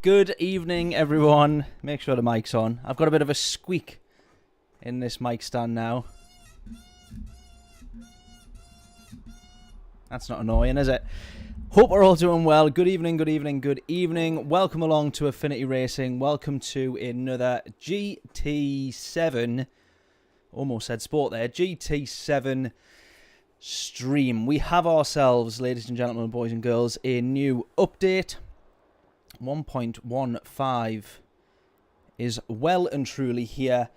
Good evening, everyone. Make sure the mic's on. I've got a bit of a squeak in this mic stand now. That's not annoying, is it? Hope we're all doing well. Good evening, good evening, good evening. Welcome along to Affinity Racing. Welcome to another GT7, almost said sport there, GT7 stream. We have ourselves, ladies and gentlemen, boys and girls, a new update. 1.15 is well and truly here.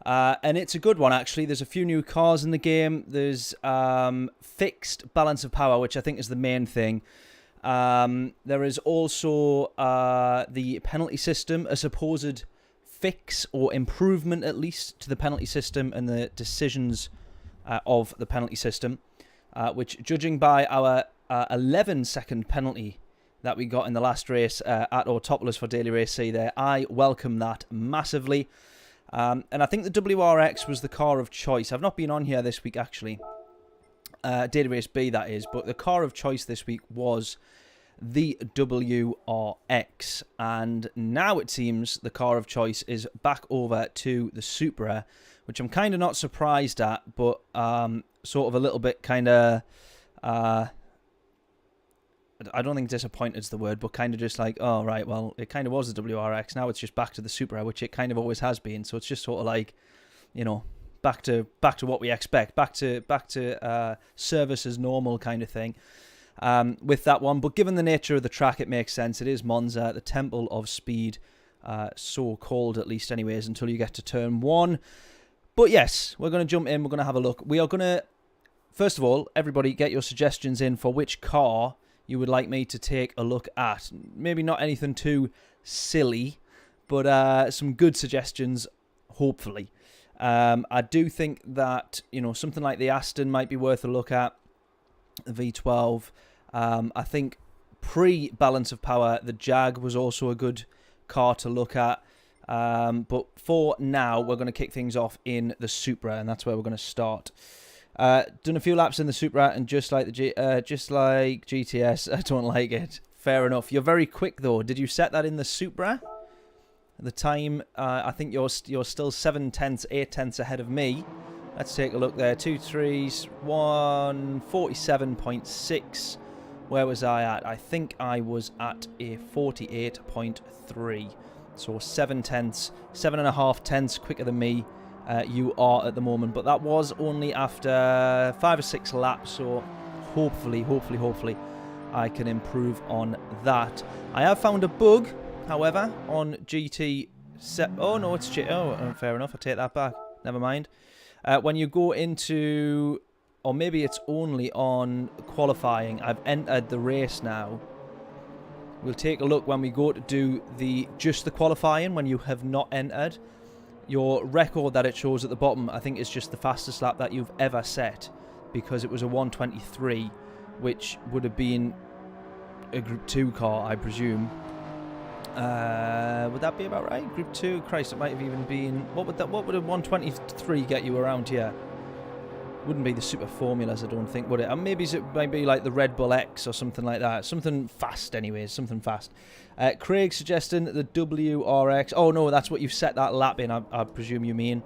And it's a good one, actually. There's a few new cars in the game. There's fixed balance of power, which I think is the main thing. There is also the penalty system, a supposed fix or improvement, at least, to the penalty system and the decisions of the penalty system, which, judging by our 11-second penalty that we got in the last race at Autopolis for Daily Race C there, I welcome that massively. And I think the WRX was the car of choice. I've not been on here this week, actually. Daily Race B, that is. But the car of choice this week was the WRX. And now it seems the car of choice is back over to the Supra, which I'm kind of not surprised at, but sort of a little bit kind of... I don't think disappointed is the word, but kind of just like, oh, right, well, it kind of was the WRX. Now it's just back to the Supra, which it kind of always has been. So it's just sort of like, you know, back to what we expect, back to service as normal kind of thing with that one. But given the nature of the track, it makes sense. It is Monza, the Temple of Speed, so called at least anyways, until you get to turn 1. But yes, we're going to jump in. We're going to have a look. We are going to, first of all, everybody get your suggestions in for which car you would like me to take a look at. Maybe not anything too silly, but some good suggestions, hopefully. I do think that, you know, something like the Aston might be worth a look at, the V12. I think pre-balance of power, the Jag was also a good car to look at. But for now, we're going to kick things off in the Supra, and that's where we're going to start. Done a few laps in the Supra, and just like GTS, I don't like it. Fair enough. You're very quick though. Did you set that in the Supra? At the time, I think you're still 7 tenths, 8 tenths ahead of me. Let's take a look there. 2 3s, 147.6. Where was I at? I think I was at a 48.3. So 7 tenths, 7.5 tenths quicker than me. You are at the moment, but that was only after 5 or 6 laps, so hopefully I can improve on that. I have found a bug, however, on GT7. Oh no, it's fair enough, I take that back, never mind. When you go into, or maybe it's only on qualifying, I've entered the race now. We'll take a look when we go to do just the qualifying, when you have not entered. Your record that it shows at the bottom, I think, is just the fastest lap that you've ever set, because it was a 1:23, which would have been a Group 2 car, I presume. Would that be about right? Group 2? Christ, it might have even been... What would a 1:23 get you around here? Wouldn't be the Super Formulas, I don't think, would it? And maybe it might be like the Red Bull X or something like that. Something fast, anyways. Something fast. Craig suggesting the WRX. Oh, no, that's what you've set that lap in, I presume you mean.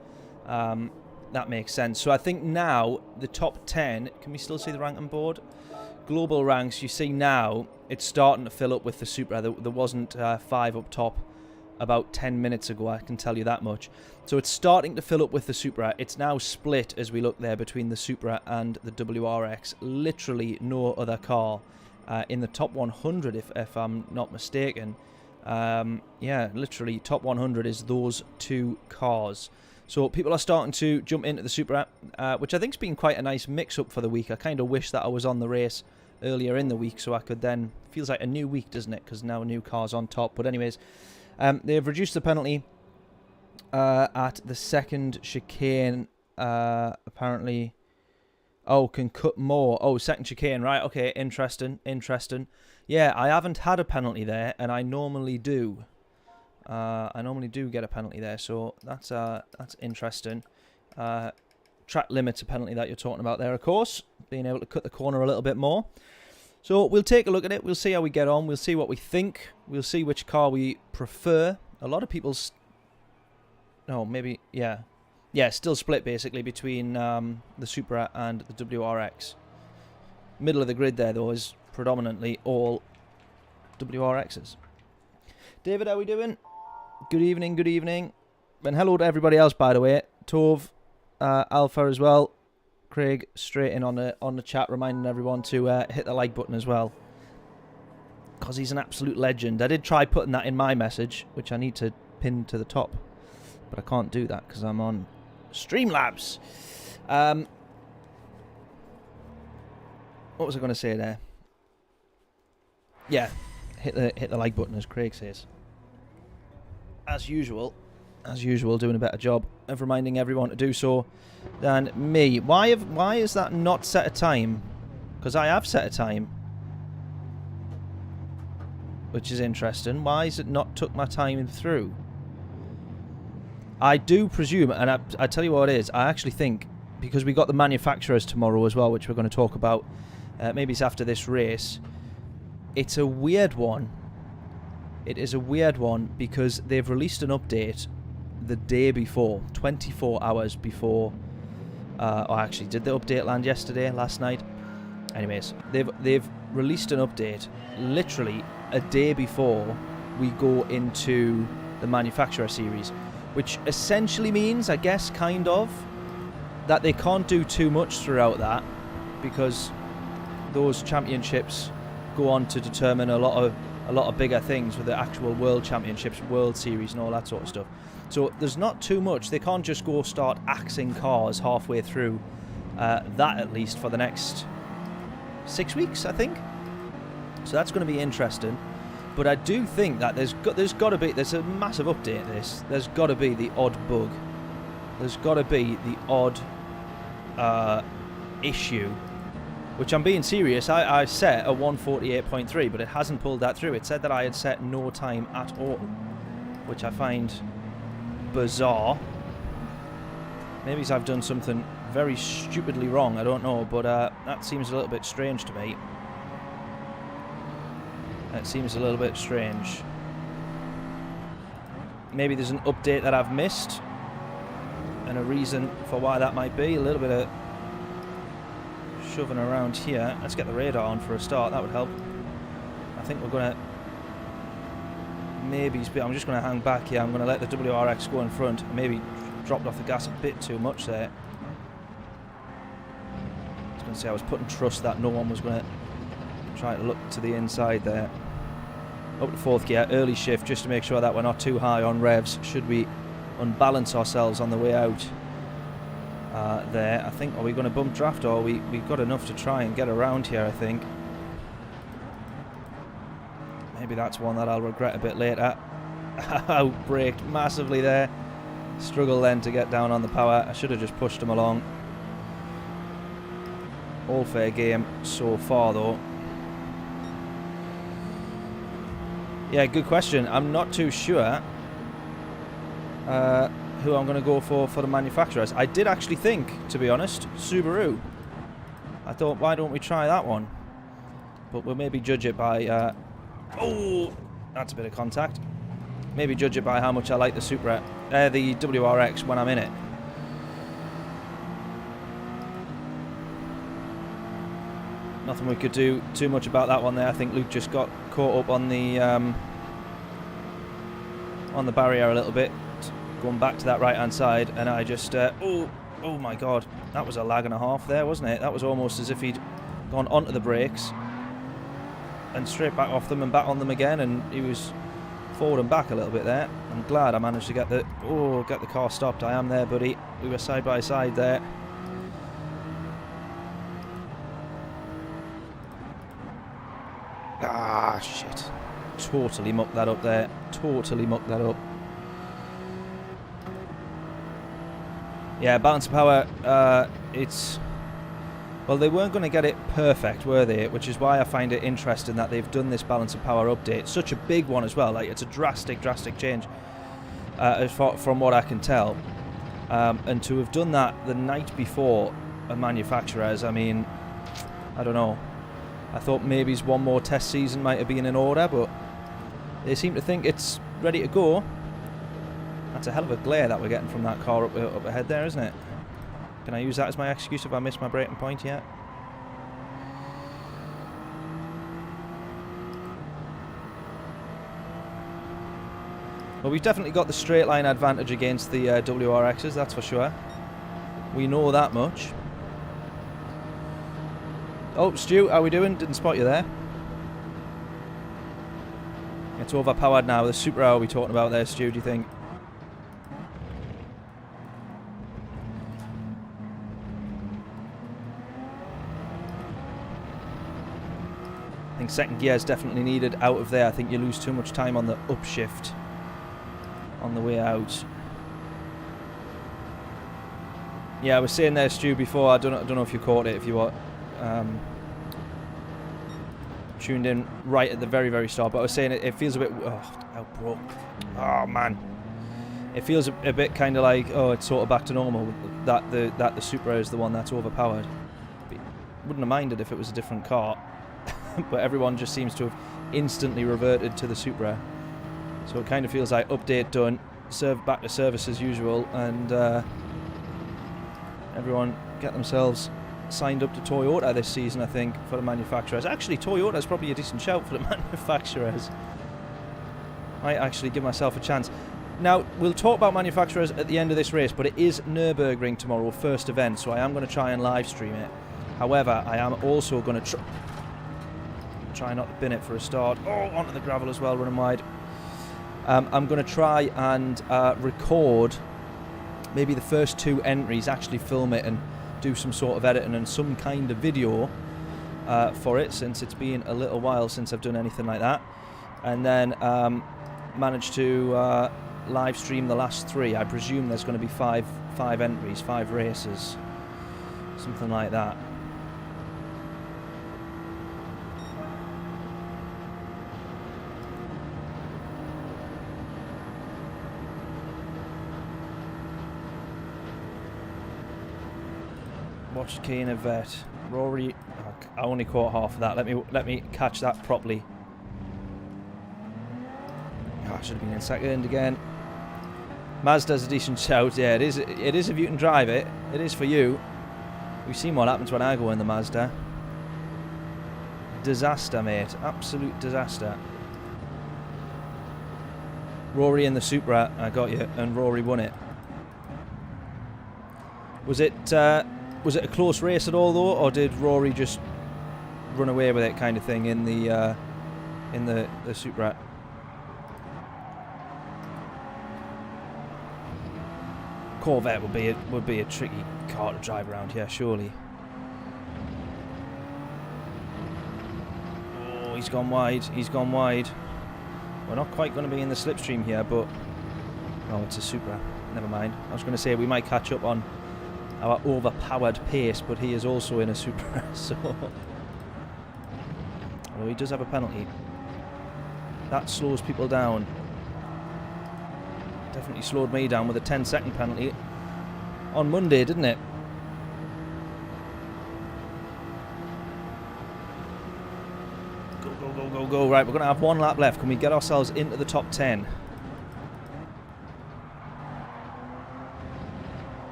That makes sense. So I think now the top 10... Can we still see the ranking board? Global ranks, you see now, it's starting to fill up with the Supra. There wasn't 5 up top about 10 minutes ago, I can tell you that much. So it's starting to fill up with the Supra. It's now split, as we look there, between the Supra and the WRX. Literally no other car in the top 100, if I'm not mistaken. Yeah, literally top 100 is those 2 cars. So people are starting to jump into the Supra, which I think's been quite a nice mix-up for the week. I kind of wish that I was on the race earlier in the week, so I could then... Feels like a new week, doesn't it? Because now a new car's on top. But anyways... they've reduced the penalty at the second chicane, apparently. Oh, can cut more. Oh, second chicane, right, okay, interesting. Yeah, I haven't had a penalty there, and I normally do. I normally do get a penalty there, so that's interesting. Track limits a penalty that you're talking about there, of course. Being able to cut the corner a little bit more. So we'll take a look at it. We'll see how we get on. We'll see what we think. We'll see which car we prefer. A lot of people's... No, maybe... Yeah. Yeah, still split, basically, between the Supra and the WRX. Middle of the grid there, though, is predominantly all WRXs. David, how we doing? Good evening, good evening. And hello to everybody else, by the way. Tove, Alpha as well. Craig, straight in on the chat, reminding everyone to hit the like button as well. Because he's an absolute legend. I did try putting that in my message, which I need to pin to the top. But I can't do that because I'm on Streamlabs. What was I going to say there? Yeah, hit the like button, as Craig says. As usual, doing a better job of reminding everyone to do so than me. Why is that not set a time? Because I have set a time, which is interesting. Why is it not took my time through? I do presume, and I tell you what it is, I actually think, because we got the manufacturers tomorrow as well, which we're going to talk about, maybe it's after this race. It's a weird one. It is a weird one because they've released an update the day before, 24 hours before. Or actually, did the update land last night? Anyways, they've released an update literally a day before we go into the manufacturer series, which essentially means, I guess, kind of, that they can't do too much throughout that because those championships go on to determine a lot of bigger things with the actual World Championships, World Series and all that sort of stuff. So there's not too much. They can't just go start axing cars halfway through that, at least for the next 6 weeks, I think. So that's going to be interesting. But I do think that there's a massive update this. There's got to be the odd bug. There's got to be the odd issue. Which I'm being serious. I set a 148.3, but it hasn't pulled that through. It said that I had set no time at all, which I find bizarre. Maybe I've done something very stupidly wrong, I don't know, but that seems a little bit strange to me. That seems a little bit strange. Maybe there's an update that I've missed, and a reason for why that might be. A little bit of shoving around here. Let's get the radar on for a start. That would help. I think we're going to maybe... I'm just going to hang back here. I'm going to let the WRX go in front. Maybe dropped off the gas a bit too much there. I was going to say I was putting trust that no one was going to try to look to the inside there. Up to fourth gear, early shift, just to make sure that we're not too high on revs. Should we unbalance ourselves on the way out there? I think, are we going to bump draft, or we've got enough to try and get around here, I think. Maybe that's one that I'll regret a bit later. Outbraked massively there. Struggle then to get down on the power. I should have just pushed him along. All fair game so far, though. Yeah, good question. I'm not too sure who I'm going to go for the manufacturers. I did actually think, to be honest, Subaru. I thought, why don't we try that one? But we'll maybe judge it by... oh, that's a bit of contact. Maybe judge it by how much I like the Supra, the WRX when I'm in it. Nothing we could do too much about that one there. I think Luke just got caught up on the barrier a little bit, going back to that right-hand side, and I just oh my god, that was a lag and a half there, wasn't it? That was almost as if he'd gone onto the brakes and straight back off them and back on them again, and he was forward and back a little bit there. I'm glad I managed to get the car stopped. I am there, buddy. We were side by side there. Ah, shit. Totally mucked that up there. Totally mucked that up. Yeah, balance of power, it's... Well, they weren't going to get it perfect, were they? Which is why I find it interesting that they've done this balance of power update. Such a big one as well. Like, it's a drastic change from what I can tell. And to have done that the night before a manufacturer's, I mean, I don't know. I thought maybe one more test season might have been in order, but they seem to think it's ready to go. That's a hell of a glare that we're getting from that car up ahead there, isn't it? Can I use that as my excuse if I miss my braking point yet? Well, we've definitely got the straight line advantage against the WRXs, that's for sure. We know that much. Oh, Stu, how we doing? Didn't spot you there. It's overpowered now. The Supra are we talking about there, Stu, do you think? I think second gear is definitely needed out of there. I think you lose too much time on the upshift on the way out. Yeah, I was saying there, Stu, before. I don't know if you caught it. If you were tuned in right at the very, very start, but I was saying it feels a bit. Oh, broke. Oh man, it feels a bit kind of like, oh, it's sort of back to normal. That the Supra is the one that's overpowered. Wouldn't have minded if it was a different car, but everyone just seems to have instantly reverted to the Supra. So it kind of feels like update done, back to service as usual, and everyone get themselves signed up to Toyota this season, I think, for the manufacturers. Actually, Toyota's probably a decent shout for the manufacturers. Might actually give myself a chance. Now, we'll talk about manufacturers at the end of this race, but it is Nürburgring tomorrow, first event, so I am going to try and live stream it. However, I am also going to try not to bin it for a start. Oh, onto the gravel as well, running wide. I'm going to try and record maybe the first 2 entries, actually film it and do some sort of editing and some kind of video for it, since it's been a little while since I've done anything like that. And then manage to live stream the last 3. I presume there's going to be 5 entries, 5 races, something like that. Watched Kane Vet. Rory, I only caught half of that. Let me catch that properly. Oh, I should have been in second again. Mazda's a decent shout. Yeah, it is if you can drive it. It is for you. We've seen what happens when I go in the Mazda. Disaster, mate. Absolute disaster. Rory in the Supra. I got you. And Rory won it. Was it a close race at all, though, or did Rory just run away with it, kind of thing, in the Supra? Corvette would be a tricky car to drive around here, surely. Oh, he's gone wide. He's gone wide. We're not quite going to be in the slipstream here, but oh, it's a Supra. Never mind. I was going to say we might catch up on our overpowered pace, but he is also in a Supra, so... Although he does have a penalty. That slows people down. Definitely slowed me down with a 10-second penalty on Monday, didn't it? Go, go, go, go, go. Right, we're going to have 1 lap left. Can we get ourselves into the top 10?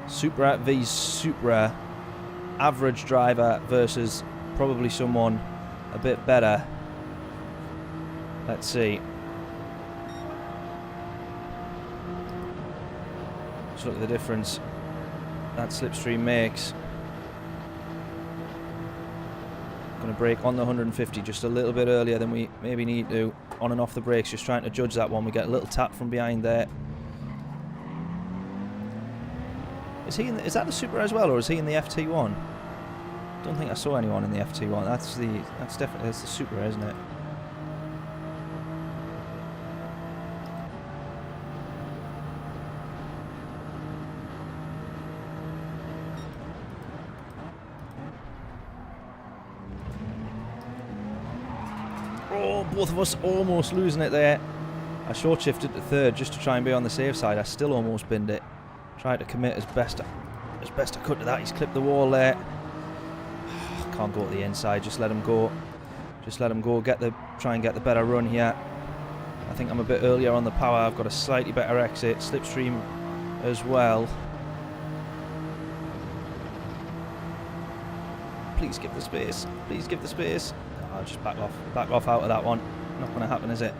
Supra v Supra, average driver versus probably someone a bit better. Let's see. Let's look at the difference that slipstream makes. Going to brake on the 150 just a little bit earlier than we maybe need to. On and off the brakes, just trying to judge that one. We get a little tap from behind there. Is that the Supra as well, or is he in the FT1? Don't think I saw anyone in the FT1. That's definitely the Supra, isn't it? Oh, both of us almost losing it there. I short shifted to third just to try and be on the safe side. I still almost binned it. Tried to commit as best I could to that. He's clipped the wall there. Oh, can't go to the inside. Just let him go. Just let him go. Try and get the better run here. I think I'm a bit earlier on the power. I've got a slightly better exit. Slipstream as well. Please give the space. Please give the space. Oh, I'll just back off. Back off out of that one. Not going to happen, is it?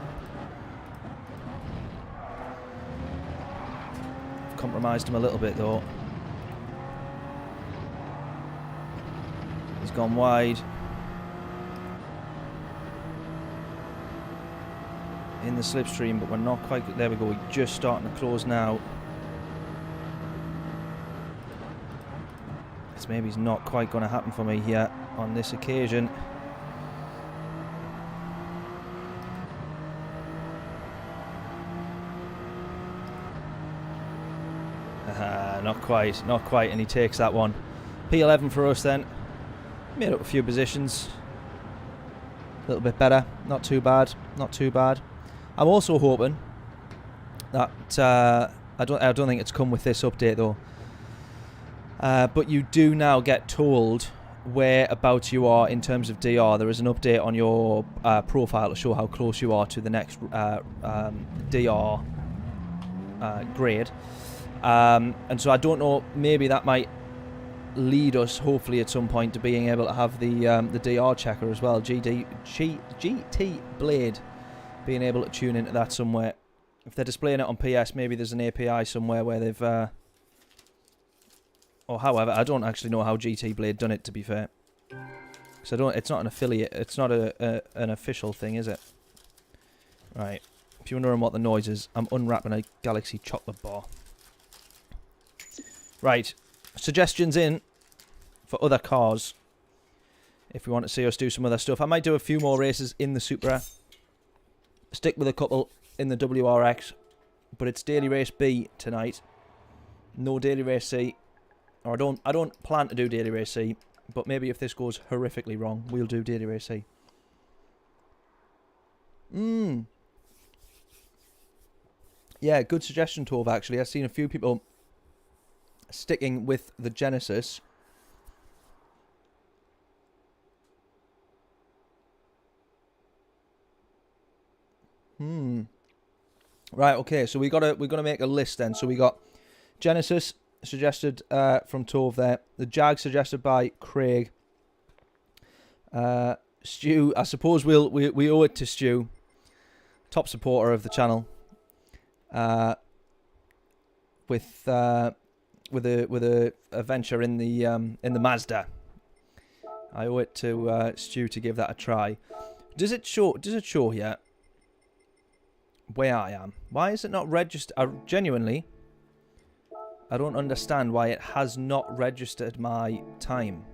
I've compromised him a little bit, though. He's gone wide. In the slipstream, but we're not quite... There we go. We're just starting to close now. This maybe is not quite going to happen for me here on this occasion. Not quite, not quite, and he takes that one. P11 for us then. Made up a few positions. A little bit better. Not too bad. Not too bad. I'm also hoping that I don't think it's come with this update though. But you do now get told whereabouts you are in terms of DR. There is an update on your profile to show how close you are to the next DR grade. And so I don't know, maybe that might lead us hopefully at some point to being able to have the DR checker as well. GT Blade being able to tune into that somewhere. If they're displaying it on PS, maybe there's an API somewhere where they've or however, I don't actually know how GT Blade done it, to be fair. So it's not an affiliate, it's not an official thing, is it? Right. If you're wondering what the noise is, I'm unwrapping a Galaxy chocolate bar. Right. Suggestions in for other cars. If we want to see us do some other stuff. I might do a few more races in the Supra. Stick with a couple in the WRX. But it's Daily Race B tonight. No Daily Race C. Or I don't plan to do Daily Race C. But maybe if this goes horrifically wrong, we'll do Daily Race C. Yeah, good suggestion, Tove, actually. I've seen a few people sticking with the Genesis. Right, okay, so we gotta make a list then. So we got Genesis suggested from Tove there. The Jag suggested by Craig. Stu, I suppose we owe it to Stu, top supporter of the channel. With a venture in the Mazda. I owe it to Stu to give that a try. Does it show here where I am? Why is it not registered? Genuinely, I don't understand why it has not registered my time.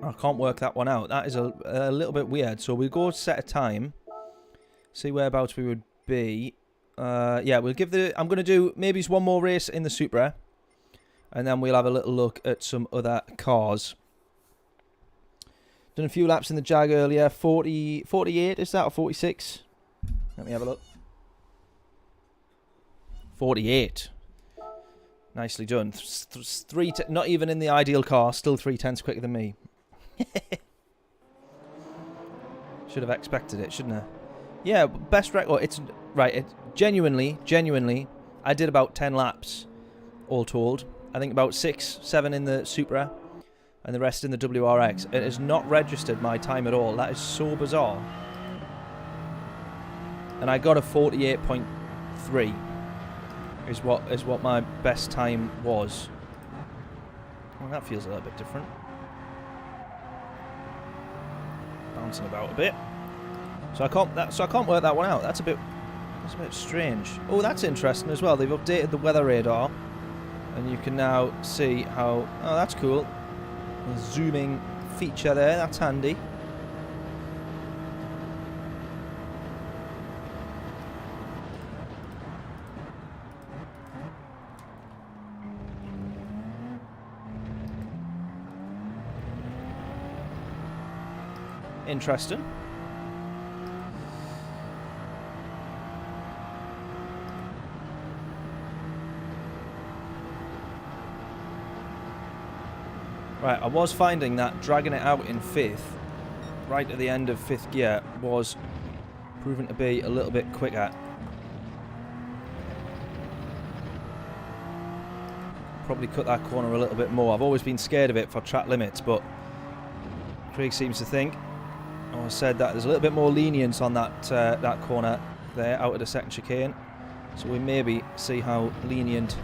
I can't work that one out. That is a little bit weird. So we'll go set a time. See whereabouts we would be. Yeah, we'll give I'm going to do maybe one more race in the Supra. And then we'll have a little look at some other cars. Done a few laps in the Jag earlier. 48 is that, or 46? Let me have a look. 48. Nicely done. Not even in the ideal car. Still 3/10 quicker than me. Should have expected it, shouldn't I? Yeah, best record. It's right. Genuinely, I did about 10 laps, all told. I think about 6, 7 in the Supra, and the rest in the WRX. It has not registered my time at all. That is so bizarre. And I got a 48.3. Is what my best time was. Well, that feels a little bit different. Bouncing about a bit. So I can't work that one out. That's a bit strange. Oh, that's interesting as well. They've updated the weather radar, and you can now see how. Oh, that's cool. A zooming feature there. That's handy. Interesting. Right, I was finding that dragging it out in 5th, right at the end of 5th gear, was proving to be a little bit quicker. Probably cut that corner a little bit more. I've always been scared of it for track limits, but Craig seems to think, I said that there's a little bit more lenience on that that corner there out of the second chicane. So we maybe see how lenient,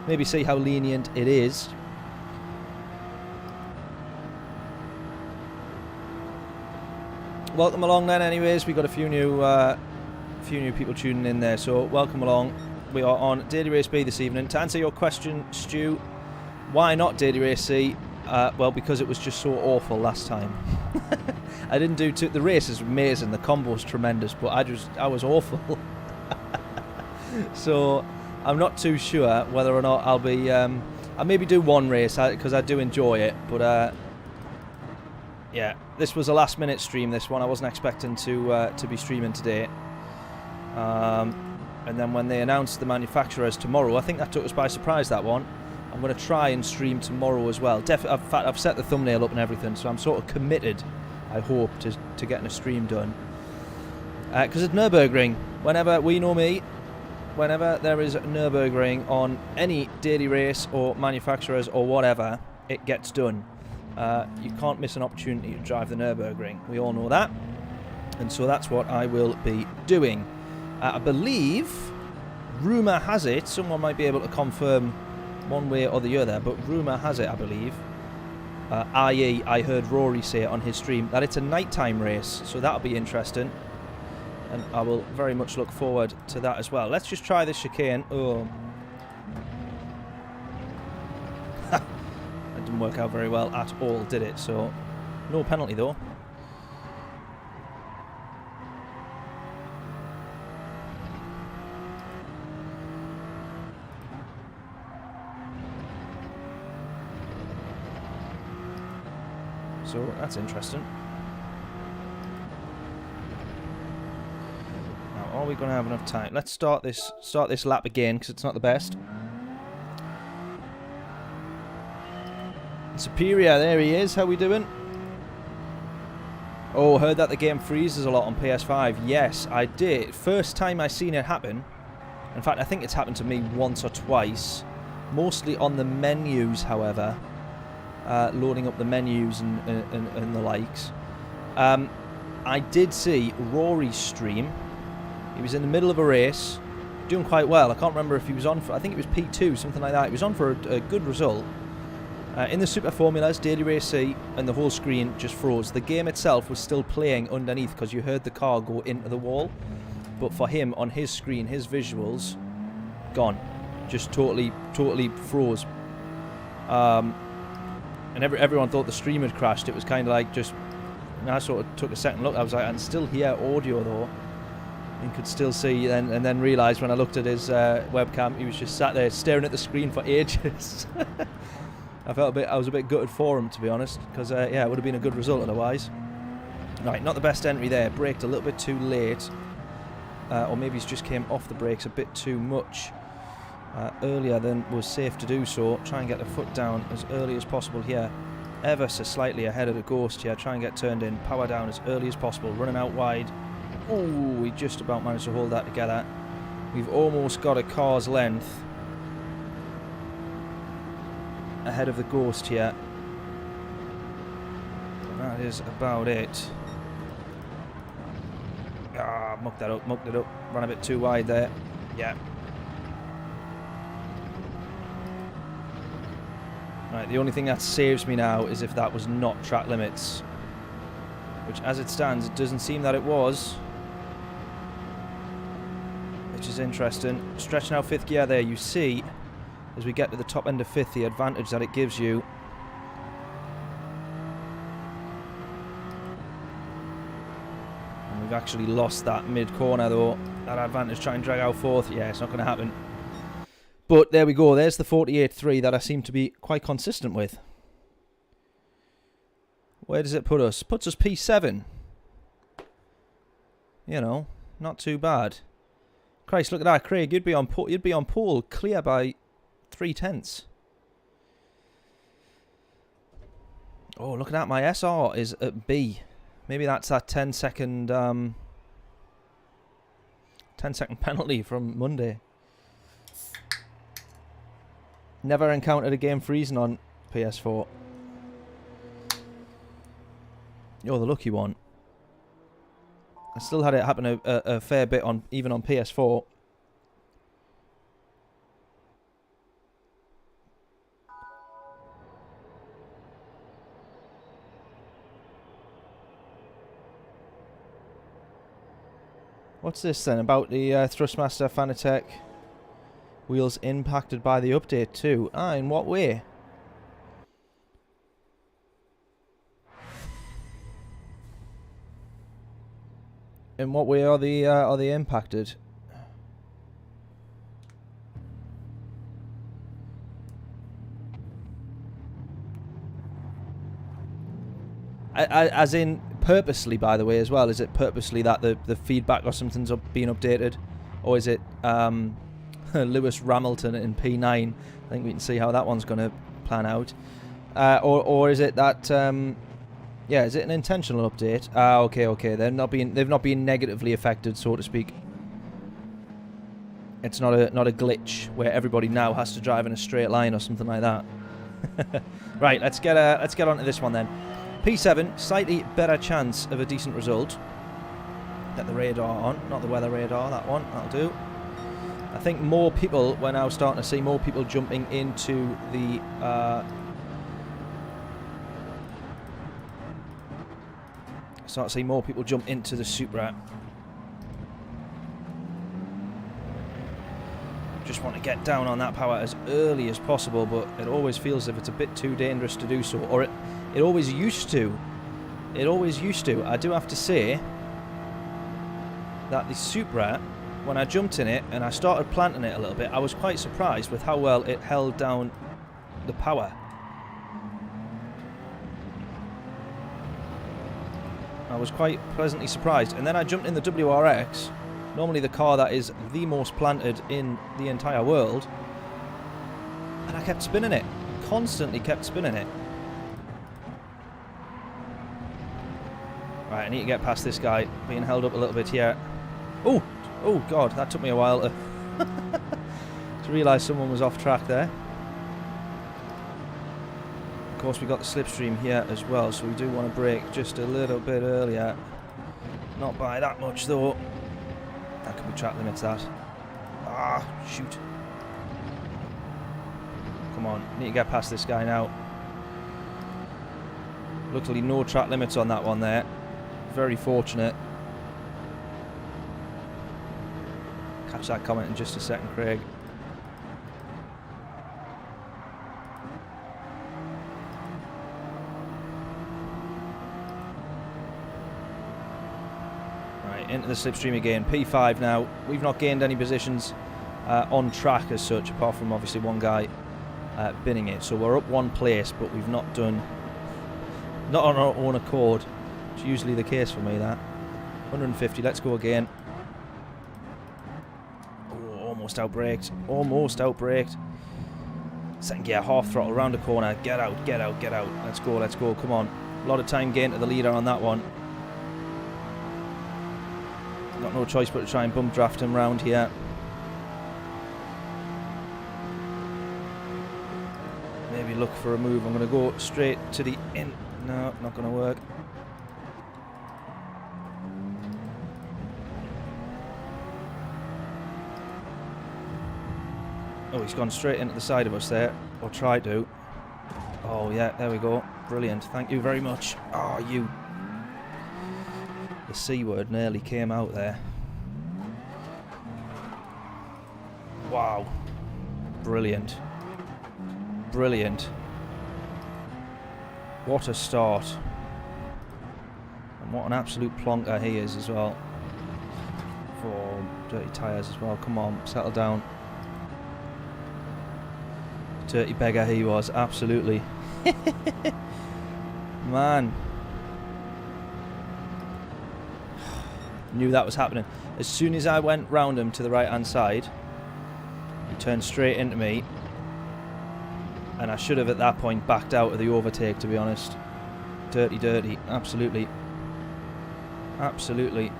maybe see how lenient it is. Welcome along then. Anyways, we got a few new people tuning in there. So welcome along. We are on Daily Race B this evening. To answer your question, Stu, why not Daily Race C? Well, because it was just so awful last time. I didn't do the race is amazing, the combo's tremendous, but I was awful. So I'm not too sure whether or not I'll be. I'll maybe do one race because I do enjoy it, but yeah, this was a last-minute stream. This one I wasn't expecting to be streaming today. And then when they announced the manufacturers tomorrow, I think that took us by surprise, that one. I'm going to try and stream tomorrow as well. In fact, I've set the thumbnail up and everything, so I'm sort of committed, I hope, to getting a stream done. Because it's Nürburgring. Whenever, we know me, whenever there is Nürburgring on any daily race or manufacturers or whatever, it gets done. You can't miss an opportunity to drive the Nürburgring. We all know that. And so that's what I will be doing. I believe, rumour has it, someone might be able to confirm one way or the other, but rumour has it, I believe, i.e. I heard Rory say it on his stream, that it's a nighttime race, so that'll be interesting, and I will very much look forward to that as well. Let's just try this chicane. Oh, that didn't work out very well at all, did it? So, no penalty though. So that's interesting. Now, are we going to have enough time? Let's start this lap again because it's not the best. Superior, there he is. How we doing? Oh, heard that the game freezes a lot on PS5. Yes, I did. First time I seen it happen. In fact, I think it's happened to me once or twice. Mostly on the menus, however. Loading up the menus and the likes. I did see Rory's stream. He was in the middle of a race, doing quite well. I can't remember if he was on for, I think it was P2, something like that. He was on for a good result. In the Super Formulas, Daily Race C, and the whole screen just froze. The game itself was still playing underneath because you heard the car go into the wall. But for him, on his screen, his visuals, gone. Just totally froze. And everyone thought the stream had crashed. It was kind of like just... And I sort of took a second look. I was like, I can still hear audio though. And could still see. And then realised when I looked at his webcam, he was just sat there staring at the screen for ages. I was a bit gutted for him, to be honest. Because, yeah, it would have been a good result otherwise. Right, not the best entry there. Braked a little bit too late. Or maybe he's just came off the brakes a bit too much. Earlier than was safe to do so. Try and get the foot down as early as possible here. Ever so slightly ahead of the Ghost here. Try and get turned in. Power down as early as possible. Running out wide. Oh, we just about managed to hold that together. We've almost got a car's length ahead of the Ghost here. That is about it. Ah, mucked it up. Ran a bit too wide there. Yeah. Right, the only thing that saves me now is if that was not track limits. Which, as it stands, it doesn't seem that it was. Which is interesting. Stretching out 5th gear there, you see, as we get to the top end of 5th, the advantage that it gives you. And we've actually lost that mid-corner, though. That advantage, try and drag out 4th. Yeah, it's not going to happen. But there we go. There's the 48.3 that I seem to be quite consistent with. Where does it put us? Puts us P7. You know, not too bad. Christ, look at that, Craig. You'd be on pole, clear by 3/10. Oh, look at that. My SR is at B. Maybe that's that 10-second 10-second penalty from Monday. Never encountered a game freezing on PS4. You're the lucky one. I still had it happen a fair bit on even on PS4. What's this then about the Thrustmaster Fanatec wheels impacted by the update too? Ah, in what way? In what way are they impacted? As in purposely, by the way, as well. Is it purposely that the feedback or something's being updated, or is it Lewis Ramilton in P9? I think we can see how that one's going to plan out. Or is it that? Yeah, is it an intentional update? Ah, okay. They've not been negatively affected, so to speak. It's not a glitch where everybody now has to drive in a straight line or something like that. Right, let's get onto this one then. P7, slightly better chance of a decent result. Get the radar on, not the weather radar, that one, that'll do. I think more people, we're now starting to see more people jumping into the... start to see more people jump into the Supra. Just want to get down on that power as early as possible, but it always feels as if it's a bit too dangerous to do so, or it always used to. It always used to. I do have to say that the Supra, when I jumped in it and I started planting it a little bit, I was quite surprised with how well it held down the power. I was quite pleasantly surprised. And then I jumped in the WRX, normally the car that is the most planted in the entire world, and I kept spinning it. Constantly kept spinning it. Right, I need to get past this guy, being held up a little bit here. Oh god, that took me a while to realise someone was off track there. Of course, we got the slipstream here as well, so we do want to brake just a little bit earlier. Not by that much though. That could be track limits, that. Ah, shoot. Come on, need to get past this guy now. Luckily no track limits on that one there. Very fortunate. Catch that comment in just a second, Craig. Right, into the slipstream again. P5 now. We've not gained any positions on track as such, apart from obviously one guy binning it. So we're up one place, but we've not done... Not on our own accord. It's usually the case for me, that. 150, let's go again. Oh, almost outbraked. Almost outbraked. Second gear, half throttle, round the corner. Get out. Let's go, come on. A lot of time gain to the leader on that one. Got no choice but to try and bump draft him round here. Maybe look for a move. I'm going to go straight to the in. No, not going to work. Oh, he's gone straight into the side of us there. Or tried to. Oh, yeah, there we go. Brilliant. Thank you very much. Oh, you. The C word nearly came out there. Wow. Brilliant. Brilliant. What a start. And what an absolute plonker he is as well. For dirty tyres as well. Come on, settle down. Dirty beggar he was, absolutely. Man. Knew that was happening. As soon as I went round him to the right hand side, he turned straight into me. And I should have at that point backed out of the overtake, to be honest. Dirty, dirty. Absolutely. Absolutely.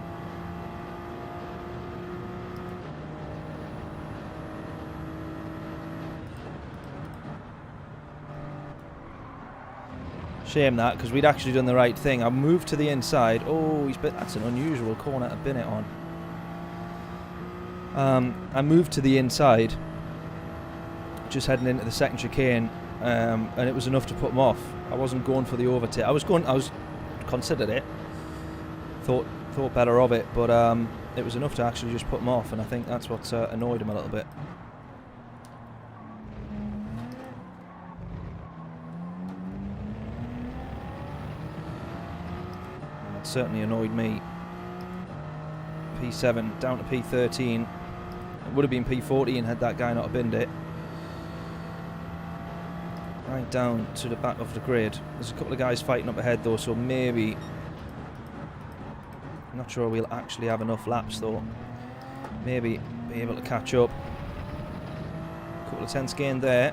Shame that, because we'd actually done the right thing. I moved to the inside. Oh, that's an unusual corner to bin it on. I moved to the inside, just heading into the second chicane, and it was enough to put them off. I wasn't going for the overtake. I was considered it. Thought better of it, but it was enough to actually just put them off, and I think that's what annoyed him a little bit. Certainly annoyed me. P7 down to P13. It would have been P14 had that guy not binned it. Right down to the back of the grid. There's a couple of guys fighting up ahead though, so maybe... I'm not sure we'll actually have enough laps though. Maybe be able to catch up. A couple of tenths gained there.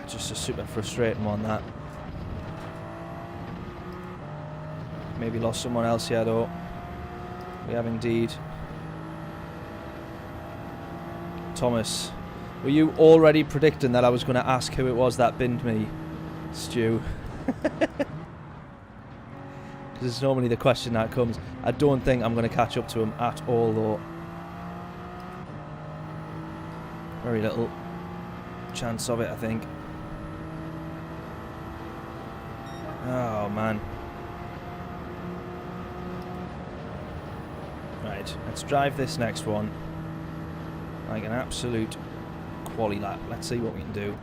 Just a super frustrating one, that. Maybe lost someone else here though. We have indeed. Thomas, were you already predicting that I was going to ask who it was that binned me, Stu? Because it's normally the question that comes. I don't think I'm going to catch up to him at all though. Very little chance of it, I think. Oh man. Right, let's drive this next one like an absolute quali lap. Let's see what we can do.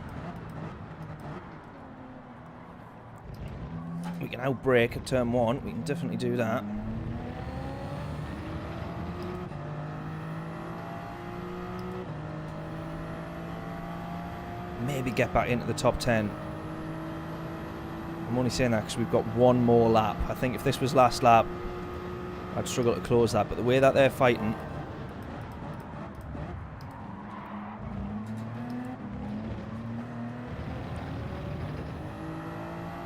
We can outbrake at turn 1. We can definitely do that. Maybe get back into the top 10. I'm only saying that because we've got one more lap. I think if this was last lap, I'd struggle to close that. But the way that they're fighting...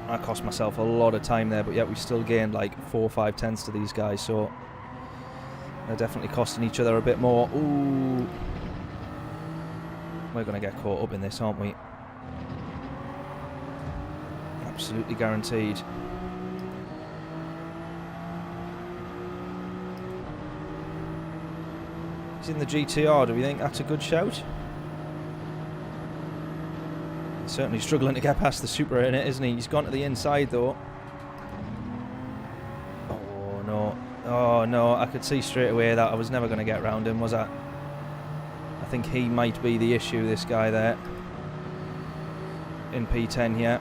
I cost myself a lot of time there, but yet we still gained like 4 or 5 tenths to these guys. So they're definitely costing each other a bit more. Ooh. We're going to get caught up in this, aren't we? Absolutely guaranteed. He's in the GTR. Do we think that's a good shout? He's certainly struggling to get past the Supra in it, isn't he? He's gone to the inside though. Oh no. Oh no, I could see straight away that I was never going to get round him, was I? I think he might be the issue, this guy there. In P10 here.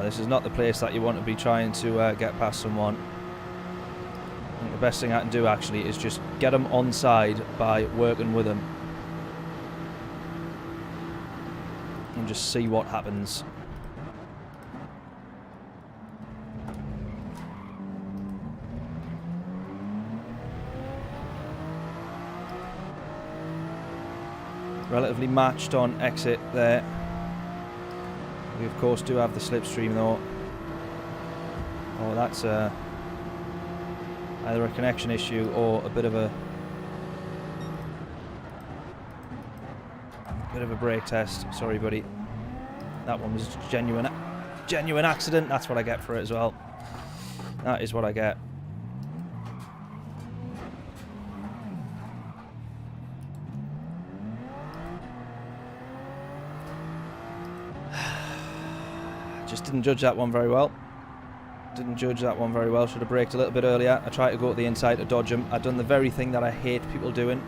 This is not the place that you want to be trying to get past someone. I think the best thing I can do actually is just get them on side by working with them. And just see what happens. Relatively matched on exit there. We of course do have the slipstream though. Oh, that's either a connection issue or a bit of a brake test. Sorry, buddy. That one was genuine accident. That's what I get for it as well. That is what I get. Just didn't judge that one very well. Should have braked a little bit earlier. I tried to go to the inside to dodge him. I've done the very thing that I hate people doing,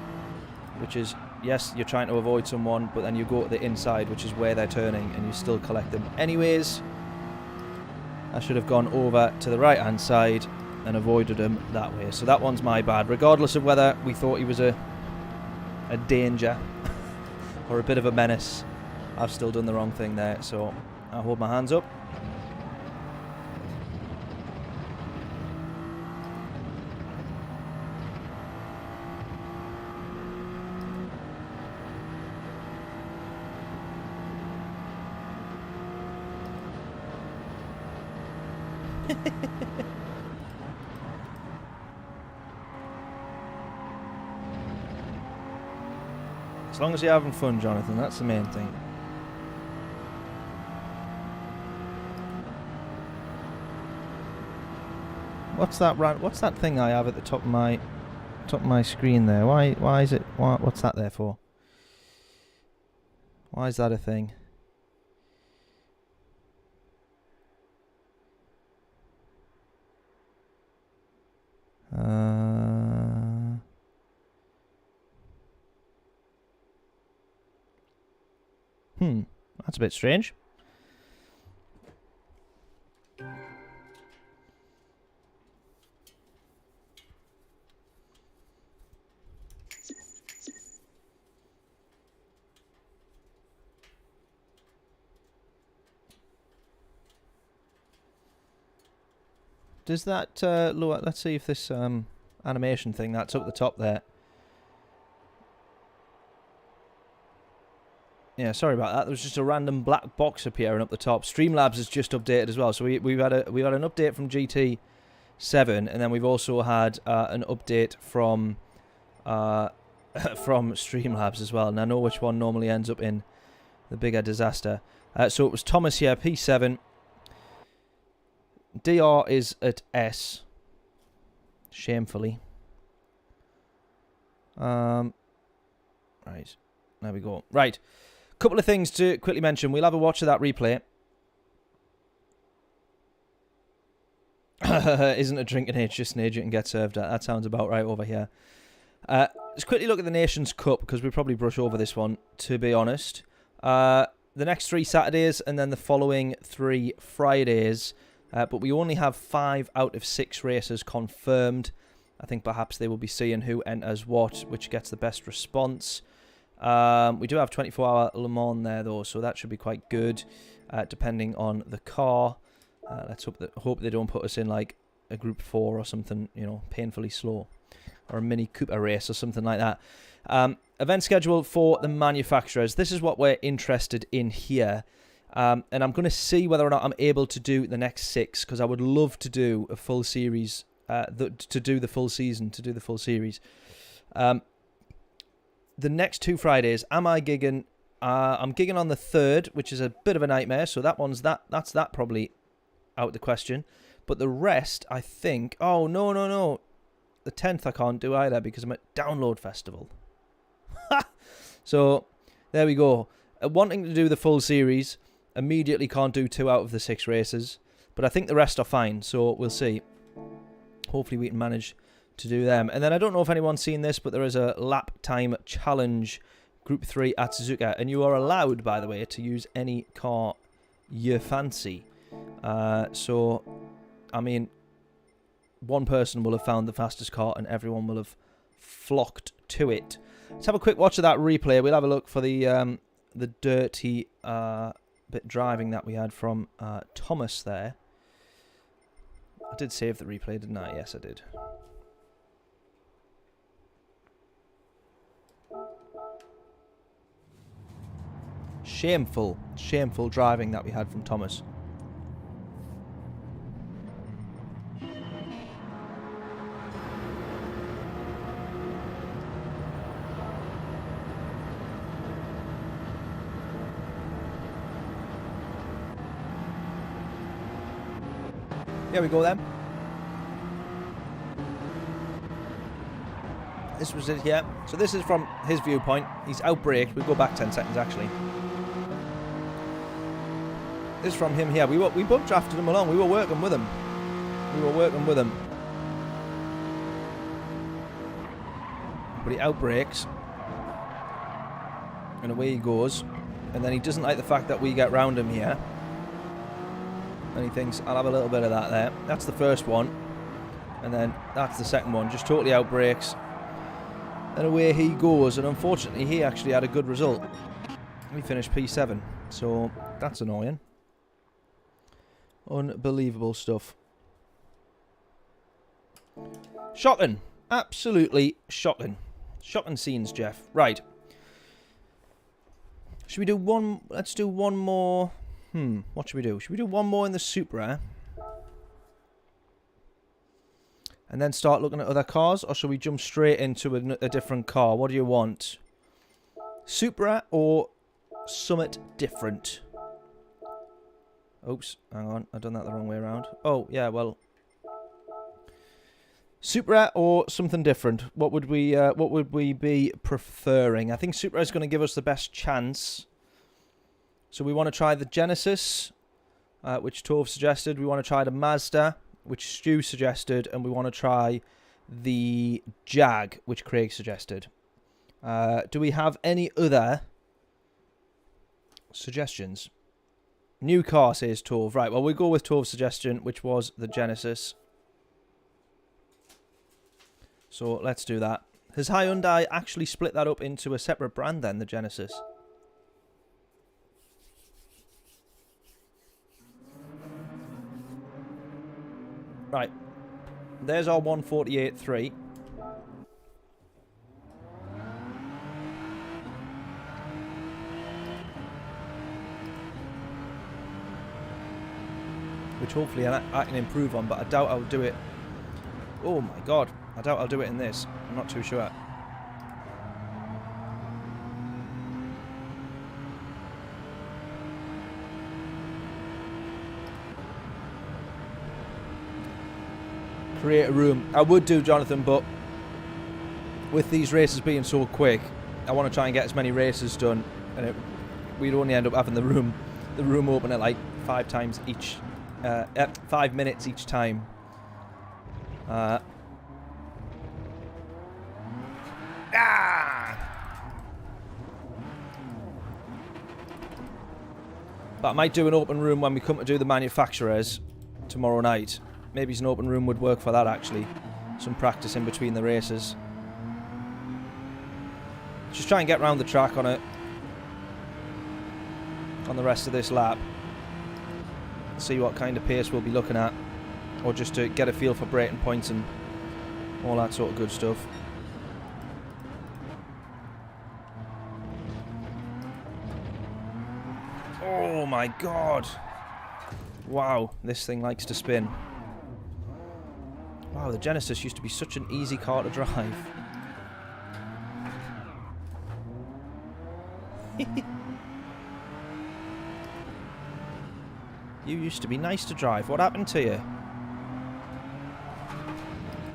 which is, yes, you're trying to avoid someone, but then you go to the inside, which is where they're turning, and you still collect them. Anyways, I should have gone over to the right-hand side and avoided him that way. So that one's my bad. Regardless of whether we thought he was a danger or a bit of a menace, I've still done the wrong thing there. So I hold my hands up. As long as you're having fun, Jonathan, that's the main thing. What's that thing I have at the top of my screen there? Why is it? What's that there for? Why is that a thing? That's a bit strange. Does that lower? Let's see if this animation thing that's up the top there. Yeah, sorry about that. There was just a random black box appearing up the top. Streamlabs has just updated as well. So we've had an update from GT7, and then we've also had an update from Streamlabs as well. And I know which one normally ends up in the bigger disaster. So it was Thomas here, P7. DR is at S. Shamefully. Right. There we go. Right. Couple of things to quickly mention. We'll have a watch of that replay. Isn't a drinking age, just an age you can get served at. That sounds about right over here. Let's quickly look at the Nations Cup, because we'll probably brush over this one, to be honest. The next 3 Saturdays and then the following 3 Fridays. But we only have 5 out of 6 races confirmed. I think perhaps they will be seeing who enters what, which gets the best response. We do have 24-hour Le Mans there, though, so that should be quite good, depending on the car. Let's hope they don't put us in, like, a Group 4 or something, you know, painfully slow. Or a Mini Cooper race or something like that. Event schedule for the manufacturers. This is what we're interested in here. And I'm going to see whether or not I'm able to do the next 6, because I would love to do a full series, to do the full season, to do the full series. The next 2 Fridays, am I gigging? I'm gigging on the 3rd, which is a bit of a nightmare. So that one's that's probably out of the question. But the rest, I think. Oh no! The 10th I can't do either because I'm at Download Festival. So there we go. Wanting to do the full series, immediately can't do 2 out of the 6 races. But I think the rest are fine. So we'll see. Hopefully we can manage to do them. And then I don't know if anyone's seen this, but there is a lap time challenge Group 3 at Suzuka, and you are allowed, by the way, to use any car you fancy. So I mean, one person will have found the fastest car and everyone will have flocked to it. Let's have a quick watch of that replay. We'll have a look for the dirty bit driving that we had from Thomas there. I did save the replay, didn't I? Yes, I did. Shameful driving that we had from Thomas. Here we go then. This was it here. So this is from his viewpoint. He's outbraked. We'll go back 10 seconds actually. is from him here. We both drafted him along. We were working with him. But he outbreaks. And away he goes. And then he doesn't like the fact that we get round him here. And he thinks, I'll have a little bit of that there. That's the first one. And then that's the second one. Just totally outbreaks. And away he goes. And unfortunately, he actually had a good result. We finished P7. So, that's annoying. Unbelievable stuff. Shocking. Absolutely shocking. Shocking scenes, Jeff. Right. Should we do one... Let's do one more... what should we do? Should we do one more in the Supra? And then start looking at other cars? Or should we jump straight into a different car? What do you want? Supra or Summit different? Oops, hang on. I've done that the wrong way around. Oh, yeah, well... Supra or something different? What would we be preferring? I think Supra is going to give us the best chance. So we want to try the Genesis, which Tove suggested. We want to try the Mazda, which Stu suggested, and we want to try the Jag, which Craig suggested. Do we have any other suggestions? New car, says Tove. Right, well, we'll go with Tove's suggestion, which was the Genesis. So let's do that. Has Hyundai actually split that up into a separate brand then, the Genesis? Right. There's our 148.3. Which hopefully I can improve on, but I doubt I'll do it. Oh my god. I doubt I'll do it in this. I'm not too sure. Create a room. I would do, Jonathan, but with these races being so quick, I want to try and get as many races done, and we'd only end up having the room open at like 5 times each, 5 minutes each time. But I might do an open room when we come to do the manufacturers tomorrow night. Maybe an open room would work for that, actually. Some practice in between the races. Just try and get around the track on it. On the rest of this lap. See what kind of pace we'll be looking at. Or just to get a feel for braking points and all that sort of good stuff. Oh my god. Wow, this thing likes to spin. Wow, the Genesis used to be such an easy car to drive. You used to be nice to drive. What happened to you?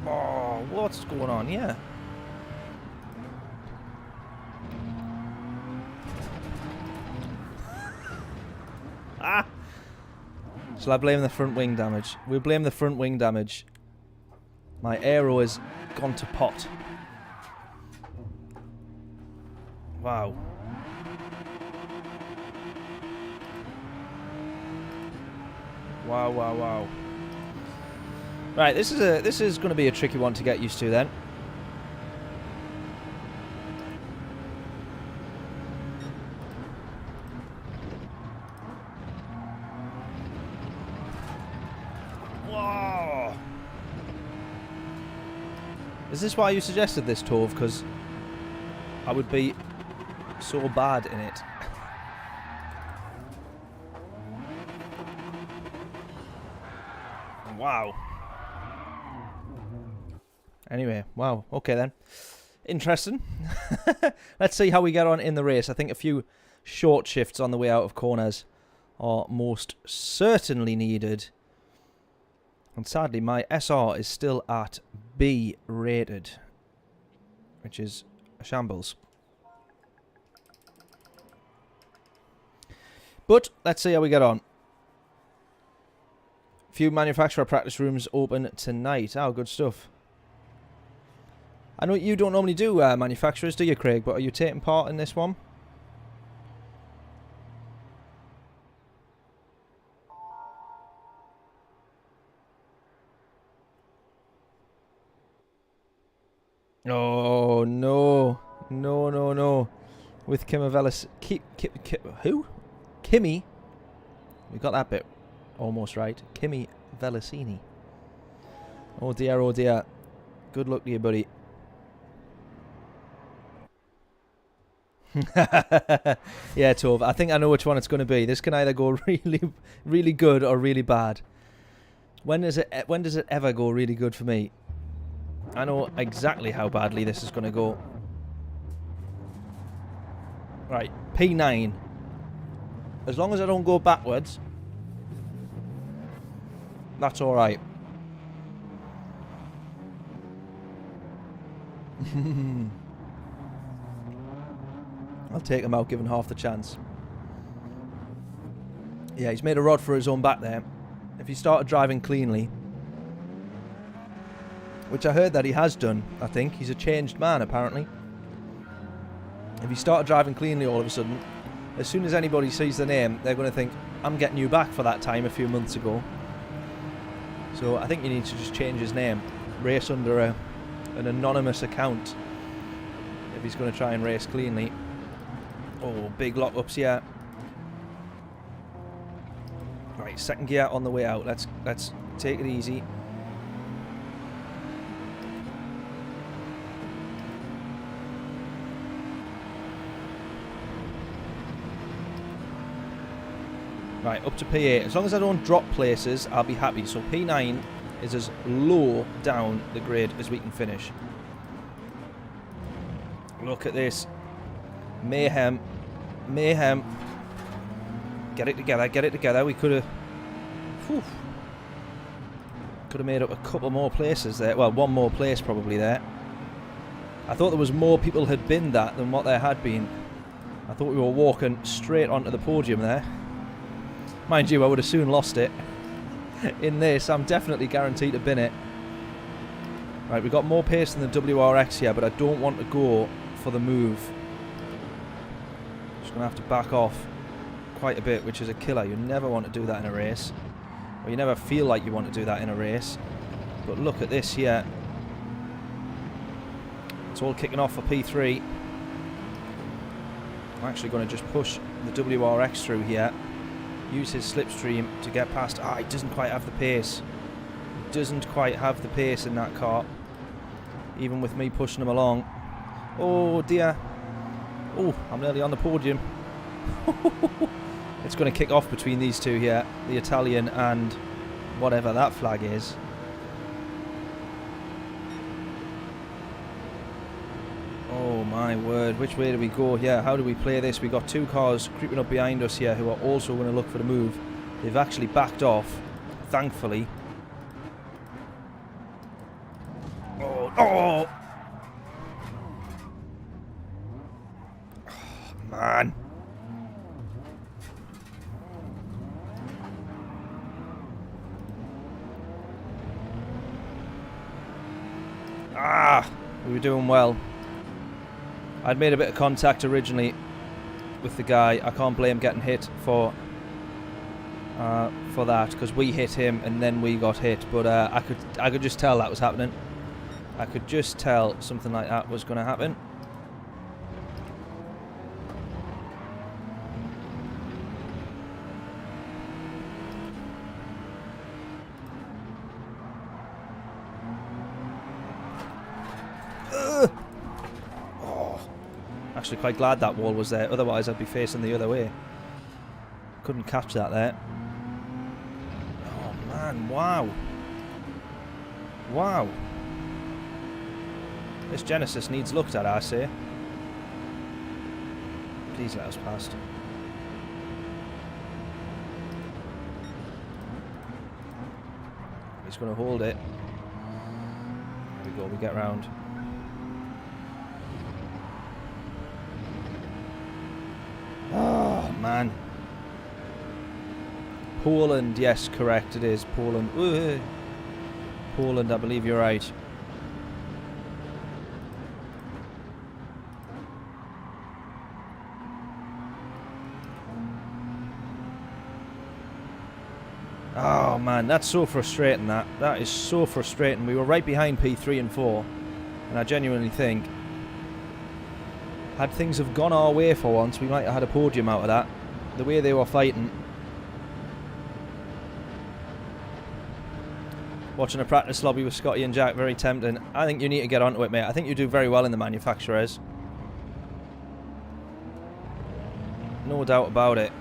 Oh, what's going on here? Ah! Shall I blame the front wing damage? We'll blame the front wing damage. My aero has gone to pot. Wow. Wow, wow, wow. Right, this is going to be a tricky one to get used to then. Whoa! Is this why you suggested this, Tove? Because I would be so bad in it. Wow. Anyway, wow. Okay then. Interesting. Let's see how we get on in the race. I think a few short shifts on the way out of corners are most certainly needed. And sadly, my SR is still at B rated, which is a shambles. But let's see how we get on. Few manufacturer practice rooms open tonight. Oh, good stuff. I know you don't normally do manufacturers, do you, Craig? But are you taking part in this one? Oh, no. No, no, no. With Kimmy who? Kimmy? We got that bit almost right. Kimmy Velocini. Oh dear, oh dear. Good luck to you, buddy. Yeah, Tove. I think I know which one it's going to be. This can either go really, really good or really bad. When does it ever go really good for me? I know exactly how badly this is going to go. Right, P9. As long as I don't go backwards, that's alright. I'll take him out, given half the chance. Yeah, he's made a rod for his own back there. If he started driving cleanly, which I heard that he has done, I think. He's a changed man, apparently. If he started driving cleanly all of a sudden, as soon as anybody sees the name, they're going to think, I'm getting you back for that time a few months ago. So I think you need to just change his name. Race under an anonymous account. If he's going to try and race cleanly. Oh, big lock-ups here. Right, second gear on the way out. Let's take it easy. Right, up to P8. As long as I don't drop places, I'll be happy. So P9 is as low down the grid as we can finish. Look at this. Mayhem. Mayhem. Get it together, get it together. We could have... Could have made up a couple more places there. Well, one more place probably there. I thought there was more people had binned that than what there had been. I thought we were walking straight onto the podium there. Mind you, I would have soon lost it. In this, I'm definitely guaranteed to bin it. Right, we've got more pace than the WRX here, but I don't want to go for the move. Just going to have to back off quite a bit, which is a killer. You never want to do that in a race. Or you never feel like you want to do that in a race. But look at this here. It's all kicking off for P3. I'm actually going to just push the WRX through here. Use his slipstream to get past. Ah, he doesn't quite have the pace. He doesn't quite have the pace in that car. Even with me pushing him along. Oh dear. Oh, I'm nearly on the podium. It's going to kick off between these two here. The Italian and whatever that flag is. Oh my word, which way do we go here? How do we play this? We've got two cars creeping up behind us here who are also going to look for the move. They've actually backed off, thankfully. Oh, oh! Oh man. Ah! We were doing well. I'd made a bit of contact originally with the guy. I can't blame getting hit for that, because we hit him and then we got hit. But I could just tell that was happening. I could just tell something like that was going to happen. Actually quite glad that wall was there, otherwise I'd be facing the other way. Couldn't catch that there. Oh man, wow. Wow. This Genesis needs looked at, I say. Please let us past. He's going to hold it. There we go, we get round. Oh man. Poland, yes, correct, it is. Poland. Ooh. Poland, I believe you're right. Oh man, that's so frustrating. That is so frustrating. We were right behind P3 and 4, and I genuinely think, had things have gone our way for once, we might have had a podium out of that. The way they were fighting. Watching a practice lobby with Scotty and Jack, very tempting. I think you need to get onto it, mate. I think you do very well in the manufacturers. No doubt about it.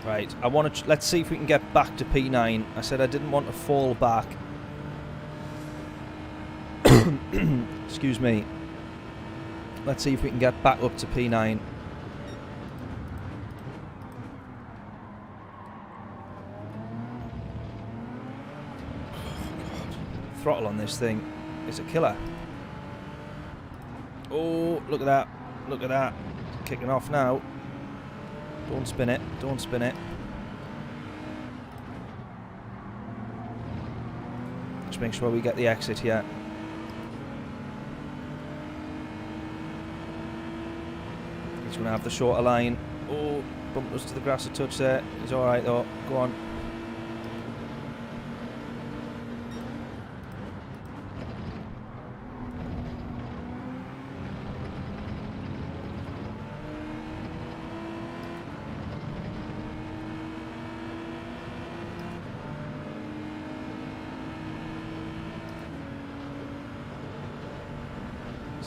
Right, I want to. Let's see if we can get back to P9. I said I didn't want to fall back. Excuse me. Let's see if we can get back up to P9. Throttle on this thing is a killer. Oh, look at that. Look at that. Kicking off now. Don't spin it. Don't spin it. Just make sure we get the exit here. He's going to have the shorter line. Oh, bumped us to the grass a touch there. He's alright though. Go on.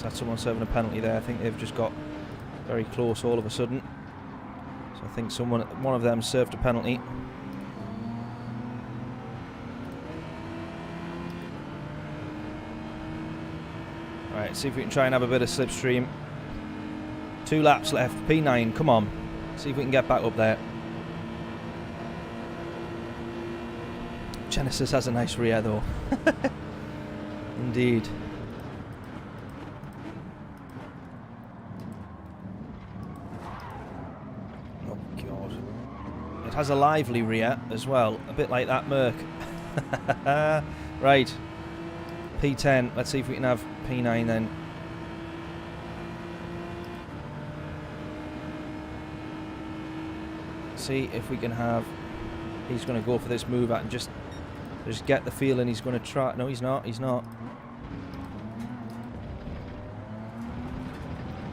That's someone serving a penalty there. I think they've just got very close all of a sudden. So I think one of them served a penalty. Right, see if we can try and have a bit of slipstream. 2 laps left. P9, come on. See if we can get back up there. Genesis has a nice rear though. Indeed. It has a lively rear as well, a bit like that Merc. Right, P10, let's see if we can have P9 then. See if we can have, he's going to go for this move out and just get the feeling he's going to try. No, he's not,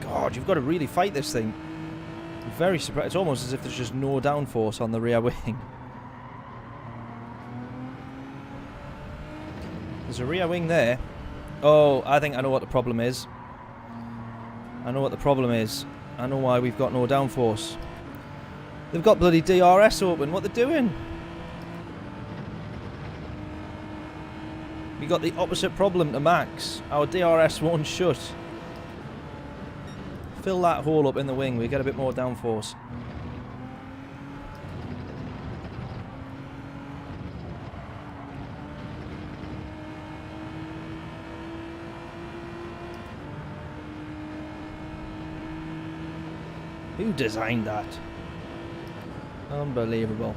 God, you've got to really fight this thing. Very surprised. It's almost as if there's just no downforce on the rear wing. There's a rear wing there. Oh, I think I know what the problem is. I know what the problem is. I know why we've got no downforce. They've got bloody DRS open. What they're doing? We got the opposite problem to Max. Our DRS won't shut. Fill that hole up in the wing, we get a bit more downforce. Who designed that? Unbelievable.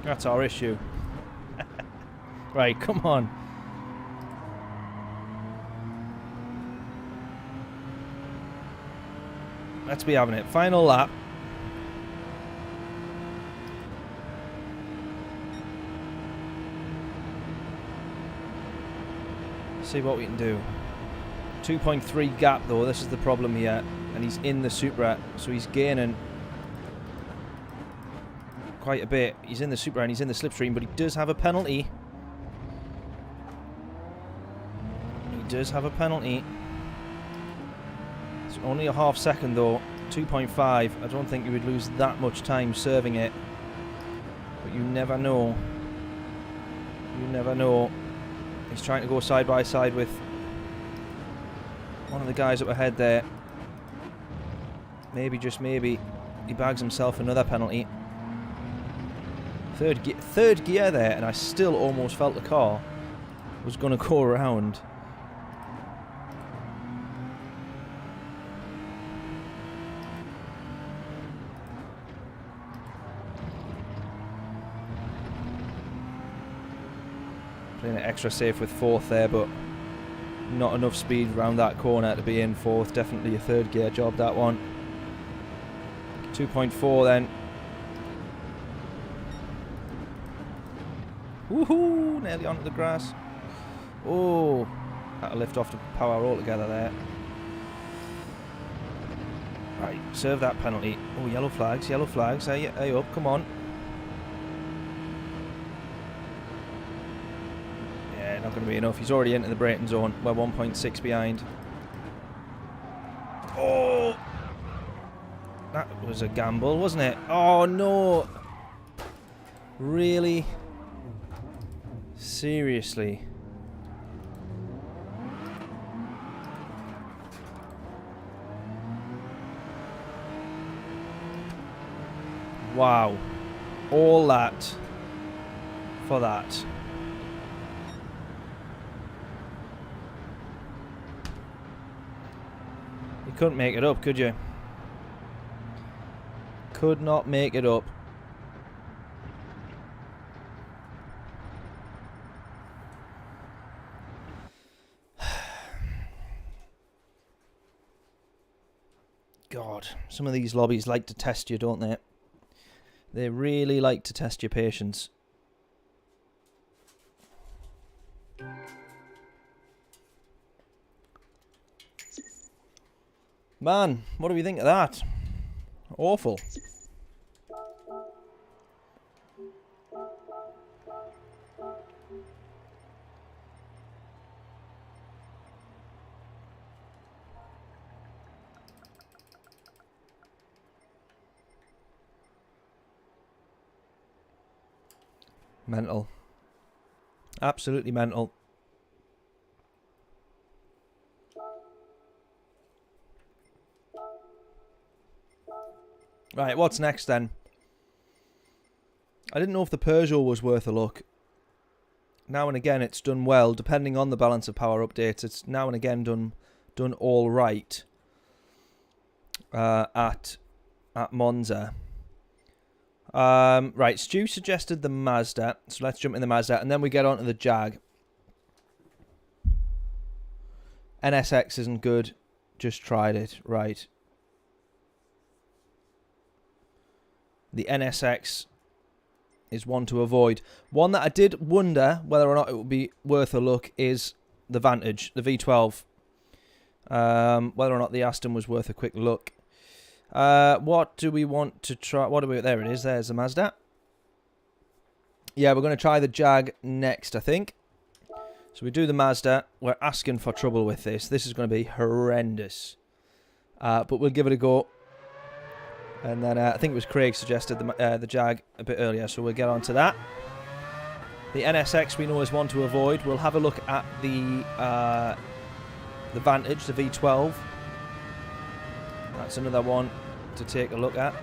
That's our issue. Right, come on. Let's be having it. Final lap. See what we can do. 2.3 gap though, this is the problem here. And he's in the Supra, so he's gaining quite a bit. He's in the Supra and he's in the slipstream, but he does have a penalty. He does have a penalty. It's only a half second though. 2.5. I don't think you would lose that much time serving it. But you never know. You never know. He's trying to go side by side with one of the guys up ahead there. Maybe, just maybe, he bags himself another penalty. Third gear there, and I still almost felt the car was going to go around. Playing it extra safe with fourth there, but not enough speed around that corner to be in fourth. Definitely a third gear job, that one. 2.4 then. Woohoo! Nearly onto the grass. Oh, that'll lift off the power altogether there. Right, serve that penalty. Oh, yellow flags, yellow flags. Hey up, come on. Yeah, not going to be enough. He's already into the braking zone. We're 1.6 behind. Oh! That was a gamble, wasn't it? Oh, no! Really? Seriously? Wow. All that for that. You couldn't make it up, could you? Could not make it up. God, some of these lobbies like to test you, don't they? They really like to test your patience. Man, what do we think of that? Awful. Mental. Absolutely mental. Right, what's next then? I didn't know if the Peugeot was worth a look. Now and again it's done well, depending on the balance of power updates. It's now and again done all right at Monza. Right, Stu suggested the Mazda, so let's jump in the Mazda, and then we get on to the Jag. NSX isn't good, just tried it, right. The NSX is one to avoid. One that I did wonder whether or not it would be worth a look is the Vantage, the V12. Whether or not the Aston was worth a quick look. What do we want to try? What do we? There it is. There's the Mazda. Yeah, we're going to try the Jag next, I think. So we do the Mazda. We're asking for trouble with this. This is going to be horrendous. But we'll give it a go. And then I think it was Craig suggested the Jag a bit earlier, so we'll get on to that. The NSX we know is one to avoid. We'll have a look at the Vantage, the V12. That's another one to take a look at.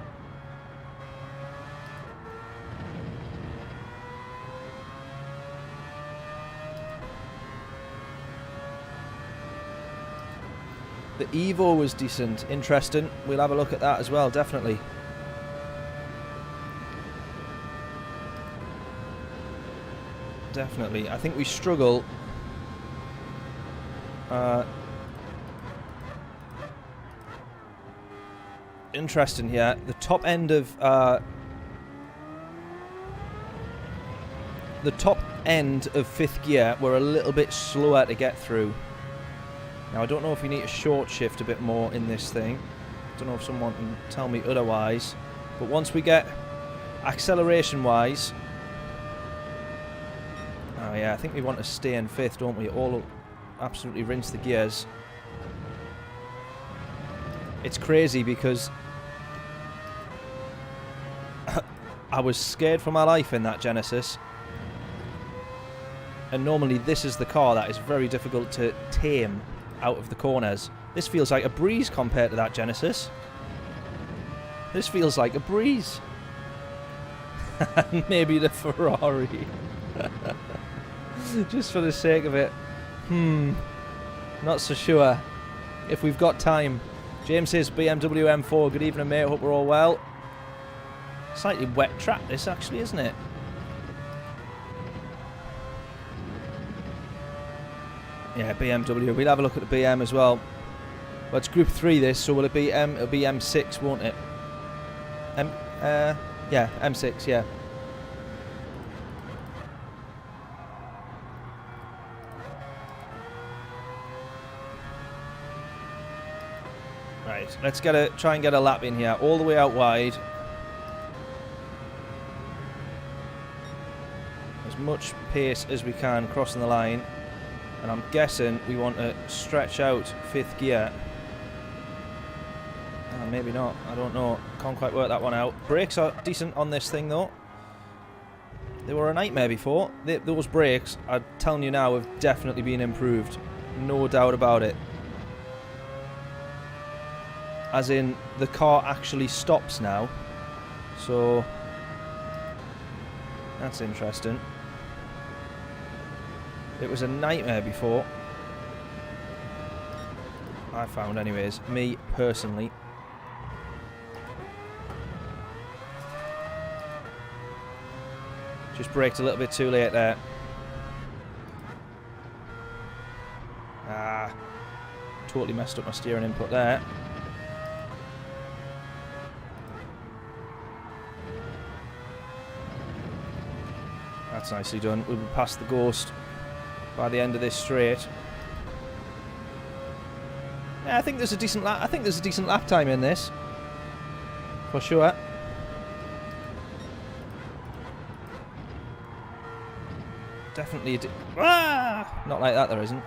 The Evo was decent, interesting. We'll have a look at that as well, definitely. Definitely. I think we struggle. Interesting here. The top end of fifth gear, we're a little bit slower to get through. Now, I don't know if we need to short shift a bit more in this thing. I don't know if someone can tell me otherwise. But once we get acceleration-wise... Oh, yeah, I think we want to stay in fifth, don't we? All absolutely rinse the gears. It's crazy because... I was scared for my life in that Genesis. And normally this is the car that is very difficult to tame out of the corners. This feels like a breeze compared to that Genesis. This feels like a breeze. Maybe the Ferrari. Just for the sake of it. Not so sure. If we've got time. James says BMW M4. Good evening, mate. Hope we're all well. Slightly wet track this actually, isn't it? Yeah, BMW. We'll have a look at the BM as well. Well, it's Group 3 this, so will it be it'll be M6, won't it? Yeah, M6, yeah. Right, let's try and get a lap in here, all the way out wide. As much pace as we can crossing the line. And I'm guessing we want to stretch out 5th gear. Maybe not, I don't know. Can't quite work that one out. Brakes are decent on this thing though. They were a nightmare before. Those brakes, I'm telling you now, have definitely been improved. No doubt about it. As in, the car actually stops now. So, that's interesting. It was a nightmare before. I found anyways, me personally. Just braked a little bit too late there. Totally messed up my steering input there. That's nicely done. We'll be past the Ghost by the end of this straight. Yeah, I think there's a decent lap time in this, for sure. Definitely not like that, there isn't.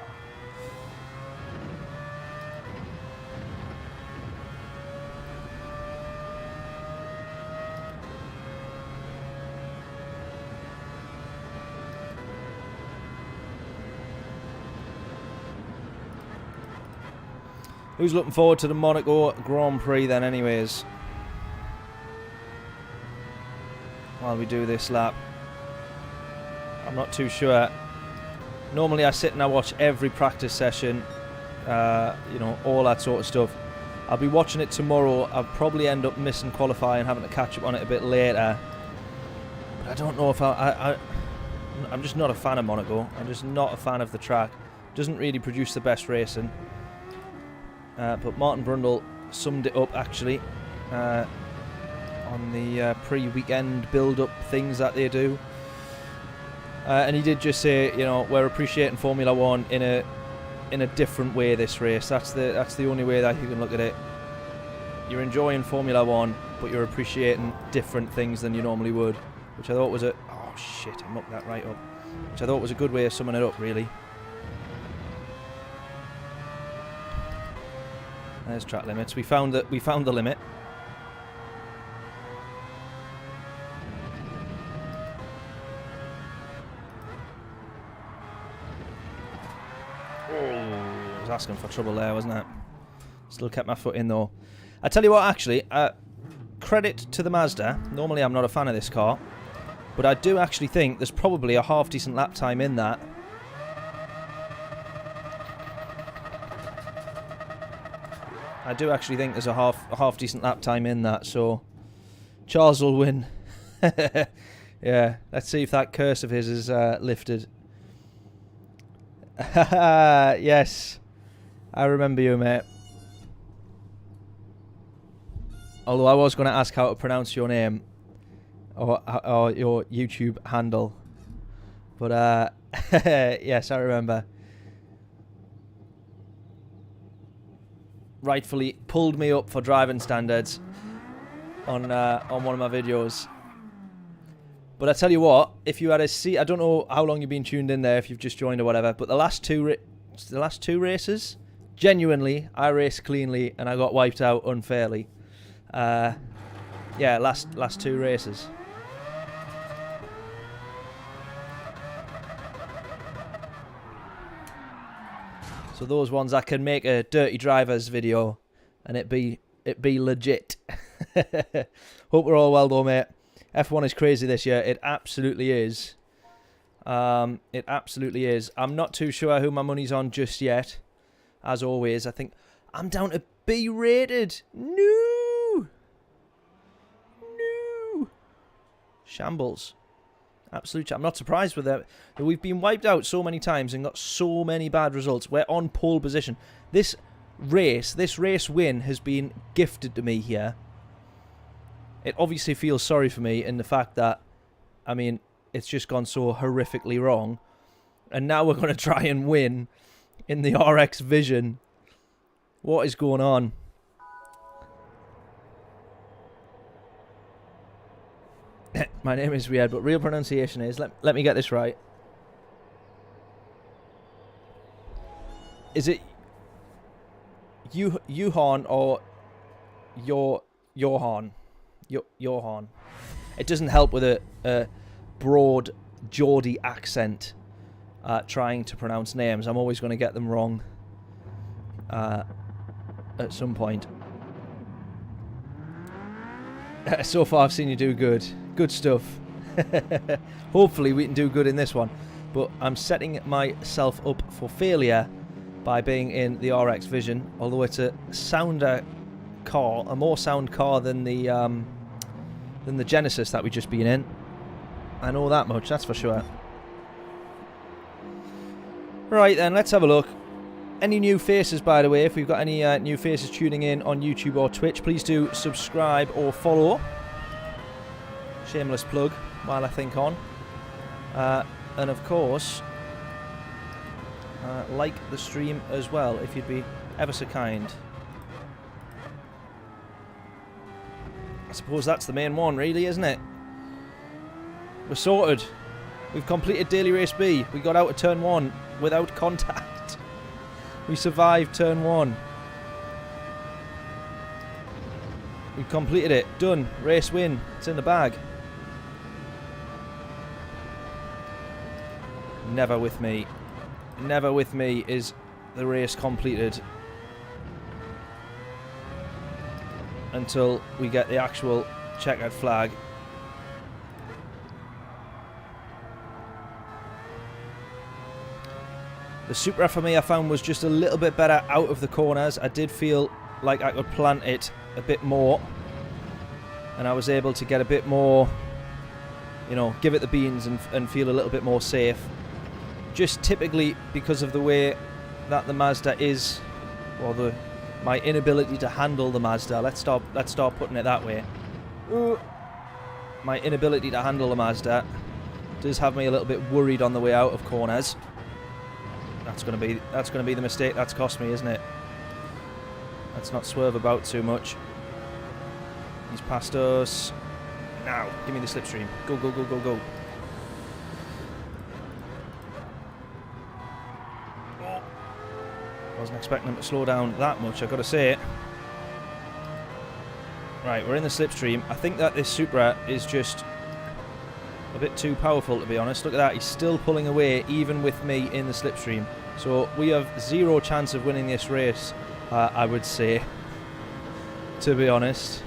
Who's looking forward to the Monaco Grand Prix then anyways? While we do this lap. I'm not too sure. Normally I sit and I watch every practice session. You know, all that sort of stuff. I'll be watching it tomorrow. I'll probably end up missing qualifying, having to catch up on it a bit later. But I don't know if I'm just not a fan of Monaco. I'm just not a fan of the track. Doesn't really produce the best racing. But Martin Brundle summed it up actually on the pre-weekend build-up things that they do, and he did just say, you know, we're appreciating Formula One in a different way this race. That's the only way that you can look at it. You're enjoying Formula One, but you're appreciating different things than you normally would, which I thought was oh shit, I mucked that right up. Which I thought was a good way of summing it up, really. There's track limits. We found the limit. Oh, I was asking for trouble there, wasn't it? Still kept my foot in though. I tell you what, actually, credit to the Mazda. Normally I'm not a fan of this car, but I do actually think there's probably a half decent lap time in that. I do actually think there's a half decent lap time in that, so Charles will win. Yeah, let's see if that curse of his is lifted. Yes, I remember you, mate. Although I was going to ask how to pronounce your name or your YouTube handle, but yes, I remember. Rightfully pulled me up for driving standards on one of my videos. But I tell you what, if you had a seat, I don't know how long you've been tuned in there, if you've just joined or whatever, but the last two races, genuinely, I raced cleanly and I got wiped out unfairly. Yeah, last two races. So those ones I can make a Dirty Drivers video and it be legit. Hope we're all well though, mate. F1 is crazy this year. It absolutely is. It absolutely is. I'm not too sure who my money's on just yet. As always, I think I'm down to B rated. No. Shambles. Absolutely. I'm not surprised with that. We've been wiped out so many times and got so many bad results. We're on pole position. This race win has been gifted to me here. It obviously feels sorry for me in the fact that, I mean, it's just gone so horrifically wrong. And now we're going to try and win in the RX Vision. What is going on? My name is weird, but real pronunciation is... Let me get this right. Is it... Johan or... Johan? Johan. It doesn't help with a broad Geordie accent trying to pronounce names. I'm always going to get them wrong at some point. So far I've seen you do good. Good stuff. Hopefully we can do good in this one. But I'm setting myself up for failure by being in the RX Vision. Although it's a sounder car, a more sound car than the Genesis that we've just been in. I know that much, that's for sure. Right then, let's have a look. Any new faces, by the way, if we've got any new faces tuning in on YouTube or Twitch, please do subscribe or follow. Shameless plug while I think on. And of course, like the stream as well, if you'd be ever so kind. I suppose that's the main one, really, isn't it? We're sorted. We've completed Daily Race B. We got out of turn 1 without contact. We survived turn 1. We completed it. Done. Race win. It's in the bag. Never with me. Never with me is the race completed. Until we get the actual checkered flag. The Supra for me I found was just a little bit better out of the corners. I did feel like I could plant it a bit more. And I was able to get a bit more, you know, give it the beans and feel a little bit more safe. Just typically because of the way that the Mazda is, or my inability to handle the Mazda. Let's start putting it that way. My inability to handle the Mazda does have me a little bit worried on the way out of corners. That's gonna be the mistake that's cost me, isn't it? Let's not swerve about too much. He's past us. Now, give me the slipstream. Go, go, go, go, go. Oh. Wasn't expecting him to slow down that much, I've got to say it. Right, we're in the slipstream. I think that this Supra is just a bit too powerful, to be honest. Look at that, he's still pulling away even with me in the slipstream. So we have zero chance of winning this race, I would say, to be honest.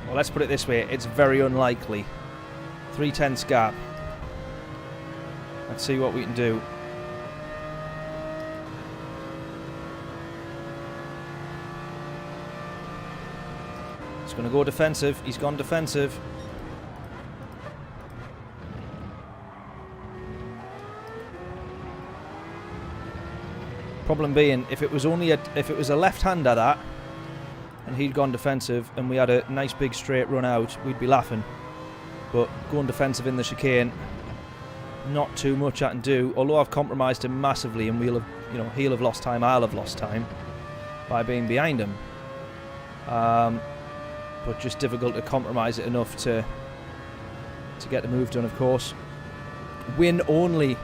Well, let's put it this way, it's very unlikely. 3/10 gap. Let's see what we can do. He's going to go defensive. He's gone defensive. Problem being, if it was a left-hander that, and he'd gone defensive, and we had a nice big straight run out, we'd be laughing. But going defensive in the chicane, not too much I can do. Although I've compromised him massively, and we'll have, you know, he'll have lost time, I'll have lost time by being behind him. But just difficult to compromise it enough to get the move done, of course. Win only.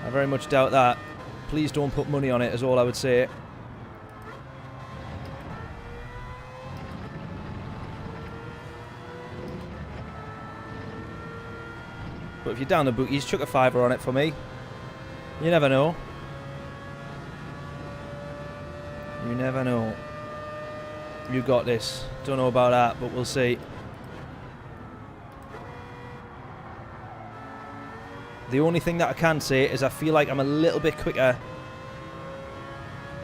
I very much doubt that. Please don't put money on it, is all I would say. But if you're down the bookies, chuck a fiver on it for me. You never know. You never know. You got this. Don't know about that, but we'll see. The only thing that I can say is I feel like I'm a little bit quicker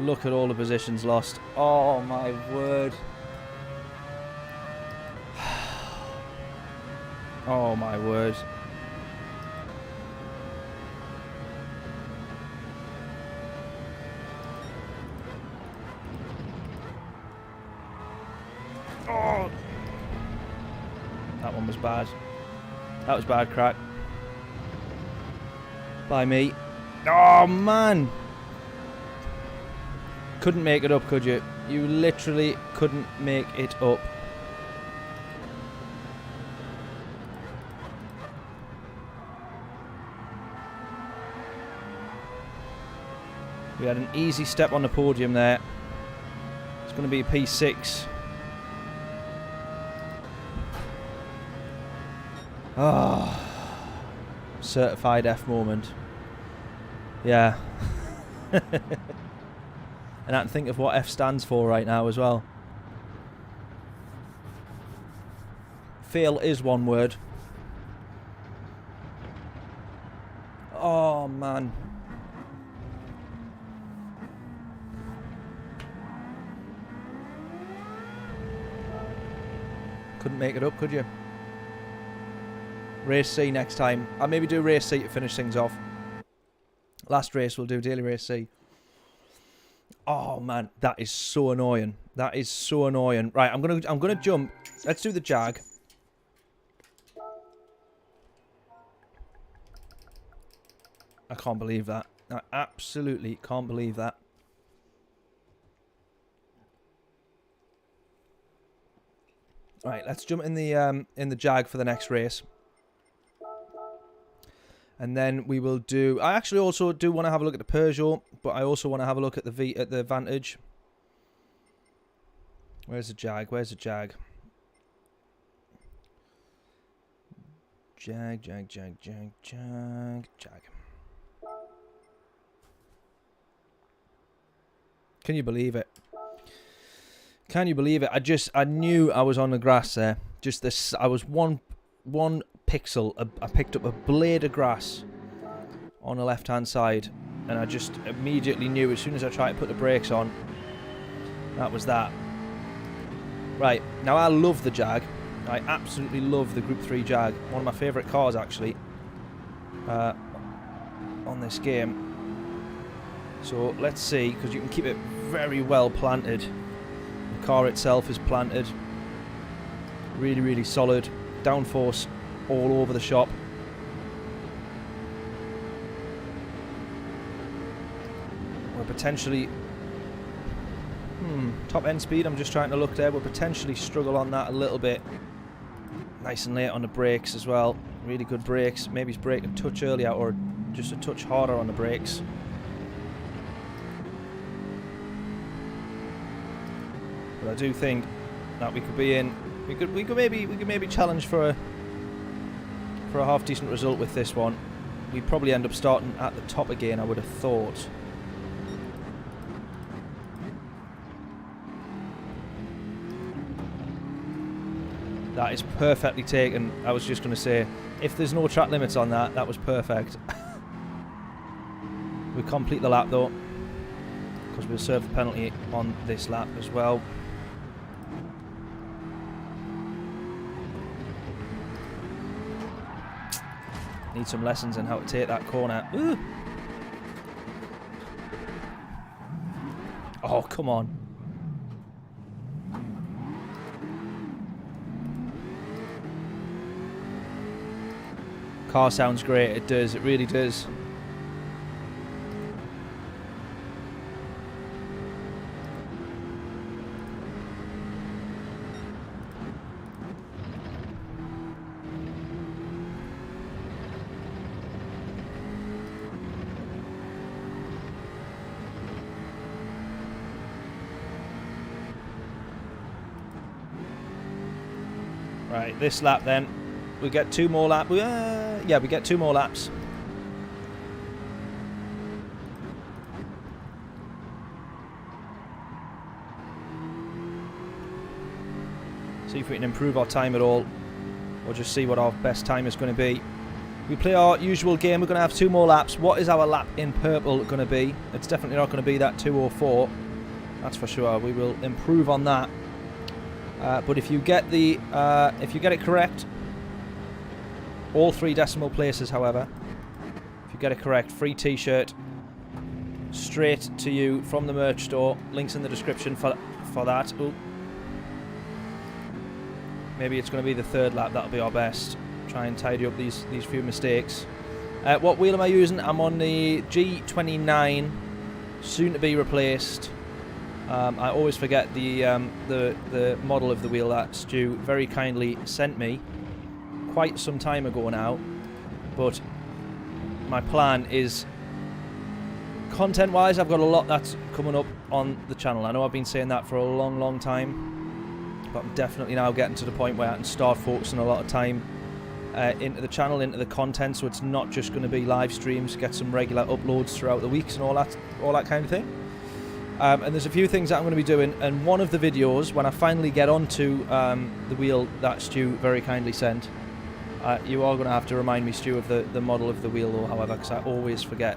Look at all the positions lost. Oh my word. Oh my word. Oh. That one was bad. That was bad crack. By me. Oh man. Couldn't make it up, could you? You literally couldn't make it up. We had an easy step on the podium there. It's going to be a P6. Oh, certified F moment. Yeah. And I can think of what F stands for right now as well. Fail is one word. Oh man. Couldn't make it up, could you? Race C next time. I'll maybe do race C to finish things off. Last race we'll do daily race C. Oh man, that is so annoying. That is so annoying. Right, I'm gonna jump. Let's do the Jag. I can't believe that. I absolutely can't believe that. Right, let's jump in the Jag for the next race. And then we will do... I actually also do want to have a look at the Peugeot, but I also want to have a look at the Vantage. Where's the Jag? Where's the Jag? Jag. Can you believe it? Can you believe it? I knew I was on the grass there. Just this, I was one pixel. I picked up a blade of grass on the left-hand side, and I just immediately knew as soon as I tried to put the brakes on, that was that. Right, now I love the Jag. I absolutely love the Group 3 Jag. One of my favourite cars, actually, on this game. So let's see, because you can keep it very well planted. The car itself is planted. Really, really solid. Downforce all over the shop. We're potentially... top end speed, I'm just trying to look there. We'll potentially struggle on that a little bit. Nice and late on the brakes as well. Really good brakes. Maybe he's braking a touch earlier or just a touch harder on the brakes. But I do think that we could be in. We could maybe challenge for a half decent result with this one. We'd probably end up starting at the top again, I would have thought. That is perfectly taken. I was just going to say, if there's no track limits on that, that was perfect. We complete the lap though, because we'll serve the penalty on this lap as well. Need some lessons on how to take that corner. Ooh. Oh, come on. Car sounds great. It does. It really does. Right, this lap then. We get 2 more laps. Yeah, we get 2 more laps. See if we can improve our time at all, or just see what our best time is going to be. We play our usual game. We're going to have 2 more laps. What is our lap in purple going to be? It's definitely not going to be that 2:04. That's for sure. We will improve on that. But if you get it correct, all 3 decimal places, however, if you get it correct, free T-shirt straight to you from the merch store. Links in the description for that. Ooh. Maybe it's going to be the 3rd lap. That'll be our best. Try and tidy up these few mistakes. What wheel am I using? I'm on the G29, soon to be replaced. I always forget the model of the wheel that Stu very kindly sent me quite some time ago now. But my plan is, content-wise, I've got a lot that's coming up on the channel. I know I've been saying that for a long, long time, but I'm definitely now getting to the point where I can start focusing a lot of time into the channel, into the content, so it's not just going to be live streams, get some regular uploads throughout the weeks and all that kind of thing. And there's a few things that I'm going to be doing, and one of the videos, when I finally get onto the wheel that Stu very kindly sent, you are going to have to remind me, Stu, of the model of the wheel, though, however, because I always forget.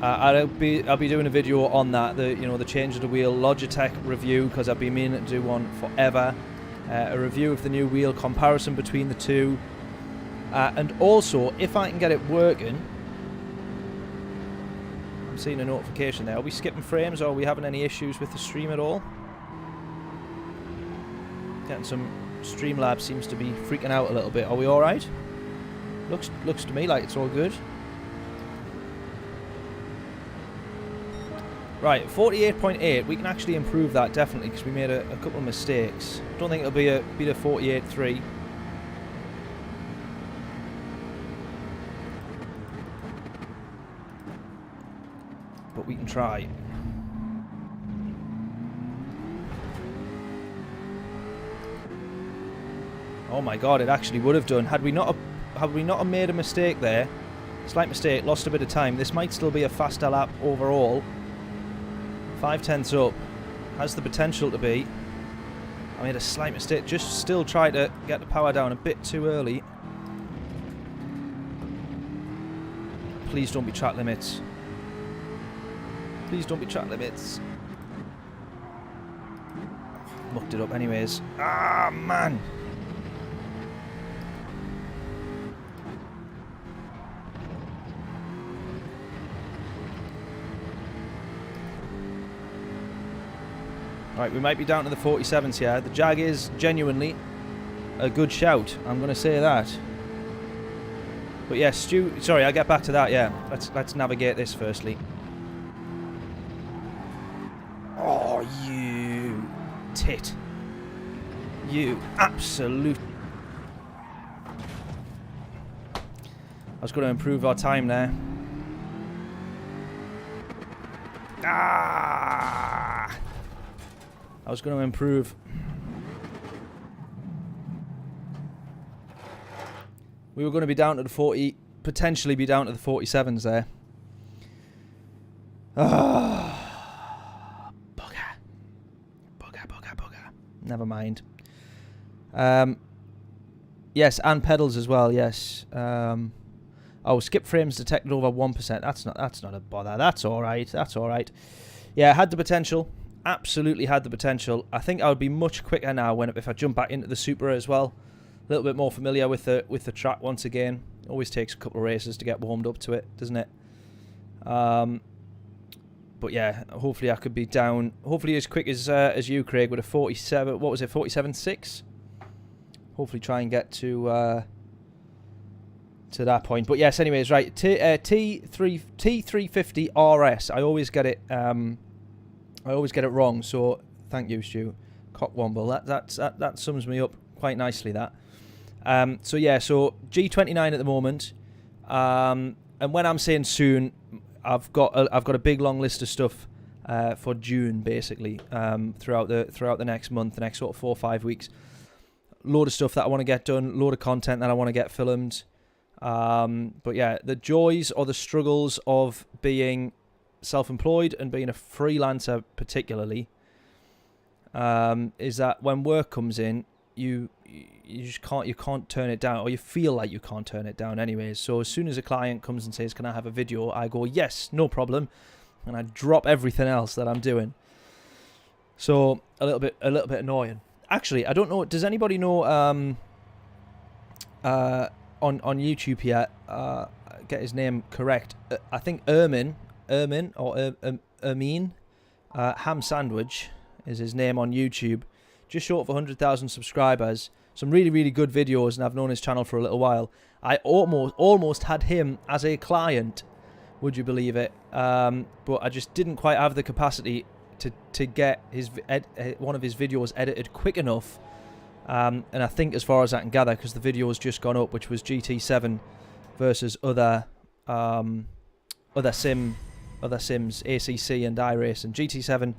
I'll be doing a video on that, the change of the wheel, Logitech review, because I've been meaning to do one forever. A review of the new wheel, comparison between the two, and also, if I can get it working, I'm seeing a notification there. Are we skipping frames, or are we having any issues with the stream at all? Getting some Streamlabs seems to be freaking out a little bit. Are we alright? Looks to me like it's all good. Right, 48.8. We can actually improve that, definitely, because we made a couple of mistakes. Don't think it'll be the 48.3. But we can try. Oh my god, it actually would have done. Had we not made a mistake there, slight mistake, lost a bit of time, this might still be a faster lap overall. 5/10 up. Has the potential to be. I made a slight mistake. Just still try to get the power down a bit too early. Please don't be track limits. Please don't be track limits. Mucked it up anyways. Ah, man. Right, we might be down to the 47s here. The Jag is genuinely a good shout. I'm going to say that. But yes, Stu... Sorry, I'll get back to that, yeah. Let's navigate this firstly. Oh, you tit. You absolute... I was going to improve our time there. Ah! I was going to improve. We were going to be down to the 40, potentially be down to the 47s there. Ah, bugger. Never mind. Yes, and pedals as well. Yes. Oh, skip frames detected over 1%. That's not a bother. That's all right. That's all right. Yeah, had the potential. Absolutely had the potential. I think I would be much quicker now if I jump back into the Supra as well. A little bit more familiar with the track once again. Always takes a couple of races to get warmed up to it, doesn't it? But yeah, hopefully I could be down. Hopefully as quick as you, Craig, with a 47. What was it? 47.6. Hopefully try and get to that point. But yes, anyways, right. T350 RS. I always get it. I always get it wrong, so thank you, Stu. Cockwomble. That sums me up quite nicely, that. So yeah, so G29 at the moment. And when I'm saying soon, I've got a big long list of stuff for June, basically, throughout the next month, the next sort of 4 or 5 weeks. Load of stuff that I want to get done, load of content that I want to get filmed. But yeah, the joys or the struggles of being self-employed and being a freelancer particularly, is that when work comes in, you just can't turn it down, or you feel like you can't turn it down anyways. So as soon as a client comes and says, can I have a video, I go, yes, no problem, and I drop everything else that I'm doing. So a little bit annoying. Actually, I don't know, does anybody know on YouTube here, get his name correct, I think Ermin or Ermin Ham Sandwich is his name on YouTube, just short of 100,000 subscribers, some really good videos, and I've known his channel for a little while. I almost had him as a client, would you believe it, but I just didn't quite have the capacity to get his one of his videos edited quick enough, and I think, as far as I can gather, because the video has just gone up, which was GT7 versus other sims, ACC and iRace, and GT7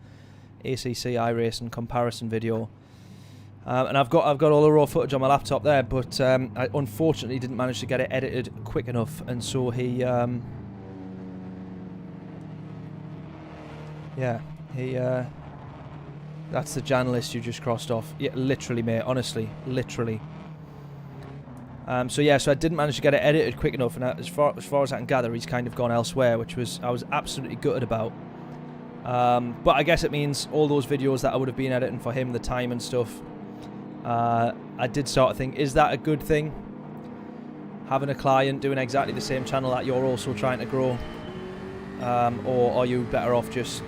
ACC iRace and comparison video, and I've got all the raw footage on my laptop there, but I unfortunately didn't manage to get it edited quick enough, and so he that's the journalist you just crossed off. Yeah, literally, mate. Honestly, literally. So I didn't manage to get it edited quick enough, and as far as I can gather, he's kind of gone elsewhere, which I was absolutely gutted about. But I guess it means all those videos that I would have been editing for him, the time and stuff, I did start to think, is that a good thing? Having a client doing exactly the same channel that you're also trying to grow, or are you better off just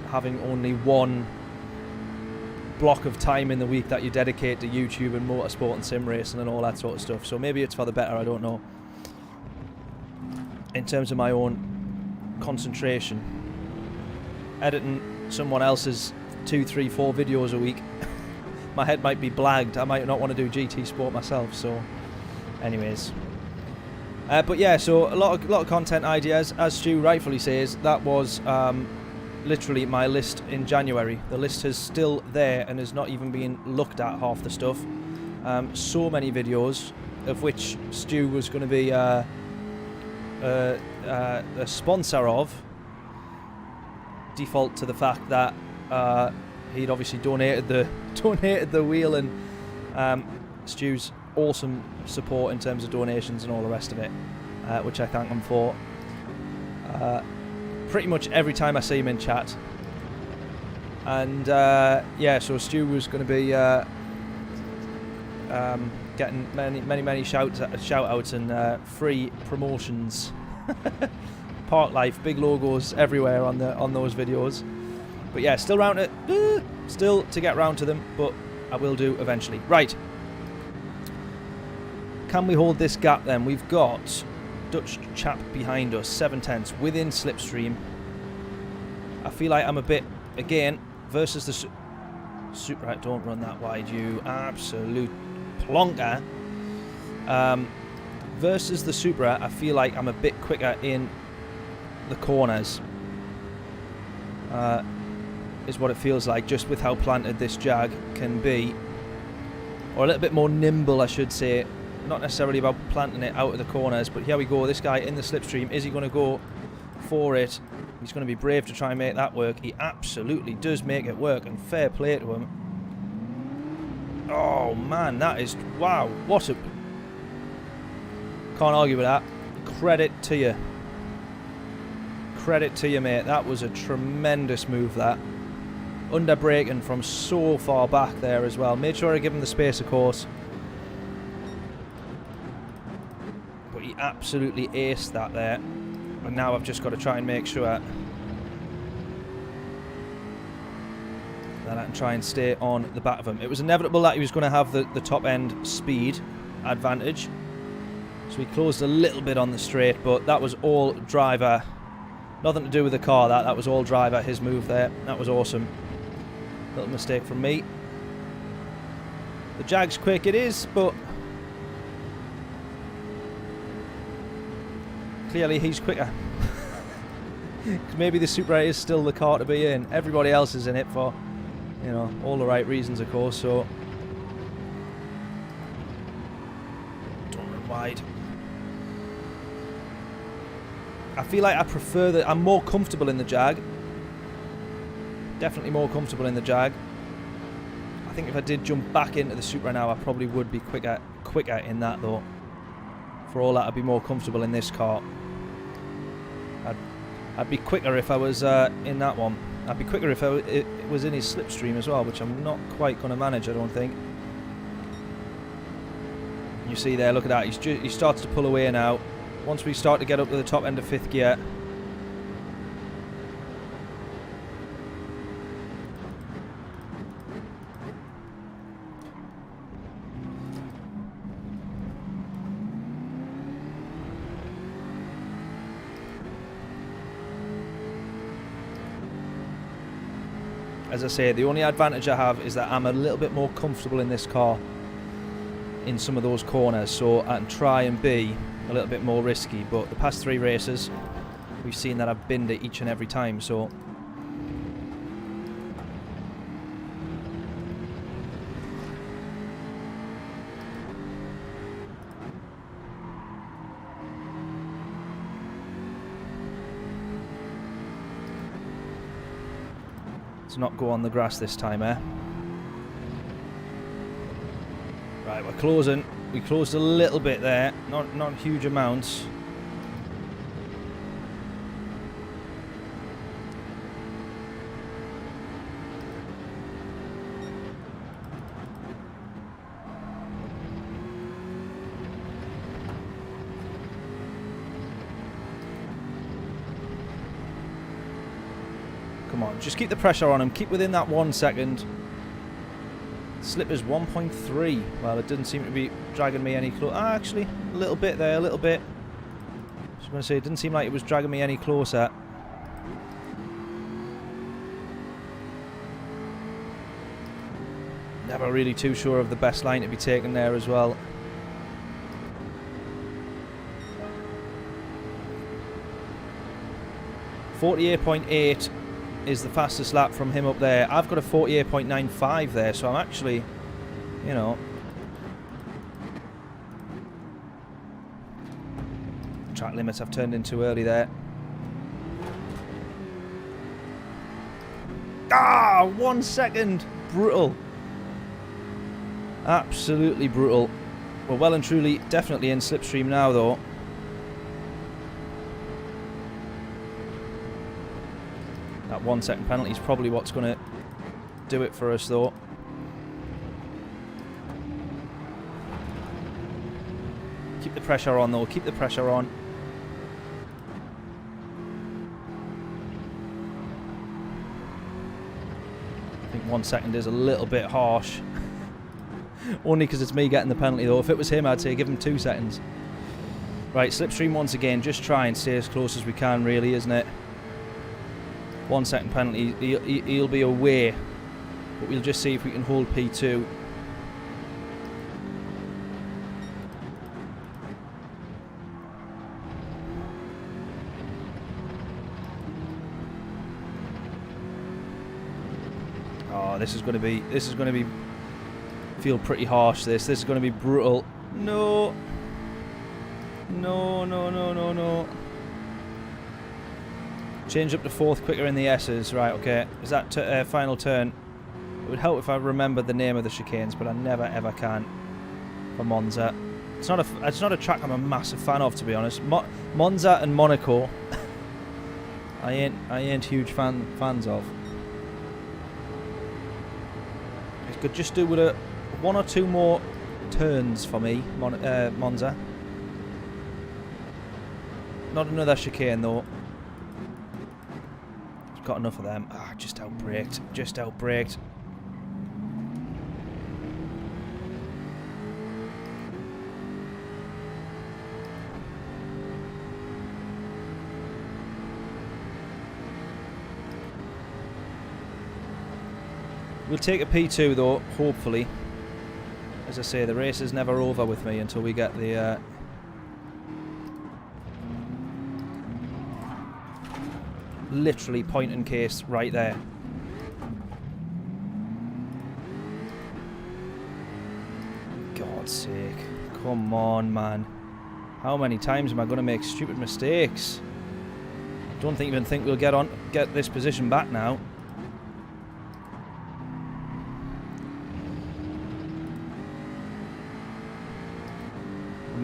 having only one block of time in the week that you dedicate to YouTube and motorsport and sim racing and all that sort of stuff? So maybe it's for the better, I don't know. In terms of my own concentration, editing someone else's 2, 3, 4 videos a week, my head might be blagged. I might not want to do GT Sport myself. So anyways, but yeah, so a lot of content ideas, as Stu rightfully says. That was literally my list in January. The list is still there and has not even been looked at, half the stuff. So many videos, of which Stu was going to be a sponsor of, default to the fact that he'd obviously donated the wheel, and Stu's awesome support in terms of donations and all the rest of it, which I thank him for. Pretty much every time I see him in chat. And so Stu was going to be getting many shout outs and free promotions. Park Life, big logos everywhere on those videos. But yeah, still to get round to them, but I will do eventually. Right. Can we hold this gap then? We've got Dutch chap behind us, 7/10 within slipstream. I feel like I'm a bit, again, versus the Supra. Don't run that wide, you absolute plonker. Versus the Supra, I feel like I'm a bit quicker in the corners. Is what it feels like, just with how planted this Jag can be, or a little bit more nimble, I should say. Not necessarily about planting it out of the corners, but here we go. This guy in the slipstream, is he going to go for it? He's going to be brave to try and make that work. He absolutely does make it work, and fair play to him. Oh man, that is, wow, what a, can't argue with that. Credit to you. Credit to you, mate. That was a tremendous move, that. Under braking from so far back there as well. Made sure I give him the space, of course. But he absolutely aced that there. And now I've just got to try and make sure that I can try and stay on the back of him. It was inevitable that he was going to have the top end speed advantage. So he closed a little bit on the straight, but that was all driver. Nothing to do with the car, that was all driver, his move there. That was awesome. Little mistake from me. The Jag's quick, it is, but clearly he's quicker. Maybe the Supra is still the car to be in. Everybody else is in it for, you know, all the right reasons, of course, so don't run wide. I feel like I prefer that. I'm more comfortable in the Jag. Definitely more comfortable in the Jag. I I think if I did jump back into the Supra now, I probably would be quicker in that though. For all that, I'd be more comfortable in this car. I'd be quicker if I was in that one. I'd be quicker if it was in his slipstream as well, which I'm not quite going to manage, I don't think. You see there, look at that. He starts to pull away now. Once we start to get up to the top end of 5th gear. As I say, the only advantage I have is that I'm a little bit more comfortable in this car in some of those corners, so I can try and be a little bit more risky. But the past 3 races, we've seen that I've binned it each and every time, so... Let's not go on the grass this time, eh? Right, we're closing. We closed a little bit there, not huge amounts. Come on, just keep the pressure on him. Keep within that 1 second. Slip is 1.3. Well, it didn't seem to be dragging me any closer. Ah, actually, a little bit there, a little bit. I was going to say, it didn't seem like it was dragging me any closer. Never really too sure of the best line to be taken there as well. .48 is the fastest lap from him up there. I've got a 48.95 there, so I'm actually, you know... Track limits I've turned in too early there. Ah, 1 second! Brutal. Absolutely brutal. We're well and truly definitely in slipstream now, though. That 1 second penalty is probably what's going to do it for us, though. Keep the pressure on, though. Keep the pressure on. I think 1 second is a little bit harsh. Only because it's me getting the penalty, though. If it was him, I'd say give him 2 seconds. Right, slipstream once again. Just try and stay as close as we can, really, isn't it? 1 second penalty, he'll be away, but we'll just see if we can hold P2. Oh, this is going to be feel pretty harsh. This is going to be brutal. No. Change up to 4th quicker in the S's. Right, okay. Is that final turn? It would help if I remembered the name of the chicanes, but I never ever can for Monza. It's not a track I'm a massive fan of, to be honest. Monza and Monaco I ain't huge fans of. It could just do with 1 or 2 more turns for me, Monza. Not another chicane though. Got enough of them. Ah, just outbraked. Just outbraked. We'll take a P2 though, hopefully. As I say, the race is never over with me until we get the... literally point and case right there. God's sake. Come on, man. How many times am I going to make stupid mistakes? Don't even think we'll get this position back now.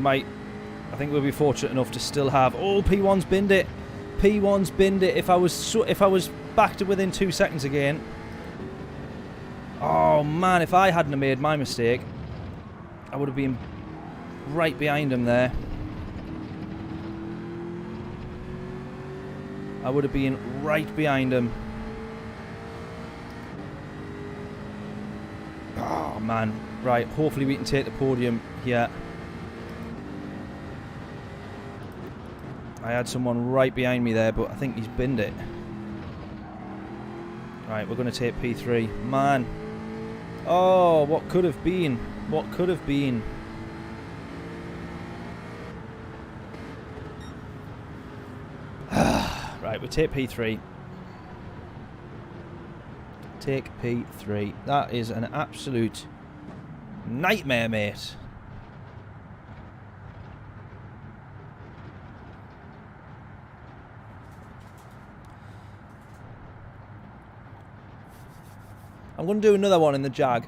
I think we'll be fortunate enough to still have. Oh, P1's binned it. P1's binned it. If I was back to within 2 seconds again. Oh man, if I hadn't have made my mistake, I would have been right behind him there. I would have been right behind him. Oh man. Right, hopefully we can take the podium here. I had someone right behind me there, but I think he's binned it. Right, we're going to take P3. Man. Oh, what could have been? What could have been? Right, we take P3. Take P3. That is an absolute nightmare, mate. I'm going to do another one in the Jag.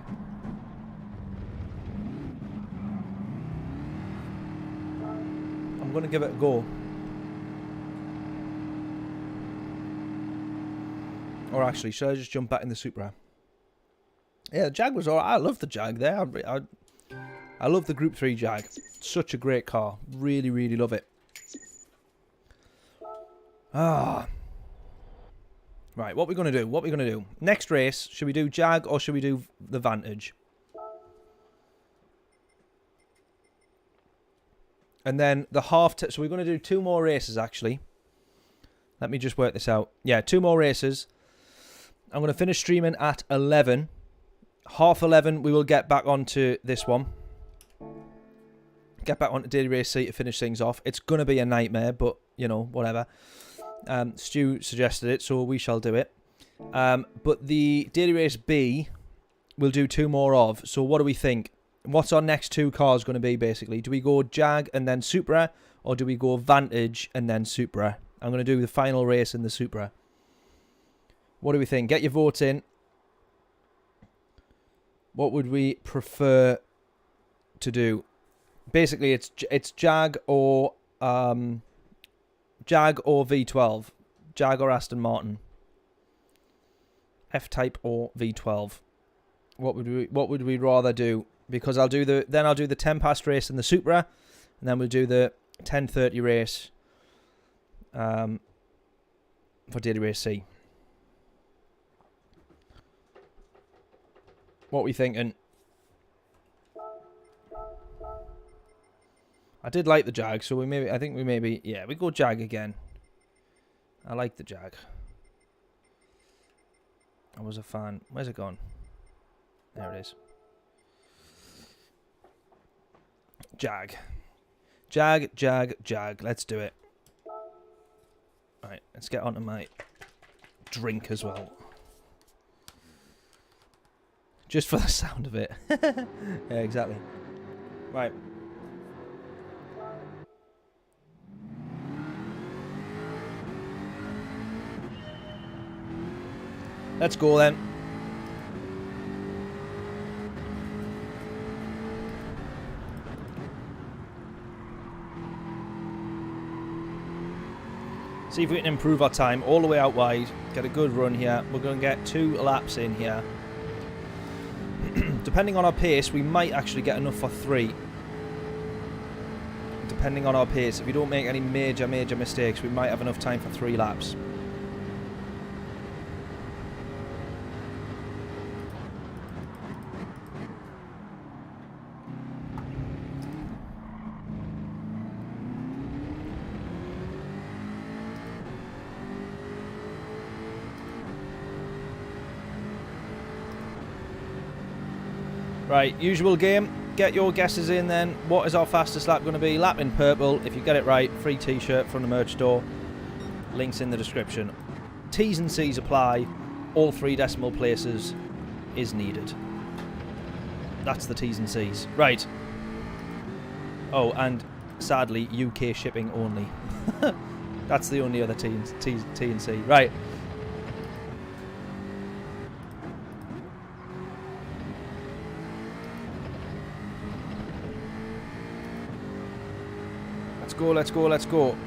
I'm going to give it a go. Or actually, should I just jump back in the Supra? Yeah, the Jag was alright. I love the Jag there. I love the Group 3 Jag. Such a great car. Really, really love it. Ah. Right, what are we going to do? What are we going to do? Next race, should we do Jag or should we do the Vantage? And then the half... So we're going to do 2 more races, actually. Let me just work this out. Yeah, 2 more races. I'm going to finish streaming at 11. Half 11, we will get back onto this one. Get back onto Daily Race C to finish things off. It's going to be a nightmare, but, you know, whatever. Stu suggested it, so we shall do it. But the Daily Race B, we'll do 2 more of. So what do we think? What's our next 2 cars going to be, basically? Do we go Jag and then Supra, or do we go Vantage and then Supra? I'm going to do the final race in the Supra. What do we think? Get your votes in. What would we prefer to do? Basically, it's Jag or V12, Jag or Aston Martin, F-Type or V12. What would we rather do? Because I'll do the 10 past race in the Supra, and then we'll do the 10:30 race for Daily Race C. What are we thinking? I did like the Jag, so I think we go Jag again. I like the Jag. I was a fan. Where's it gone? There it is. Jag. Jag. Let's do it. Right, let's get onto my drink as well. Just for the sound of it. Yeah, exactly. Right. Let's go then. See if we can improve our time all the way out wide. Get a good run here. We're going to get 2 laps in here. Depending on our pace, we might actually get enough for 3. Depending on our pace. If we don't make any major mistakes, we might have enough time for 3 laps. Right, usual game. Get your guesses in then. What is our fastest lap going to be? Lap in purple. If you get it right, free t-shirt from the merch store. Links in the description. T's and C's apply. All 3 decimal places is needed. That's the T's and C's. Right. Oh, and sadly, UK shipping only. That's the only other T and C. Right. go, let's go, let's go.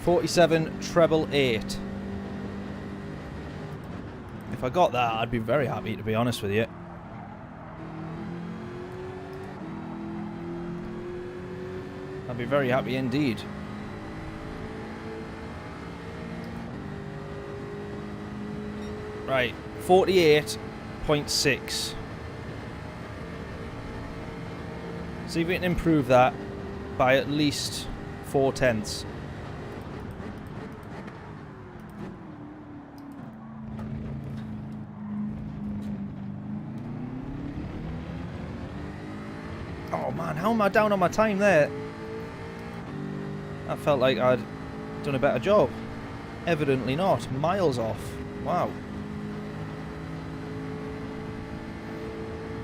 .47 treble 8. If I got that, I'd be very happy, to be honest with you. I'd be very happy indeed. Right, 48.6. See if we can improve that by at least 4/10. Oh man, how am I down on my time there? That felt like I'd done a better job. Evidently not. Miles off. Wow.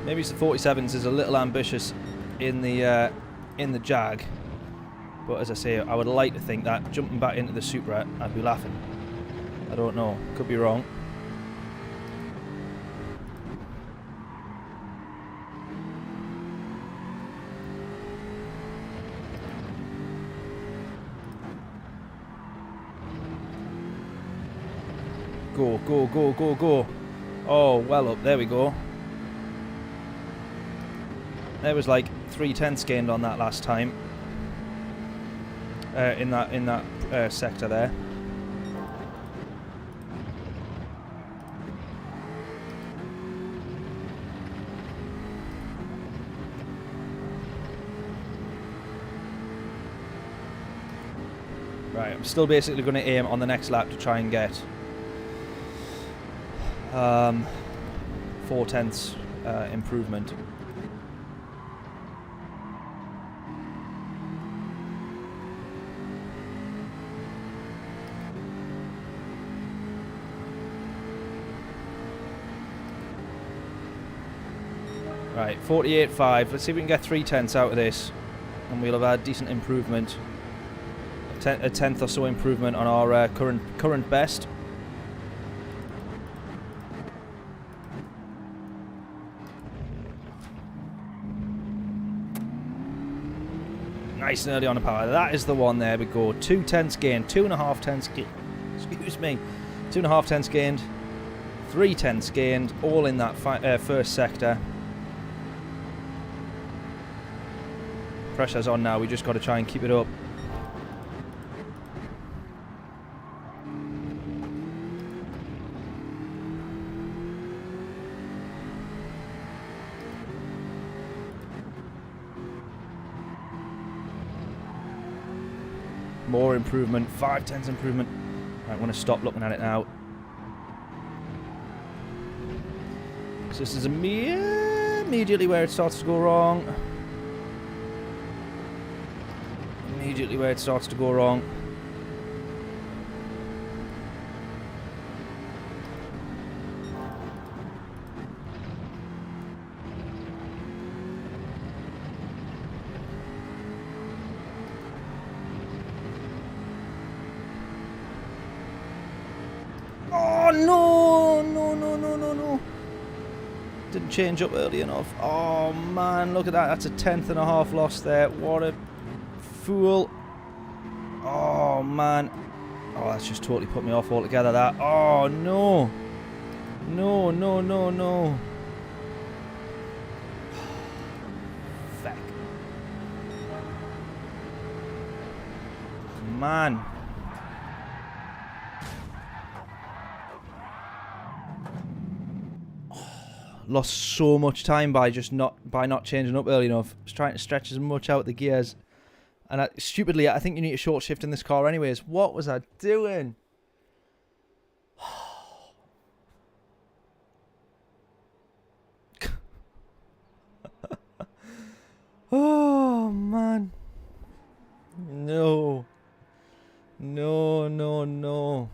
Maybe the 47s is a little ambitious in the Jag, but as I say, I would like to think that jumping back into the Supra, I'd be laughing. I don't know. Could be wrong. Go, go, go, go, go. Oh, well up. There we go. There was like 3/10 gained on that last time. In that sector there. Right, I'm still basically going to aim on the next lap to try and get 4/10 improvement. Right, 48.5. Let's see if we can get 3/10 out of this, and we'll have had decent improvement. A tenth or so improvement on our current best. Nice and early on the power. That is the one. There we go. 2/10 gained. 2.5/10 gained. Excuse me. 2.5/10 gained. 3/10 gained. All in that first sector. Pressure's on now. We just got to try and keep it up. More improvement, 5/10 improvement. I want to stop looking at it now. So this is immediately where it starts to go wrong. Immediately where it starts to go wrong. Oh no, no, no, no, no, no. Didn't change up early enough. Oh man, look at that. That's a 10.5 loss there. What a fool. Oh man. Oh, that's just totally put me off altogether, that. Oh no. No, no, no, no. Fuck. Man. Lost so much time by not changing up early enough. Just trying to stretch as much out the gears. And stupidly, I think you need to short shift in this car anyways. What was I doing? Oh, man. No. No, no, no.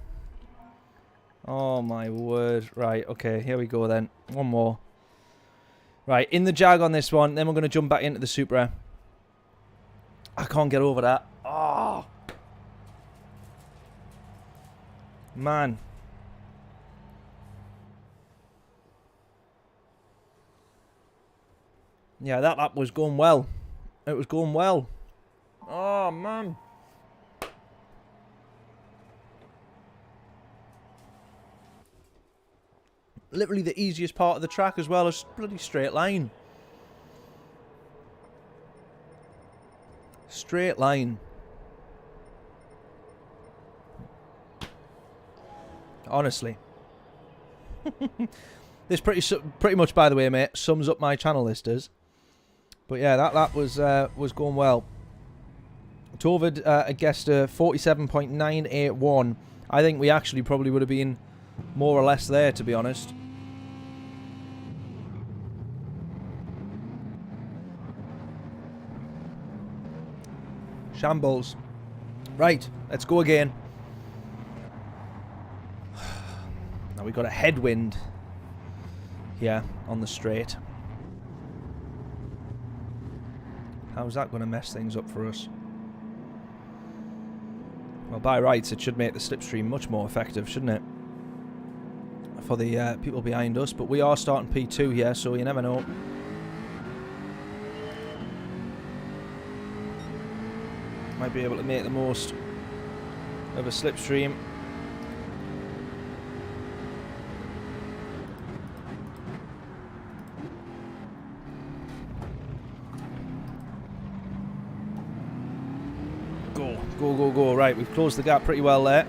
Oh, Right, okay, here we go then. One more. Right, in the Jag on this one, then we're going to jump back into the Supra. I can't get over that. Oh! Man. Yeah, that lap was going well. It was going well. Oh, man. Literally the easiest part of the track as well, as bloody straight line. Straight line. Honestly. This pretty much, by the way, mate, sums up my channel listers. But yeah, that lap was going well. Tovid guessed 47.981. I think we actually probably would have been more or less there, to be honest. Shambles. Right, let's go again. Now we've got a headwind here on the straight. How's that going to mess things up for us? Well, by rights, it should make the slipstream much more effective, shouldn't it? For the people behind us, but we are starting P2 here, so you never know. Might be able to make the most of a slipstream. Go, go, go, go. Right, we've closed the gap pretty well there.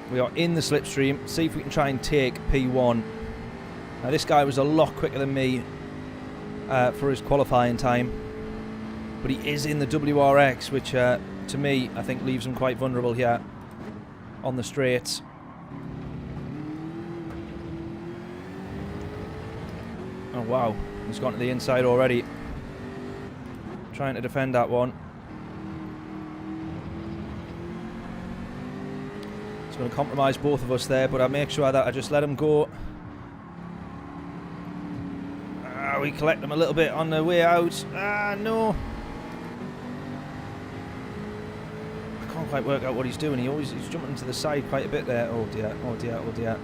We are in the slipstream. See if we can try and take P1. Now, this guy was a lot quicker than me for his qualifying time. But he is in the WRX, which to me, I think leaves him quite vulnerable here on the straights. Oh, wow. He's gone to the inside already. Trying to defend that one. It's going to compromise both of us there, but I make sure that I just let him go. We collect him a little bit on the way out. No. I can't quite work out what he's doing. He's jumping to the side quite a bit there. Oh dear, oh dear, oh dear.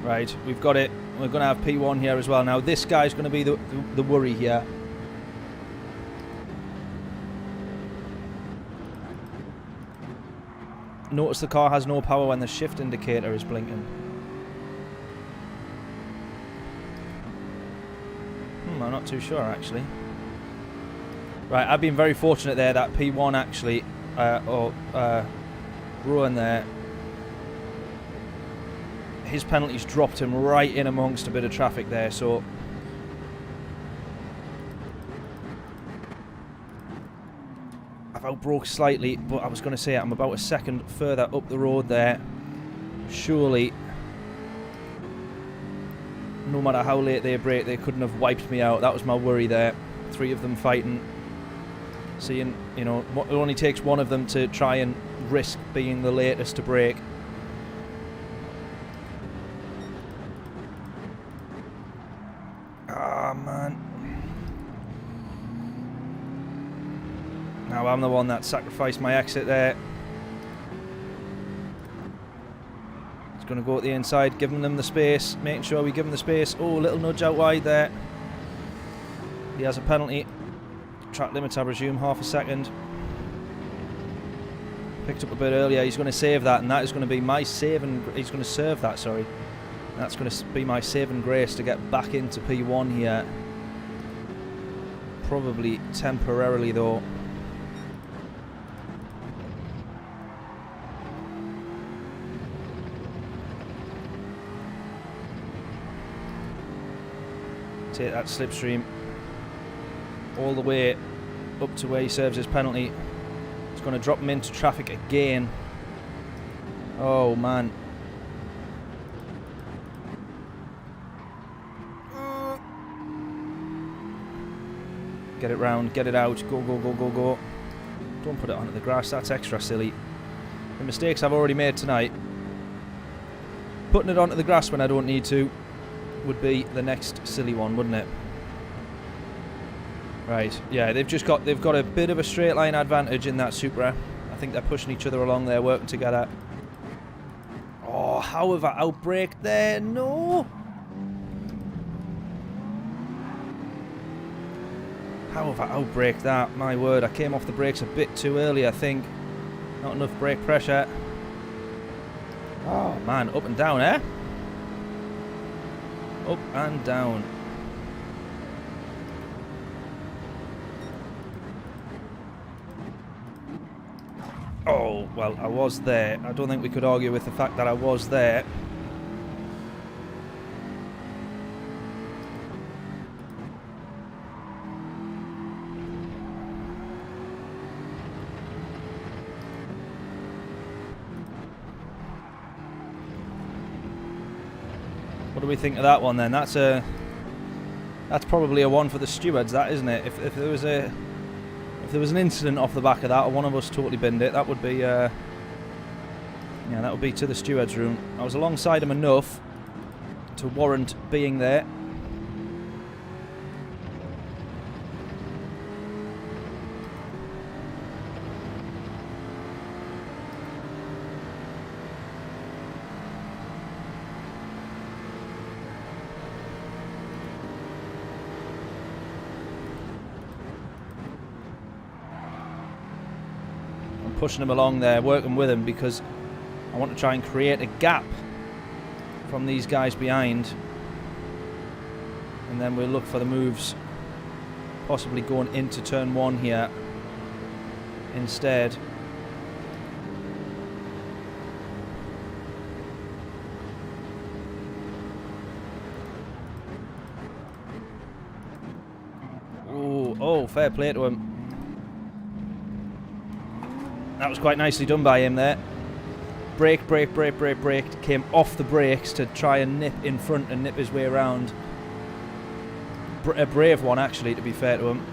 Right, we've got it. We're going to have P1 here as well. Now, this guy's going to be the worry here. Notice the car has no power when the shift indicator is blinking. I'm not too sure, actually. Right, I've been very fortunate there that P1 actually, Rowan there, his penalties dropped him right in amongst a bit of traffic there, so I've outbroke slightly, but I was going to say I'm about a second further up the road there. Surely, no matter how late they brake, they couldn't have wiped me out. That was my worry there. Three of them fighting. Seeing, you know, it only takes one of them to try and risk being the latest to brake. Now I'm the one that sacrificed my exit there. It's going to go at the inside, giving them the space, making sure we give him the space. Oh, little nudge out wide there. He has a penalty. Track limits, I presume, half a second. Picked up a bit earlier. He's going to save that, and that is going to be my saving. He's going to serve that, sorry. That's going to be my saving grace to get back into P1 here. Probably temporarily, though. Take that slipstream all the way up to where he serves his penalty. It's going to drop him into traffic again. Oh man, Get it round, get it out. Go, go, go, go, go. Don't put it onto the grass. That's extra silly. The mistakes I've already made tonight. Putting it onto the grass when I don't need to would be the next silly one, wouldn't it? Right, yeah, they've got a bit of a straight line advantage in that Supra. I think they're pushing each other along there, working together. Oh, how have I outbraked there? No! How have I outbraked that? My word, I came off the brakes a bit too early, I think. Not enough brake pressure. Oh, man, up and down, eh? Up and down. Oh, well, I was there. I don't think we could argue with the fact that I was there. What do we think of that one then? That's probably a one for the stewards, that, isn't it? If there was an incident off the back of that, or one of us totally binned it, that would be yeah, that would be to the steward's room. I was alongside him enough to warrant being there. Pushing him along there, working with him, because I want to try and create a gap from these guys behind, and then we'll look for the moves, possibly going into turn one here instead. Oh, fair play to him. That was quite nicely done by him there. Brake, brake, brake, brake, brake. Came off the brakes to try and nip in front and nip his way around. A brave one, actually, to be fair to him.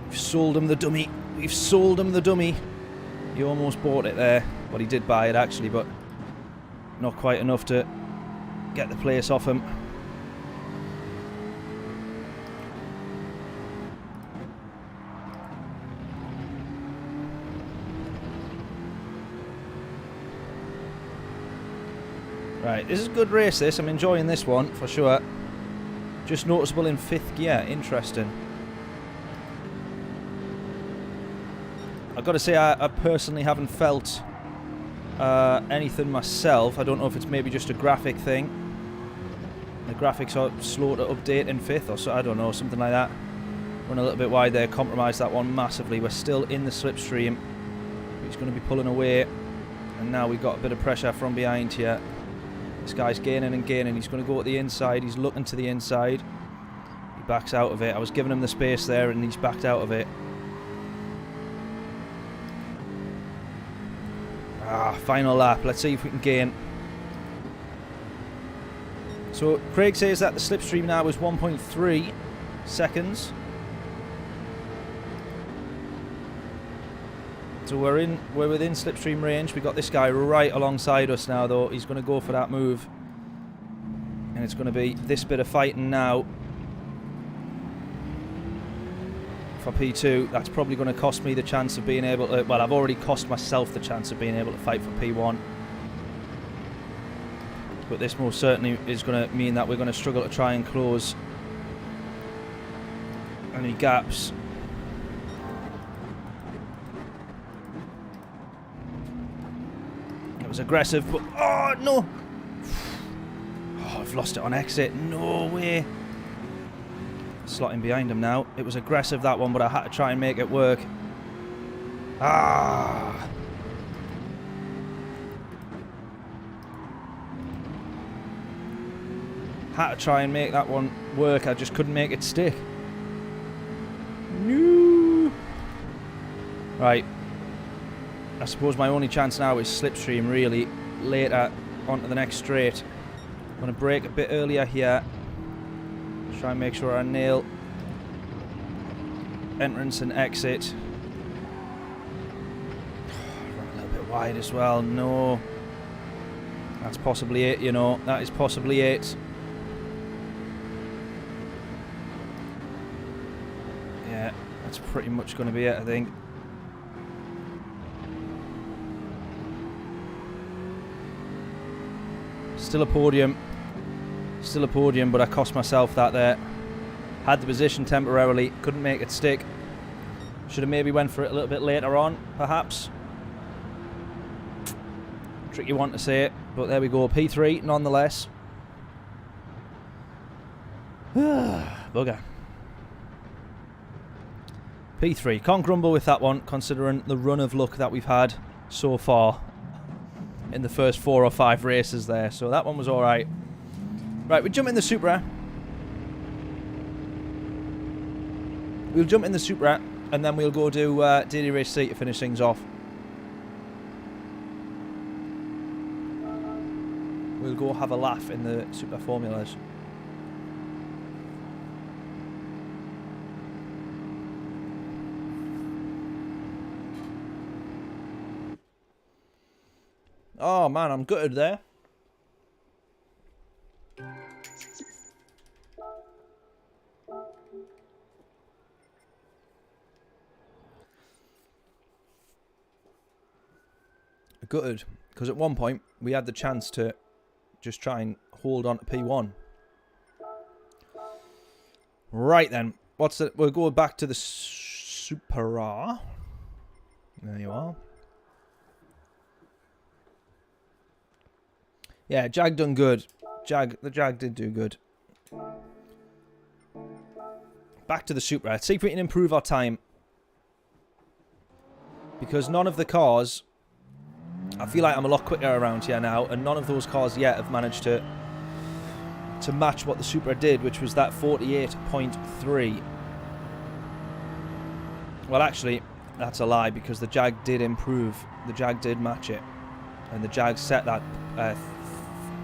We've sold him the dummy. We've sold him the dummy. He almost bought it there. Well, he did buy it, actually, but not quite enough to get the place off him. Right, this is a good race, this. I'm enjoying this one, for sure. Just noticeable in 5th gear. Interesting. I've got to say, I personally haven't felt anything myself. I don't know if it's maybe just a graphic thing. The graphics are slow to update in 5th or so, I don't know, something like that. Run a little bit wide there, compromised that one massively. We're still in the slipstream. He's going to be pulling away, and now we've got a bit of pressure from behind here. This guy's gaining and gaining. He's going to go to the inside. He's looking to the inside. He backs out of it. I was giving him the space there, and he's backed out of it. Final lap. Let's see if we can gain. So Craig says that the slipstream now is 1.3 seconds. So we're within slipstream range. We got this guy right alongside us now, though. He's going to go for that move, and it's going to be this bit of fighting now for P2. That's probably going to cost me the chance of being able to... Well, I've already cost myself the chance of being able to fight for P1. But this most certainly is going to mean that we're going to struggle to try and close any gaps. It was aggressive, but... Oh, no! Oh, I've lost it on exit. No way! Slotting behind him now. It was aggressive, that one, but I had to try and make it work. Ah! Had to try and make that one work. I just couldn't make it stick. No! Right. I suppose my only chance now is slipstream, really, later onto the next straight. I'm going to brake a bit earlier here. Try and make sure I nail entrance and exit. Run a little bit wide as well. No. That's possibly it, you know. That is possibly it. Yeah, that's pretty much going to be it, I think. Still a podium. Still a podium, but I cost myself that there. Had the position temporarily, couldn't make it stick. Should have maybe went for it a little bit later on, perhaps. Tricky one to say it, but there we go. P3 nonetheless. Bugger. P3. Can't grumble with that one, considering the run of luck that we've had so far in the first 4 or 5 races there. So that one was alright. Right, we jump in the Supra. We'll jump in the Supra, and then we'll go do Daily Race C to finish things off. We'll go have a laugh in the Super Formulas. Oh man, I'm gutted there. Gutted, because at one point we had the chance to just try and hold on to P1. Right then, what's the? We'll go back to the Supra. There you are. Yeah, Jag done good. The Jag did do good. Back to the Supra. Let's see if we can improve our time, because none of the cars. I feel like I'm a lot quicker around here now, and none of those cars yet have managed to match what the Supra did, which was that 48.3. Well, actually, that's a lie, because the Jag did improve. The Jag did match it, and the Jag set that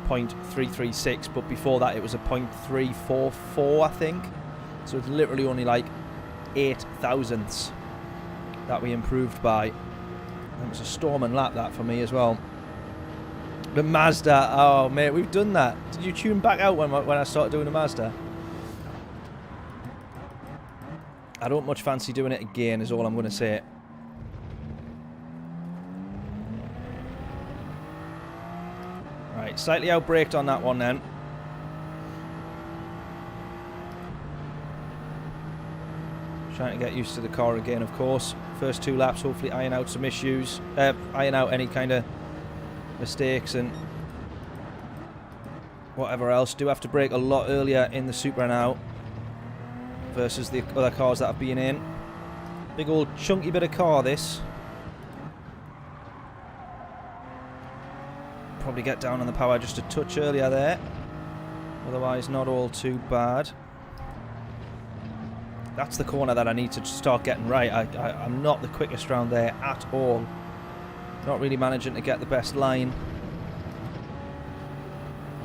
0.336, but before that it was a 0.344, I think. So it's literally only like 8 thousandths that we improved by. It was a storm and lap that for me as well. The Mazda, oh mate, we've done that. Did you tune back out when I started doing the Mazda? I don't much fancy doing it again, is all I'm going to say. Right, slightly outbraked on that one then. Trying to get used to the car again, of course. First 2 laps, hopefully iron out some issues. Iron out any kind of mistakes and whatever else. Do have to brake a lot earlier in the Supra now versus the other cars that I've been in. Big old chunky bit of car, this. Probably get down on the power just a touch earlier there. Otherwise, not all too bad. That's the corner that I need to start getting right. I'm not the quickest round there at all. Not really managing to get the best line.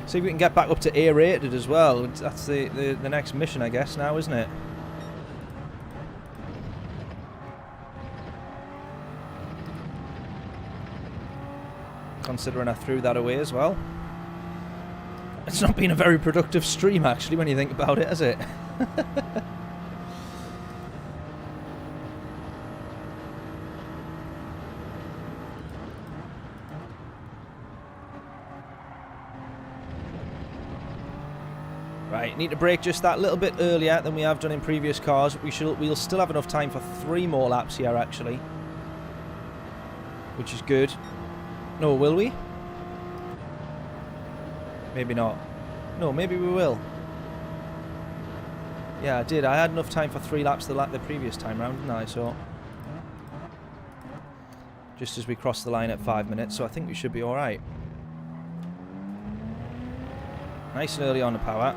See if we can get back up to A rated as well. That's the next mission, I guess, now, isn't it? Considering I threw that away as well. It's not been a very productive stream, actually, when you think about it, has it? Right, need to brake just that little bit earlier than we have done in previous cars. We'll still have enough time for 3 more laps here, actually, which is good. No, will we? Maybe not. No, maybe we will. Yeah, I did. I had enough time for 3 laps the previous time round, didn't I? So just as we cross the line at 5 minutes, so I think we should be all right. Nice and early on the power.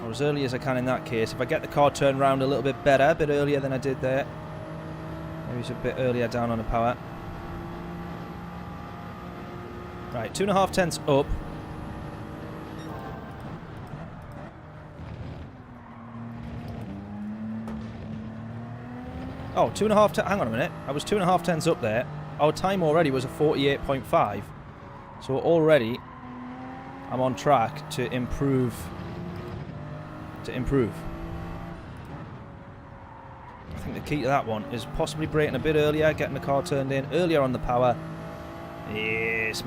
Or as early as I can in that case. If I get the car turned around a little bit better, a bit earlier than I did there Maybe it's a bit earlier down on the power. Right, 2.5 tenths up. Oh, 2.5 hang on a minute. I was 2.5 tenths up there. Our time already was a 48.5. So already I'm on track to improve. I think the key to that one is possibly braking a bit earlier, getting the car turned in earlier on the power. Yes,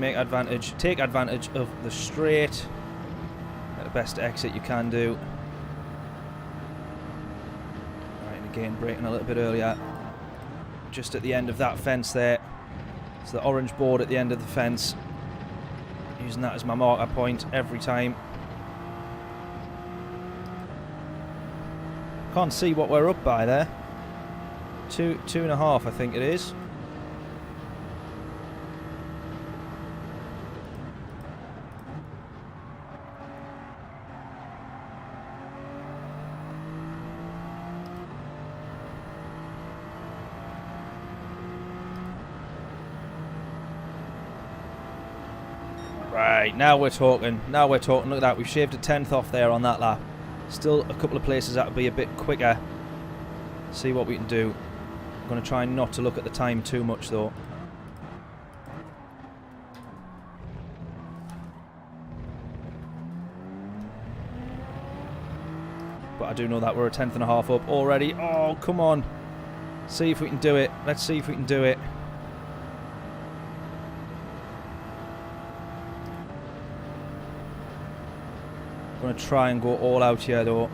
take advantage of the straight. Get the best exit you can do. Right, and again, braking a little bit earlier. Just at the end of that fence there. It's the orange board at the end of the fence. Using that as my marker point every time. Can't see what we're up by there. 2.5, I think it is. Right, now we're talking. Now we're talking. Look at that. We've shaved a tenth off there on that lap. Still a couple of places that'll be a bit quicker. See what we can do. I'm going to try not to look at the time too much though. But I do know that we're a 1/10.5 up already. Oh, come on. See if we can do it. Let's see if we can do it. I'm going to try and go all out here though.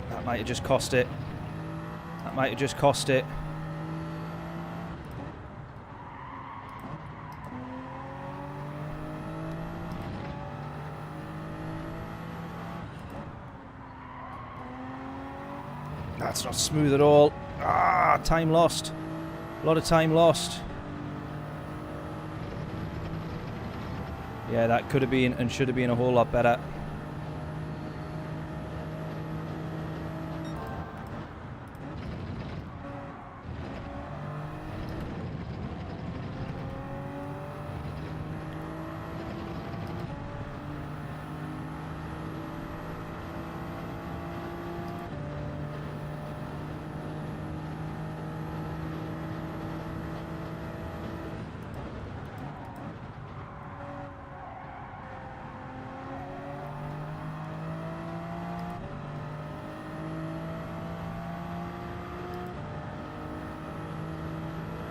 That might have just cost it. That might have just cost it. That's not smooth at all. Ah, time lost. A lot of time lost. Yeah, that could have been and should have been a whole lot better.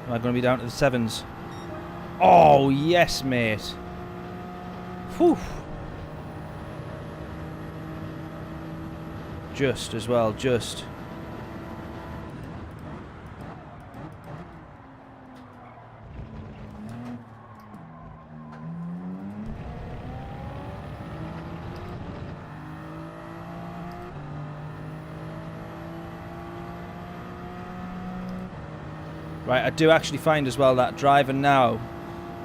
Am I going to be down to the 7s? Oh, yes, mate. Whew. Just as well, just. Right, I do actually find as well that driving now,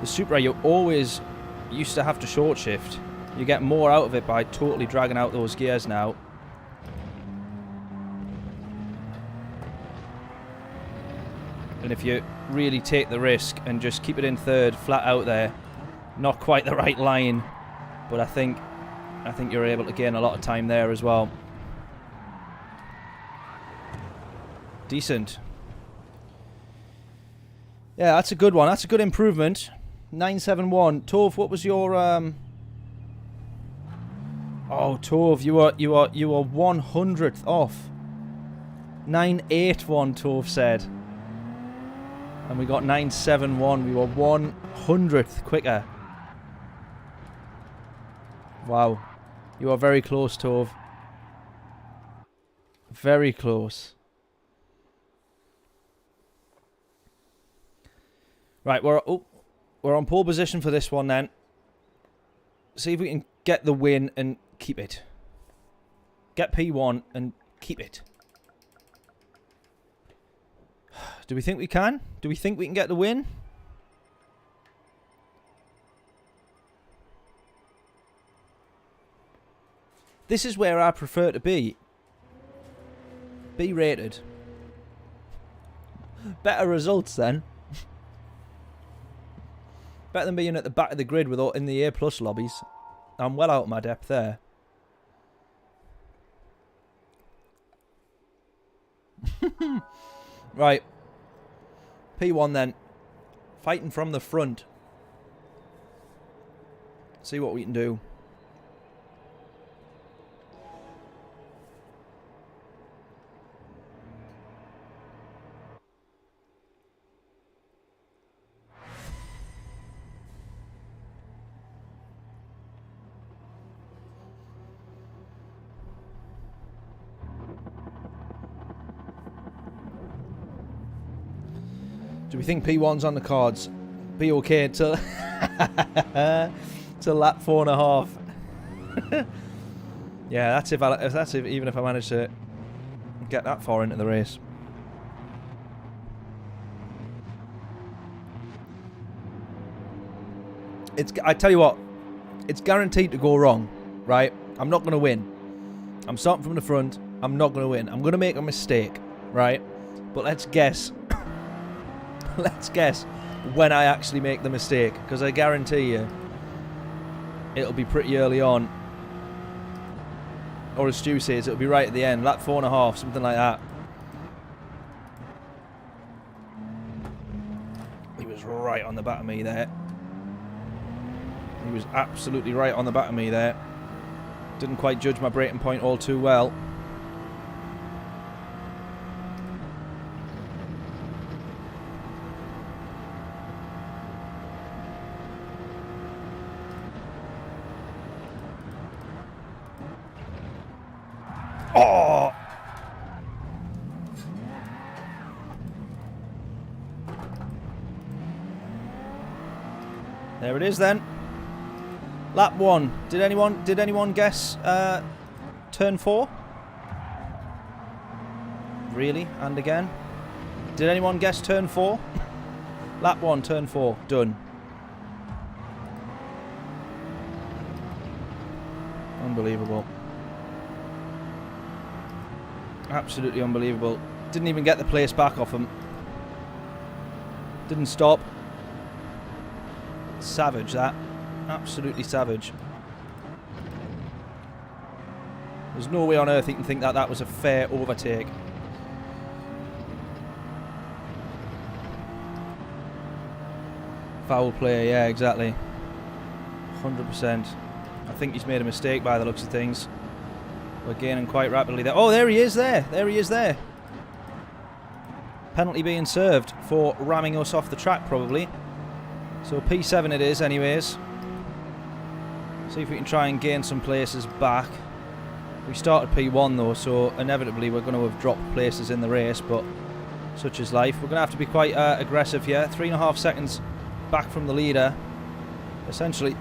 the Supra, you always used to have to short shift. You get more out of it by totally dragging out those gears now. And if you really take the risk and just keep it in third, flat out there, not quite the right line, but I think you're able to gain a lot of time there as well. Decent. Yeah, that's a good one. That's a good improvement. 971. Tove, what was your Oh, Tove, you are 100th off. 981, Tove said. And we got 971. We were 100th quicker. Wow. You are very close, Tove. Very close. Right, we're on pole position for this one then. See if we can get the win and keep it. Get P1 and keep it. Do we think we can? Do we think we can get the win? This is where I prefer to be. B rated. Better results then. Better than being at the back of the grid with all in the A+ lobbies. I'm well out of my depth there. Right. P1 then. Fighting from the front. See what we can do. Do we think P1's on the cards? Be okay till till lap 4.5. Yeah, that's if even if I manage to get that far into the race. I tell you what, it's guaranteed to go wrong, right? I'm not going to win. I'm starting from the front. I'm not going to win. I'm going to make a mistake, right? But let's guess. Let's guess when I actually make the mistake, because I guarantee you it'll be pretty early on, or as Stu says, it'll be right at the end, lap 4.5, something like that. He was right on the back of me there. He was absolutely right on the back of me there. Didn't quite judge my braking point all too well. Oh! There it is then. Lap 1. Did anyone guess turn 4? Really? And again? Did anyone guess turn 4? Lap 1, turn 4. Done. Unbelievable. Absolutely unbelievable. Didn't even get the place back off him. Didn't stop. Savage, that. Absolutely savage. There's no way on earth he can think that that was a fair overtake. Foul play, yeah, exactly. 100%. I think he's made a mistake by the looks of things. We're gaining quite rapidly there. Oh, there he is there. There he is there. Penalty being served for ramming us off the track, probably. So P7 it is, anyways. See if we can try and gain some places back. We started P1 though, so inevitably we're going to have dropped places in the race, but such is life. We're going to have to be quite aggressive here. 3.5 seconds back from the leader. Essentially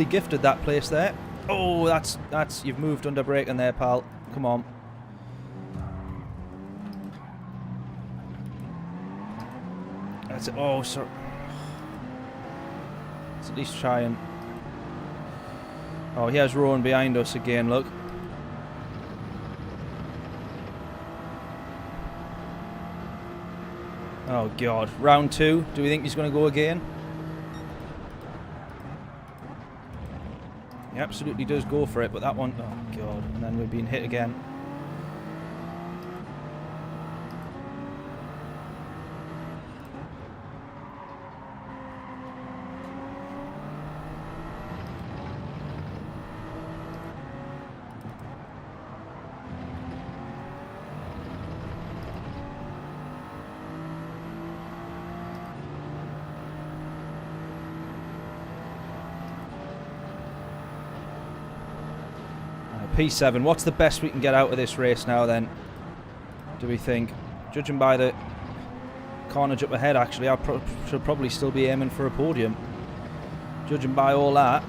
gifted that place there. Oh, that's you've moved under braking there, pal. Come on. That's it. Oh, sorry. Let's at least try and... Oh, here's Rowan behind us again, look. Oh, God. Round 2. Do we think he's going to go again? He absolutely does go for it, but that one... Oh, God. And then we're being hit again. P7, what's the best we can get out of this race now then, do we think? Judging by the carnage up ahead, actually, I should probably still be aiming for a podium. Judging by all that.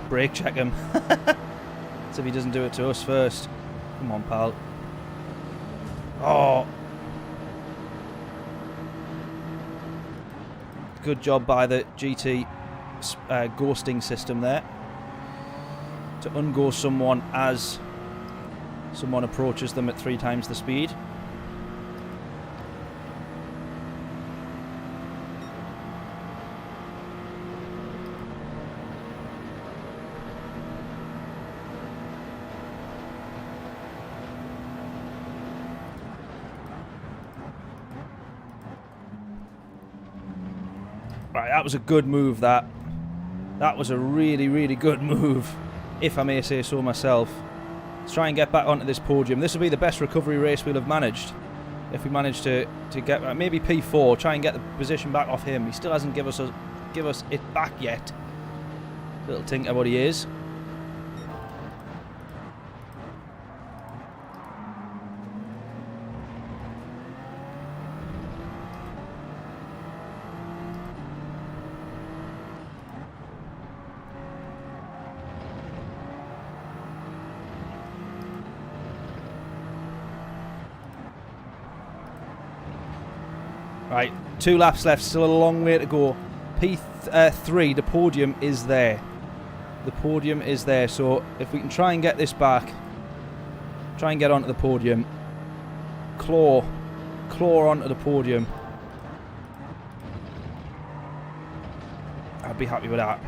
Brake check him. As if he doesn't do it to us first. Come on, pal. Oh. Good job by the GT ghosting system there. to ungo someone as someone approaches them at 3 times the speed. Right, that was a good move, that. That was a really, really good move, if I may say so myself. Let's try and get back onto this podium. This will be the best recovery race we'll have managed. If we manage to get maybe P4, try and get the position back off him. He still hasn't give us it back yet. Little tinker what he is. Right, 2 laps left, still a long way to go. P3, the podium is there. The podium is there, so if we can try and get this back, try and get onto the podium. Claw onto the podium. I'd be happy with that.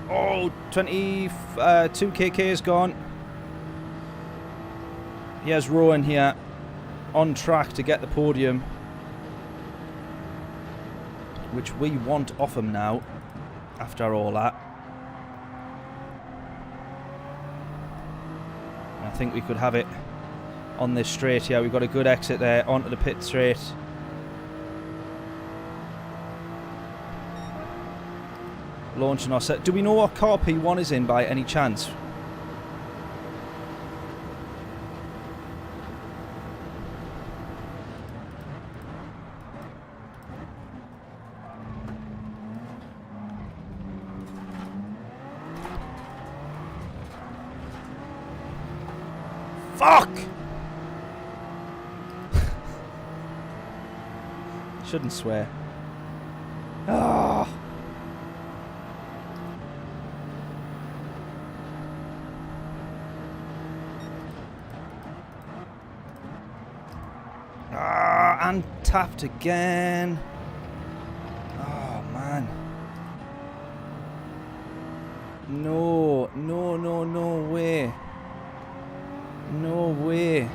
Oh, 22 kk is gone. Here's Rowan here, on track to get the podium, which we want off him now, after all that. I think we could have it on this straight here. We've got a good exit there, onto the pit straight. Launching our set. Do we know what car P1 is in by any chance? Fuck! Shouldn't swear. Ah! Ah, and tapped again. Oh, man. No, no, no, no way. No way.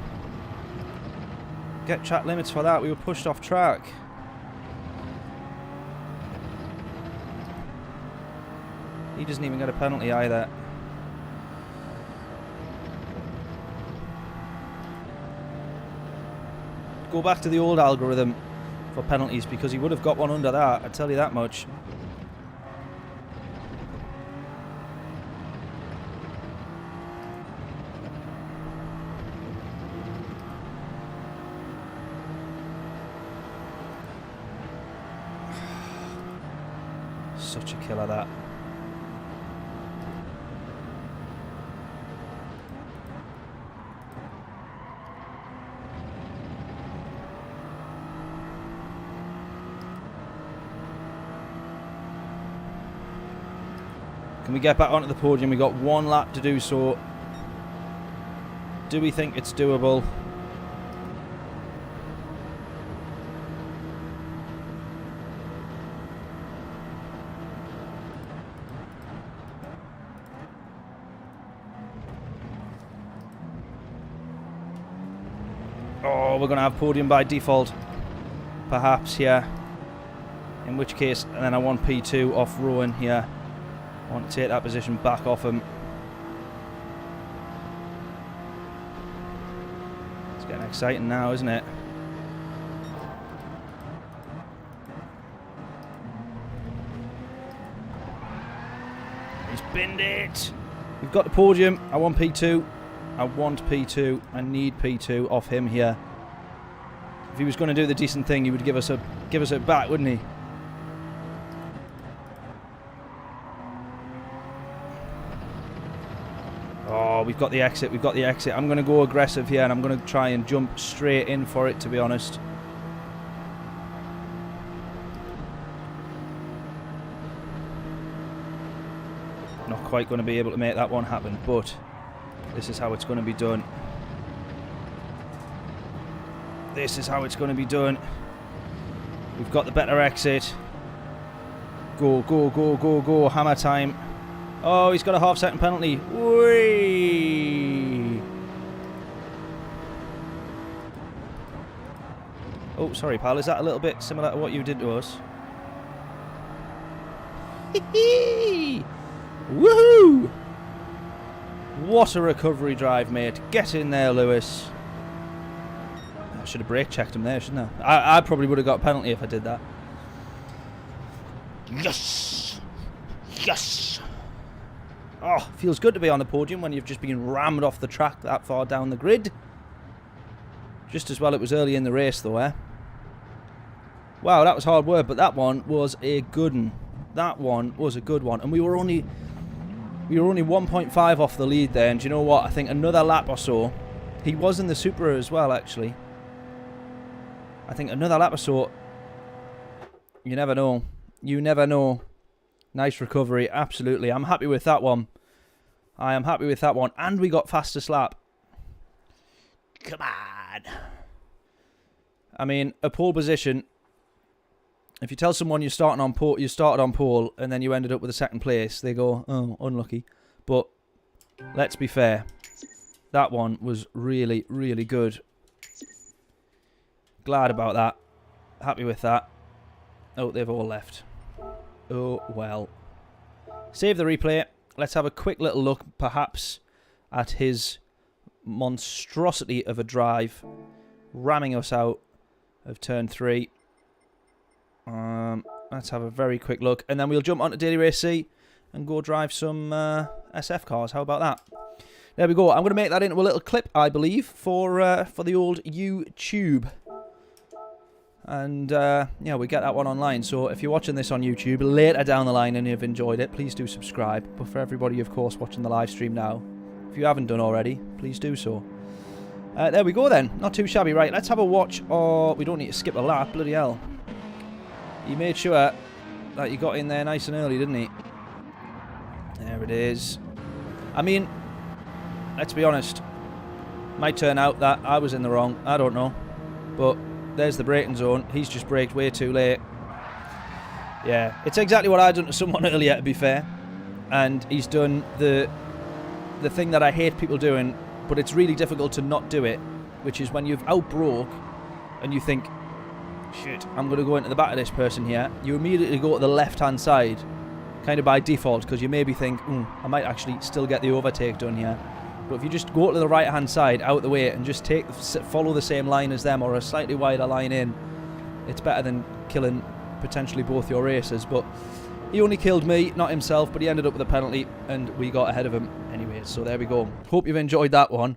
Get track limits for that. We were pushed off track. He doesn't even get a penalty either. Go back to the old algorithm for penalties, because he would have got one under that, I tell you that much. Such a killer, that. Can we get back onto the podium? We got 1 lap to do so. Do we think it's doable? Oh, we're going to have podium by default. Perhaps here. In which case, and then I want P2 off Rowan here. I want to take that position back off him. It's getting exciting now, isn't it? He's binned it. We've got the podium. I want P2. I want P2. I need P2 off him here. If he was going to do the decent thing, he would give us it back, wouldn't he? Oh, we've got the exit. We've got the exit. I'm going to go aggressive here, and I'm going to try and jump straight in for it, to be honest. Not quite going to be able to make that one happen, but this is how it's going to be done. This is how it's going to be done. We've got the better exit. Go, go, go, go, go. Hammer time. Oh, he's got a half-second penalty. Whee! Oh, sorry, pal. Is that a little bit similar to what you did to us? Woohoo! What a recovery drive, mate. Get in there, Lewis. I should have brake checked him there, shouldn't I? I probably would have got a penalty if I did that. Yes! Yes! Oh, feels good to be on the podium when you've just been rammed off the track that far down the grid. Just as well it was early in the race, though, eh? Wow, that was hard work, but that one was a good one. That one was a good one. And we were only 1.5 off the lead there. And do you know what? I think another lap or so. He was in the Supra as well, actually. I think another lap or so. You never know. You never know. Nice recovery, absolutely. I'm happy with that one. I am happy with that one. And we got fastest lap. Come on. I mean, a pole position. If you tell someone you started on pole, and then you ended up with a second place, they go, "Oh, unlucky." But let's be fair. That one was really, really good. Glad about that. Happy with that. Oh, they've all left. Oh, well. Save the replay. Let's have a quick little look, perhaps, at his monstrosity of a drive, ramming us out of turn 3. Let's have a very quick look, and then we'll jump onto Daily Race C and go drive some SF cars. How about that? There we go. I'm going to make that into a little clip, I believe, for the old YouTube. And, yeah, we get that one online. So if you're watching this on YouTube later down the line and you've enjoyed it, please do subscribe. But for everybody, of course, watching the live stream now, if you haven't done already, please do so. There we go then. Not too shabby. Right, let's have a watch. Or we don't need to skip a lap. Bloody hell. He made sure that he got in there nice and early, didn't he? There it is. I mean, let's be honest. Might turn out that I was in the wrong. I don't know. But there's the braking zone. He's just braked way too late. Yeah, it's exactly what I done to someone earlier, to be fair. And he's done the thing that I hate people doing, but it's really difficult to not do it, which is when you've outbroke and you think, shit, I'm going to go into the back of this person here. You immediately go to the left-hand side, kind of by default, because you maybe think, I might actually still get the overtake done here. But if you just go to the right-hand side, out the way, and just follow the same line as them, or a slightly wider line in, it's better than killing potentially both your races. But he only killed me, not himself, but he ended up with a penalty, and we got ahead of him anyway. So there we go. Hope you've enjoyed that one.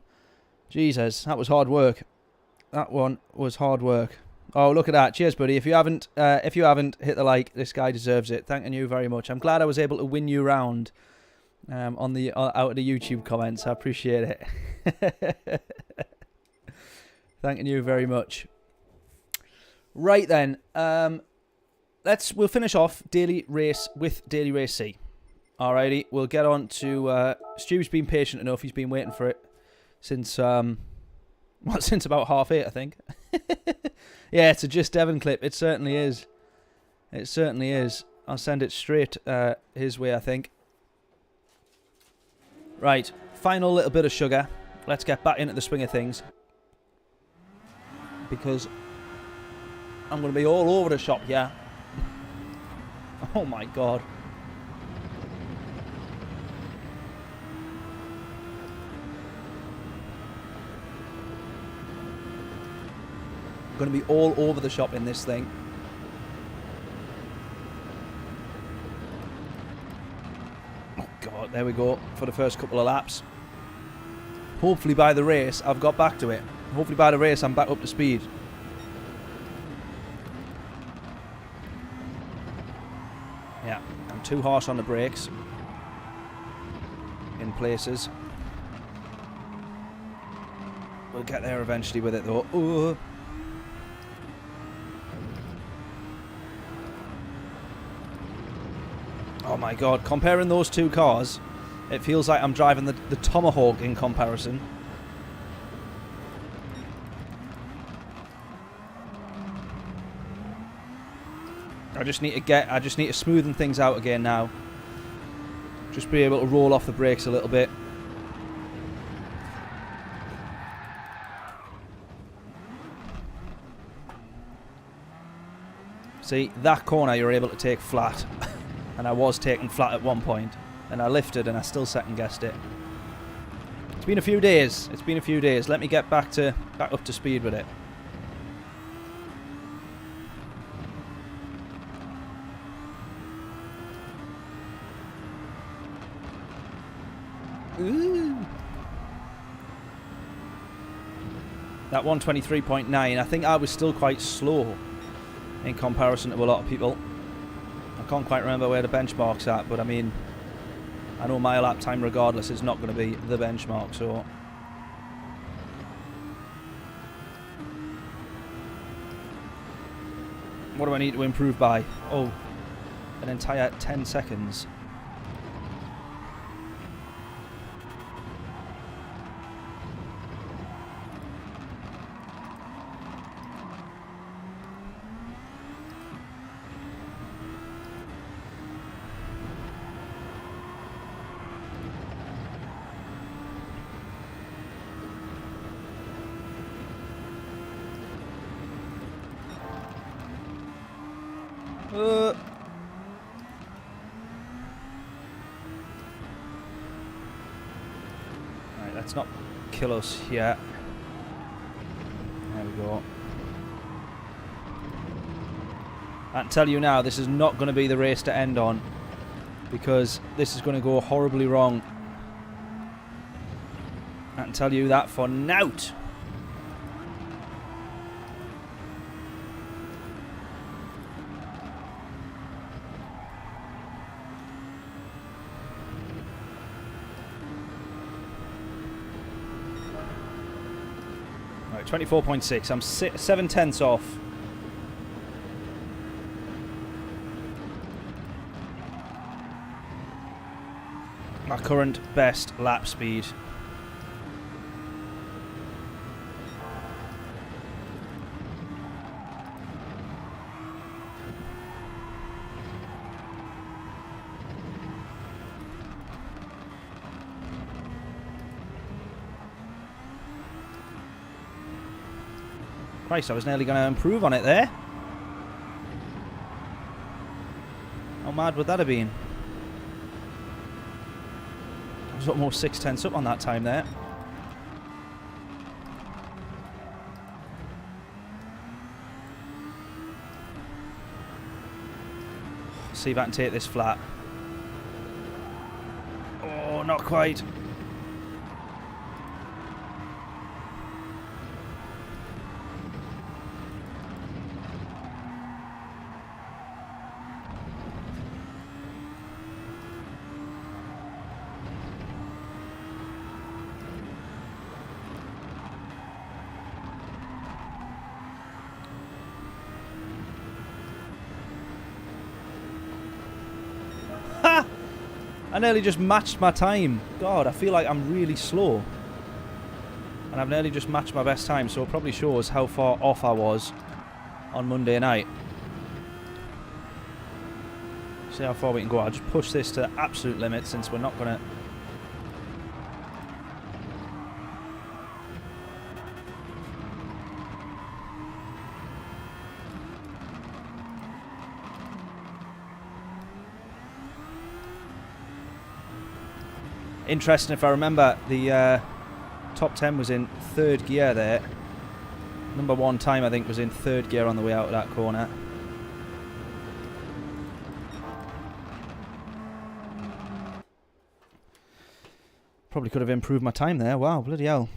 Jesus, that was hard work. That one was hard work. Oh, look at that. Cheers, buddy. If you haven't hit the like, this guy deserves it. Thanking you very much. I'm glad I was able to win you round on the out of the YouTube comments. I appreciate it. Thanking you very much. Right then, we'll finish off Daily Race with Daily Race C. Alrighty, we'll get on to Stu's been patient enough. He's been waiting for it since since about 8:30, I think. Yeah, it's a Just Devon clip. It certainly is. It certainly is. I'll send it straight his way, I think. Right, final little bit of sugar. Let's get back into the swing of things. Because I'm going to be all over the shop here. Oh my god. Going to be all over the shop in this thing. Oh god, there we go for the first couple of laps. Hopefully by the race I've got back to it. Hopefully by the race I'm back up to speed. Yeah, I'm too harsh on the brakes in places. We'll get there eventually with it though. Ooh. Oh my god, comparing those two cars, it feels like I'm driving the Tomahawk in comparison. I just need to smoothen things out again now. Just be able to roll off the brakes a little bit. See, that corner you're able to take flat. And I was taking flat at one point. And I lifted and I still second guessed it. It's been a few days. It's been a few days. Let me get back up to speed with it. Ooh. That 123.9, I think I was still quite slow in comparison to a lot of people. I can't quite remember where the benchmark's at, but I mean, I know my lap time regardless is not going to be the benchmark, so... What do I need to improve by? Oh, an entire 10 seconds. Right, let's not kill us yet. There we go. I can tell you now, this is not going to be the race to end on, because this is going to go horribly wrong. I can tell you that for nout. Right, 24.6. I'm 7/10 off. My current best lap speed. Christ, I was nearly going to improve on it there. How mad would that have been? I was almost 6/10 up on that time there. See if I can take this flat. Oh, not quite. I nearly just matched my time. God, I feel like I'm really slow. And I've nearly just matched my best time, so it probably shows how far off I was on Monday night. See how far we can go. I'll just push this to the absolute limit since we're not going to... Interesting, if I remember, the top 10 was in third gear there. Number one time, I think, was in third gear on the way out of that corner. Probably could have improved my time there. Wow, bloody hell.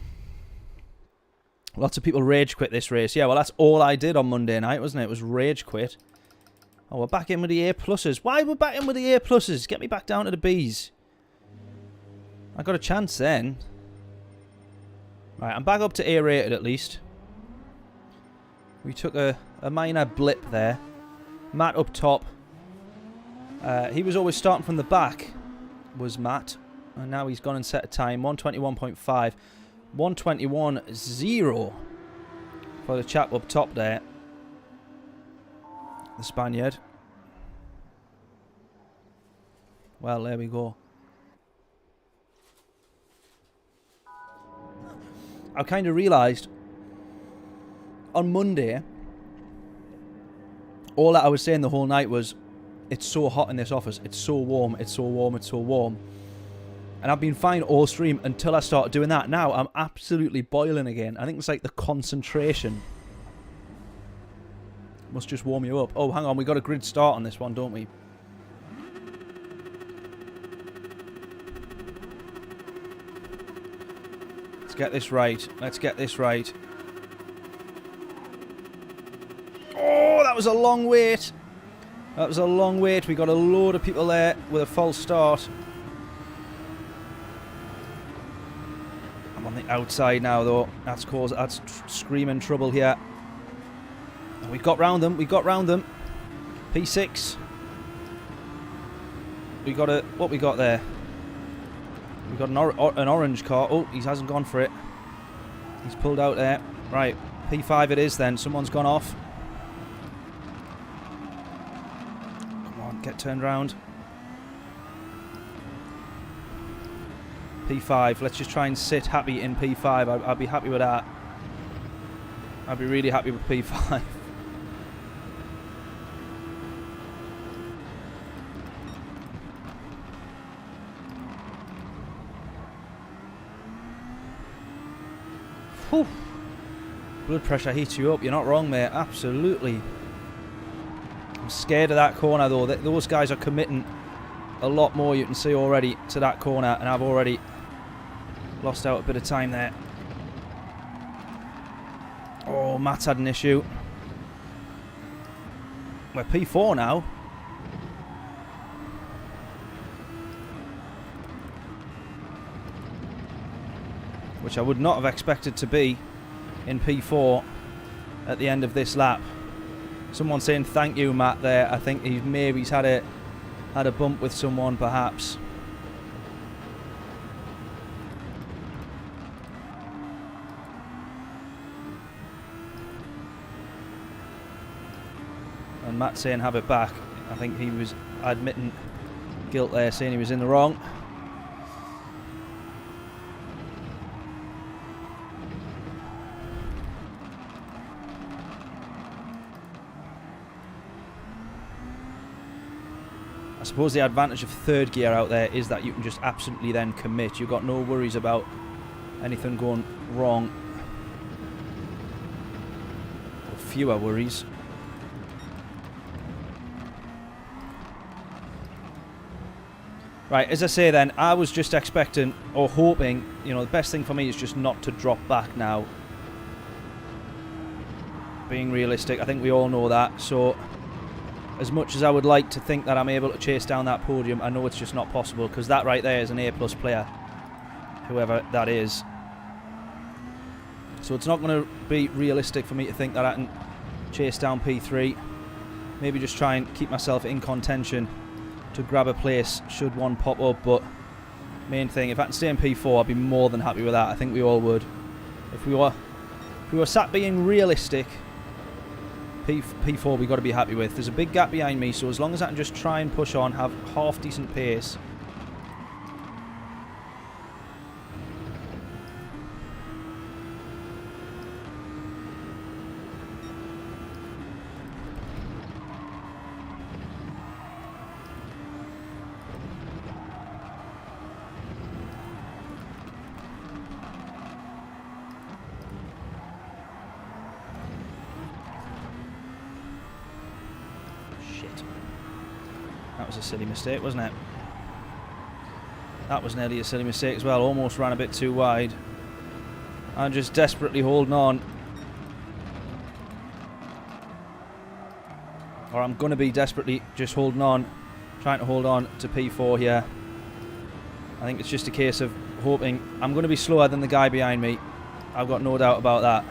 Lots of people rage quit this race. Yeah, well, that's all I did on Monday night, wasn't it? It was rage quit. Oh, we're back in with the A pluses. Why we're back in with the A pluses? Get me back down to the Bs. I got a chance then. Right, I'm back up to A rated at least. We took a minor blip there. Matt up top. He was always starting from the back, was Matt. And now he's gone and set a time. 121.5. 121.0 for the chap up top there. The Spaniard. Well, there we go. I kind of realised on Monday, all that I was saying the whole night was, it's so hot in this office, it's so warm, it's so warm, it's so warm. And I've been fine all stream until I started doing that. Now I'm absolutely boiling again. I think it's like the concentration. Must just warm you up. Oh, hang on, we got a grid start on this one, don't we? Let's get this right. Let's get this right. Oh, that was a long wait. That was a long wait. We got a load of people there with a false start. I'm on the outside now, though. That's screaming trouble here. We got round them. We got round them. P6. We got a... What we got there? We got an orange car. Oh, he hasn't gone for it. He's pulled out there. Right. P5 it is then. Someone's gone off. Come on, get turned round. P5. Let's just try and sit happy in P5. I'd be happy with that. I'd be really happy with P5. Whew. Blood pressure heats you up. You're not wrong, mate. Absolutely. I'm scared of that corner, though. Those guys are committing a lot more, you can see already, to that corner. And I've already lost out a bit of time there. Oh, Matt's had an issue. We're P4 now. Which I would not have expected to be in P4 at the end of this lap. Someone saying thank you, Matt, there. I think he's had a bump with someone, perhaps. And Matt saying have it back. I think he was admitting guilt there, saying he was in the wrong. I suppose the advantage of third gear out there is that you can just absolutely then commit. You've got no worries about anything going wrong. Or fewer worries. Right, as I say then, I was just expecting or hoping, you know, the best thing for me is just not to drop back now. Being realistic, I think we all know that, so as much as I would like to think that I'm able to chase down that podium, I know it's just not possible, because that right there is an A+ player, whoever that is. So it's not going to be realistic for me to think that I can chase down P3. Maybe just try and keep myself in contention to grab a place should one pop up, but main thing, if I can stay in P4, I'd be more than happy with that. I think we all would. If we were sat being realistic, P4 we've got to be happy with. There's a big gap behind me, so as long as I can just try and push on, have half decent pace. That was a silly mistake, wasn't it? That was nearly a silly mistake as well. Almost ran a bit too wide. I'm just desperately holding on. Or I'm going to be desperately just holding on. Trying to hold on to P4 here. I think it's just a case of hoping. I'm going to be slower than the guy behind me. I've got no doubt about that.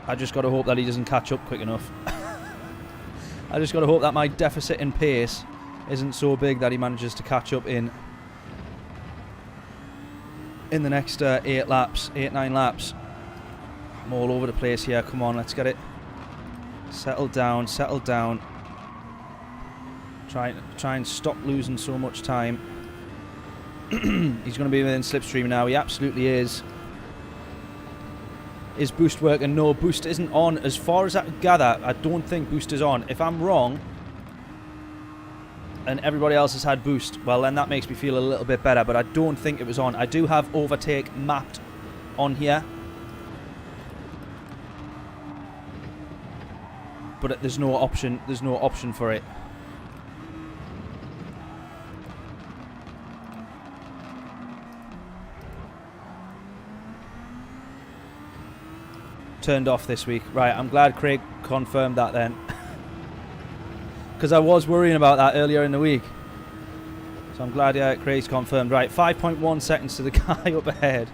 I just got to hope that he doesn't catch up quick enough. I just got to hope that my deficit in pace isn't so big that he manages to catch up in the next 8 laps, 8-9 laps. I'm all over the place here. Come on, let's get it. Settle down, settle down. Try and stop losing so much time. He's going to be within slipstream now. He absolutely is. Is boost working? No, boost isn't on. As far as I can gather, I don't think boost is on. If I'm wrong, and everybody else has had boost, well, then that makes me feel a little bit better, but I don't think it was on. I do have overtake mapped on here, but there's no option. There's no option for it. Turned off this week. Right, I'm glad Craig confirmed that then. Because I was worrying about that earlier in the week. So I'm glad Craig's confirmed. Right, 5.1 seconds to the guy up ahead.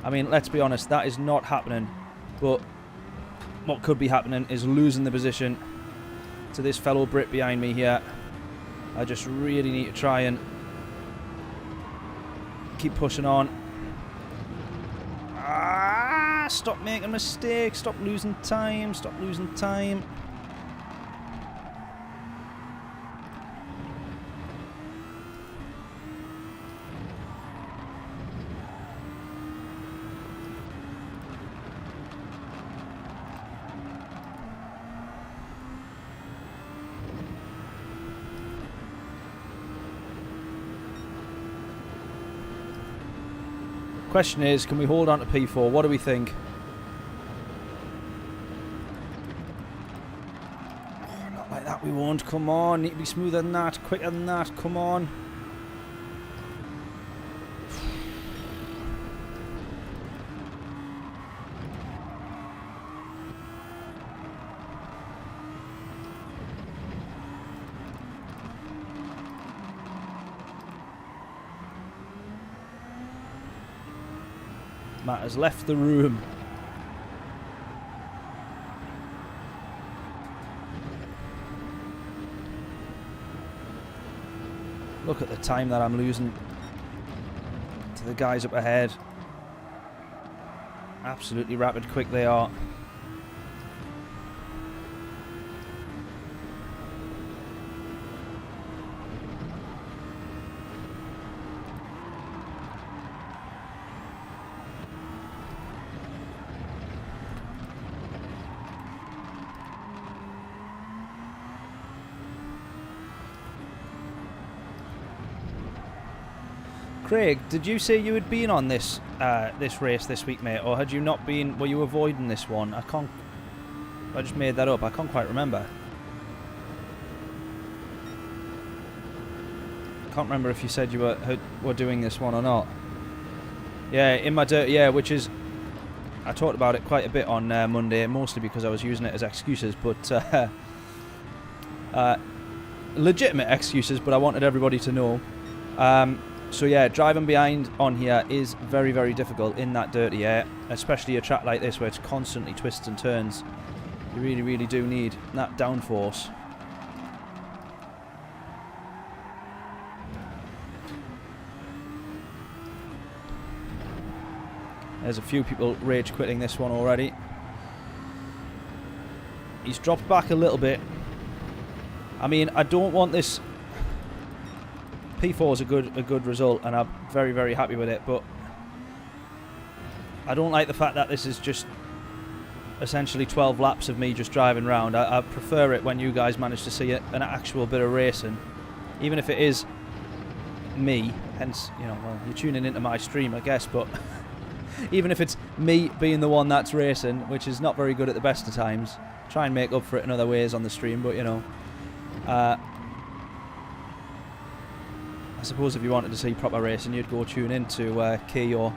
I mean, let's be honest, that is not happening. But what could be happening is losing the position to this fellow Brit behind me here. I just really need to try and keep pushing on. Stop making mistakes. Stop losing time. Stop losing time. Question is, can we hold on to P4? What do we think? Oh, not like that we won't. Come on. Need to be smoother than that. Quicker than that. Come on. Matt has left the room. Look at the time that I'm losing to the guys up ahead. Absolutely rapid quick they are. Craig, did you say you had been on this this race this week, mate, or had you not been? Were you avoiding this one? I just made that up. I can't quite remember. Can't remember if you said you were doing this one or not. Yeah, in my dirt. Yeah, which is I talked about it quite a bit on Monday, mostly because I was using it as excuses, but legitimate excuses. But I wanted everybody to know. So yeah, driving behind on here is very, very difficult in that dirty air, especially a track like this where it's constantly twists and turns. You really, really do need that downforce. There's a few people rage quitting this one already. He's dropped back a little bit. I mean, I don't want this. P4 is a good result, and I'm very, very happy with it, but I don't like the fact that this is just essentially 12 laps of me just driving around. I prefer it when you guys manage to see an actual bit of racing, even if it is me, hence, you know, well, you're tuning into my stream, I guess, but even if it's me being the one that's racing, which is not very good at the best of times, try and make up for it in other ways on the stream, but, you know, I suppose if you wanted to see proper racing, you'd go tune into Key or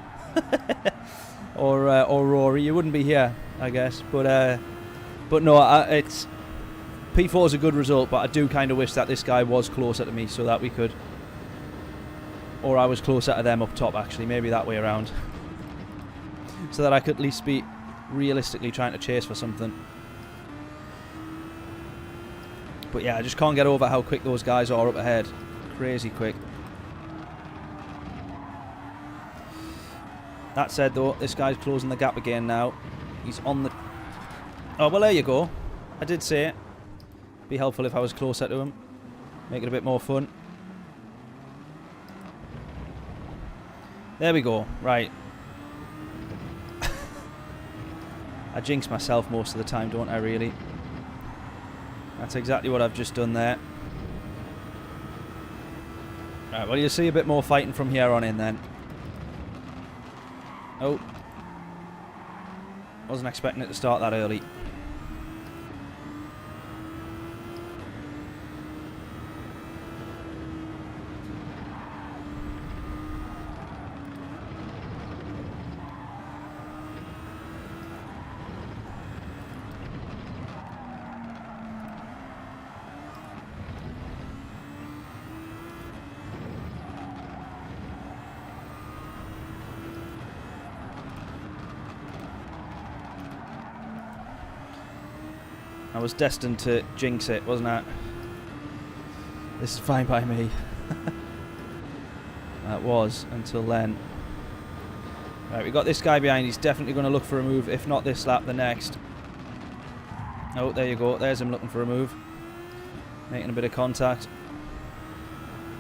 or Rory. You wouldn't be here, I guess. But no, it's P4 is a good result. But I do kind of wish that this guy was closer to me so that we could, or I was closer to them up top. Actually, maybe that way around, so that I could at least be realistically trying to chase for something. But yeah, I just can't get over how quick those guys are up ahead. Crazy quick. That said though, this guy's closing the gap again now. He's on the... Oh, well there you go. I did say it. Be helpful if I was closer to him. Make it a bit more fun. There we go. Right. I jinx myself most of the time, don't I, really? That's exactly what I've just done there. Right, well, you'll see a bit more fighting from here on in then. Oh. Wasn't expecting it to start that early. I was destined to jinx it, wasn't I? This is fine by me. That was, until then. Right, we got this guy behind. He's definitely going to look for a move. If not this lap, the next. Oh, there you go. There's him looking for a move. Making a bit of contact.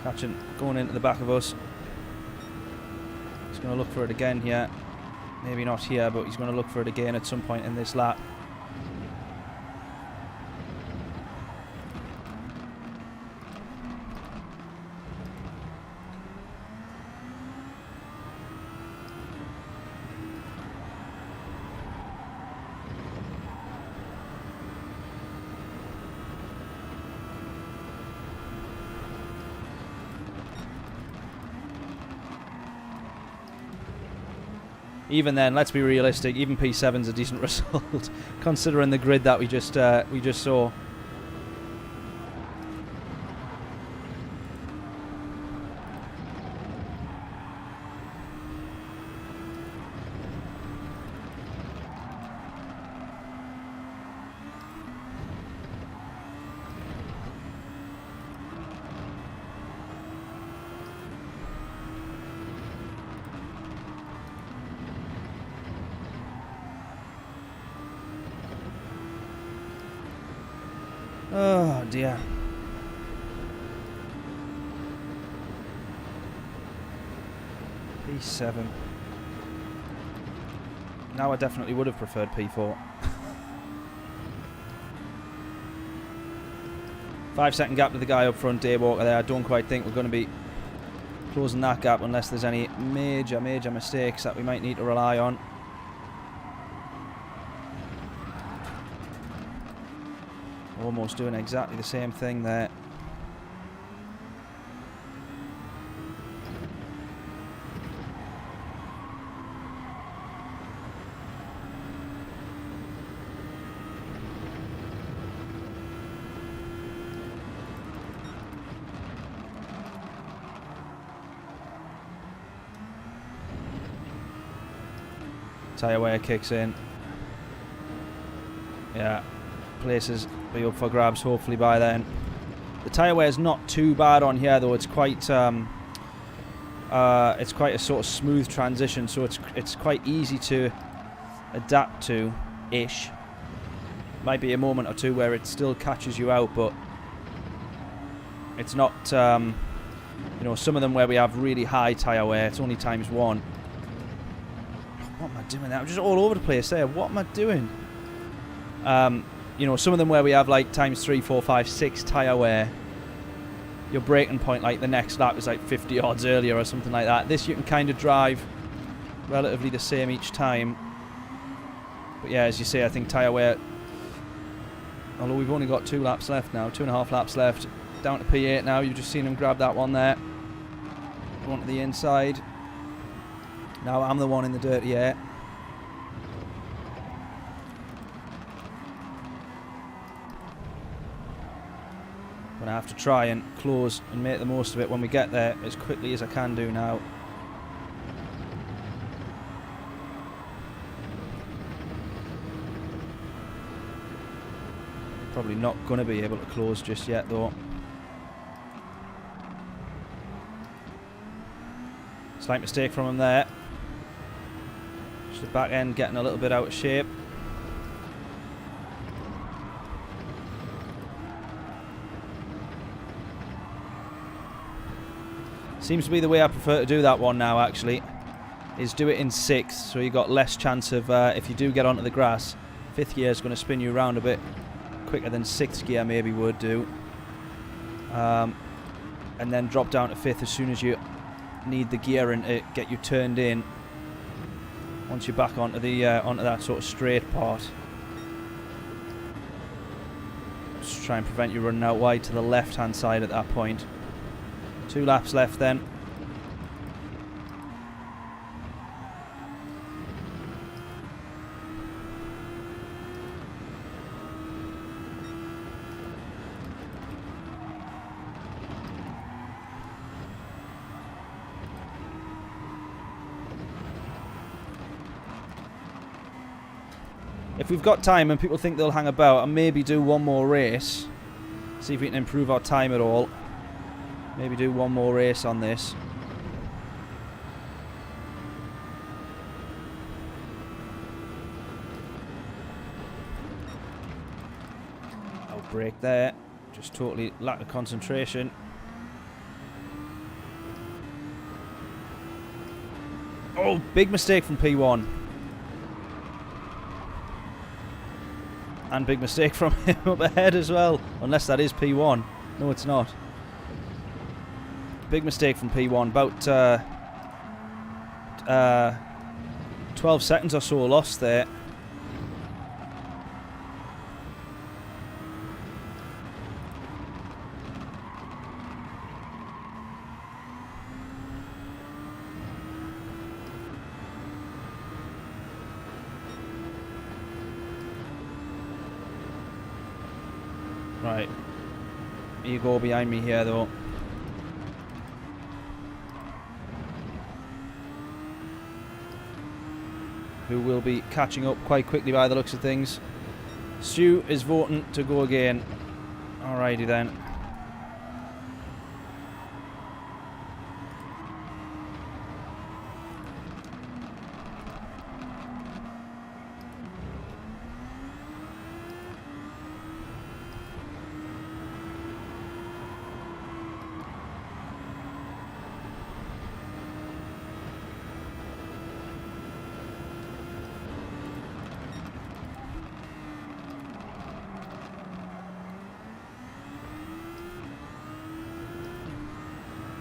Catching, going into the back of us. He's going to look for it again here. Maybe not here, but he's going to look for it again at some point in this lap. Even then, let's be realistic. Even P7's a decent result, considering the grid that we just saw. Oh dear. P7. Now I definitely would have preferred P4. 5-second gap to the guy up front, Daywalker there. I don't quite think we're going to be closing that gap unless there's any major mistakes that we might need to rely on. Almost doing exactly the same thing there. Tyre wear kicks in. Yeah. Places be up for grabs hopefully by then. The tyre wear is not too bad on here though. It's quite a sort of smooth transition, so it's quite easy to adapt to ish. Might be a moment or two where it still catches you out, but it's not you know, some of them where we have really high tyre wear, it's only ×1. What am I doing there? I'm just all over the place there. What am I doing? You know, some of them where we have like ×3, 4, 5, 6 tyre wear, your braking point, like the next lap is like 50 yards earlier or something like that. This you can kind of drive relatively the same each time. But yeah, as you say, I think tyre wear, although we've only got 2 laps left now, 2.5 laps left, down to P8 now. You've just seen him grab that one there. Going to the inside. Now I'm the one in the dirty air. I have to try and close and make the most of it when we get there as quickly as I can do now. Probably not going to be able to close just yet, though. Slight mistake from him there. Just the back end getting a little bit out of shape. Seems to be the way I prefer to do that one now, actually. Is do it in 6th, so you got less chance of, if you do get onto the grass, 5th gear is going to spin you around a bit quicker than 6th gear maybe would do. And then drop down to 5th as soon as you need the gearing to get you turned in. Once you're back onto the onto that sort of straight part. Just try and prevent you running out wide to the left-hand side at that point. 2 laps left then. If we've got time and people think they'll hang about, and maybe do one more race. See if we can improve our time at all. Maybe do one more race on this. I'll brake there. Just totally lack of concentration. Oh, big mistake from P1. And big mistake from him up ahead as well. Unless that is P1. No, it's not. Big mistake from P1. About 12 seconds or so lost there. Right. You go behind me here though. Who will be catching up quite quickly by the looks of things. Stu is voting to go again. Alrighty then.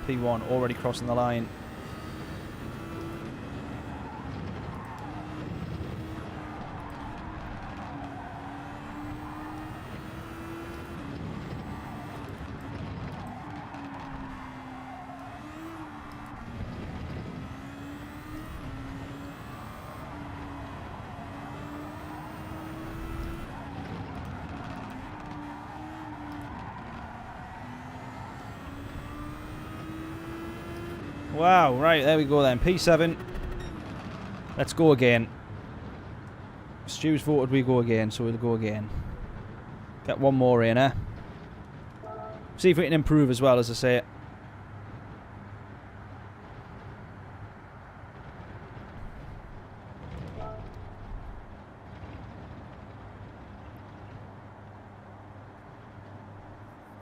P1 already crossing the line. Wow, right, there we go then. P7. Let's go again. Stu's voted we go again, so we'll go again. Get one more in, eh? See if we can improve as well, as I say.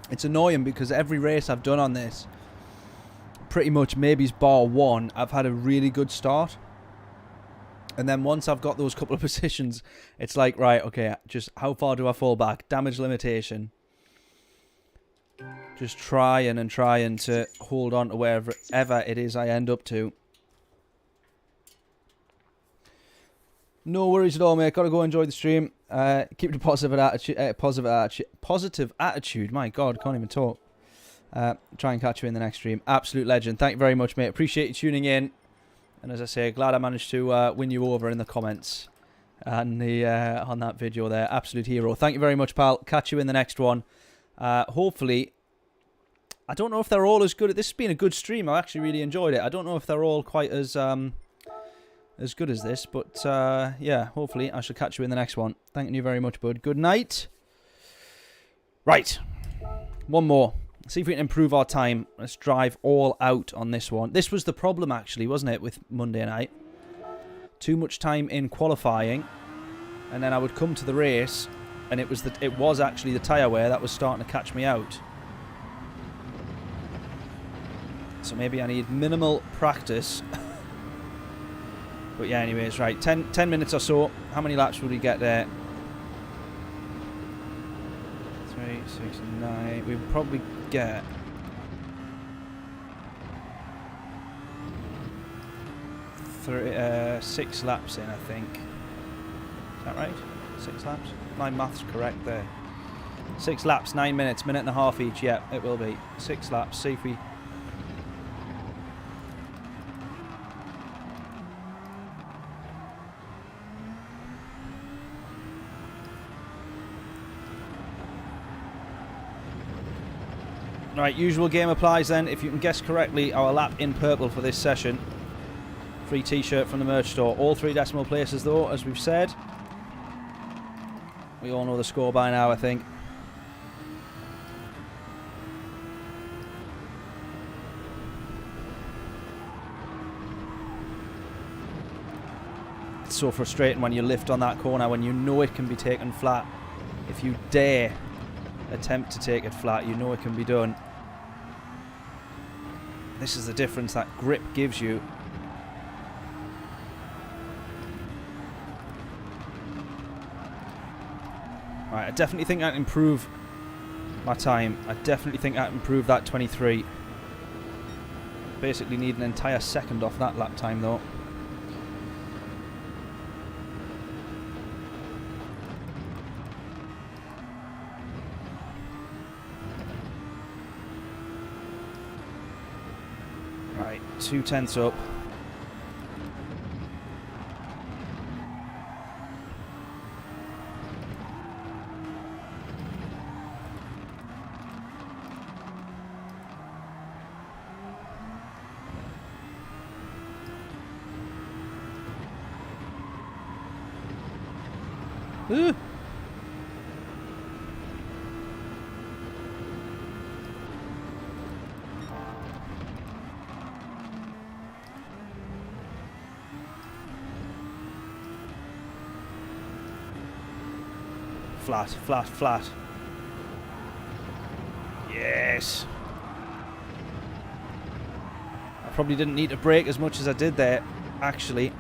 It's annoying because every race I've done on this, pretty much maybe bar one, I've had a really good start. And then once I've got those couple of positions, it's like, right, okay, just how far do I fall back? Damage limitation. Just trying to hold on to wherever it is I end up to. No worries at all, mate. Gotta go enjoy the stream. Keep the positive attitude. My God, can't even talk. Try and catch you in the next stream. Absolute legend. Thank you very much, mate. Appreciate you tuning in. And as I say, glad I managed to win you over in the comments and on that video there. Absolute hero. Thank you very much, pal. Catch you in the next one. Hopefully, I don't know if they're all as good. This has been a good stream. I actually really enjoyed it. I don't know if they're all quite as good as this, but yeah, hopefully I shall catch you in the next one. Thank you very much, bud. Good night. Right. One more. See if we can improve our time. Let's drive all out on this one. This was the problem, actually, wasn't it, with Monday night? Too much time in qualifying, and then I would come to the race, and it was actually the tyre wear that was starting to catch me out. So maybe I need minimal practice. But yeah, anyways, right. 10 minutes or so. How many laps would we get there? 3, 6, 9. We would probably get... 6 laps in, I think. Is that right? 6 laps? My math's correct there. 6 laps, 9 minutes, minute and a half each. Yeah, it will be. 6 laps. See if we... Right, usual game applies then. If you can guess correctly, our lap in purple for this session. Free t-shirt from the merch store. All 3 decimal places though, as we've said. We all know the score by now, I think. It's so frustrating when you lift on that corner, when you know it can be taken flat. If you dare attempt to take it flat, you know it can be done. This is the difference that grip gives you. Right, I definitely think I can improve my time. I definitely think I can improve that 23. Basically need an entire second off that lap time though. Right, 2/10 up. Ooh. Flat, flat, flat. Yes. I probably didn't need to brake as much as I did there, actually.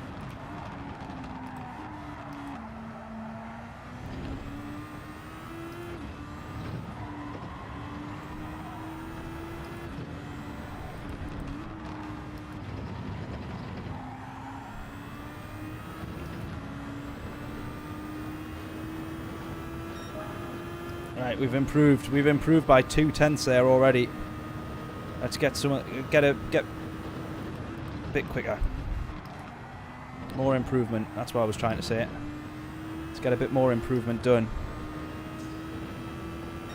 Right, we've improved. We've improved by 2/10 there already. Let's get a bit quicker. More improvement. That's what I was trying to say. Let's get a bit more improvement done.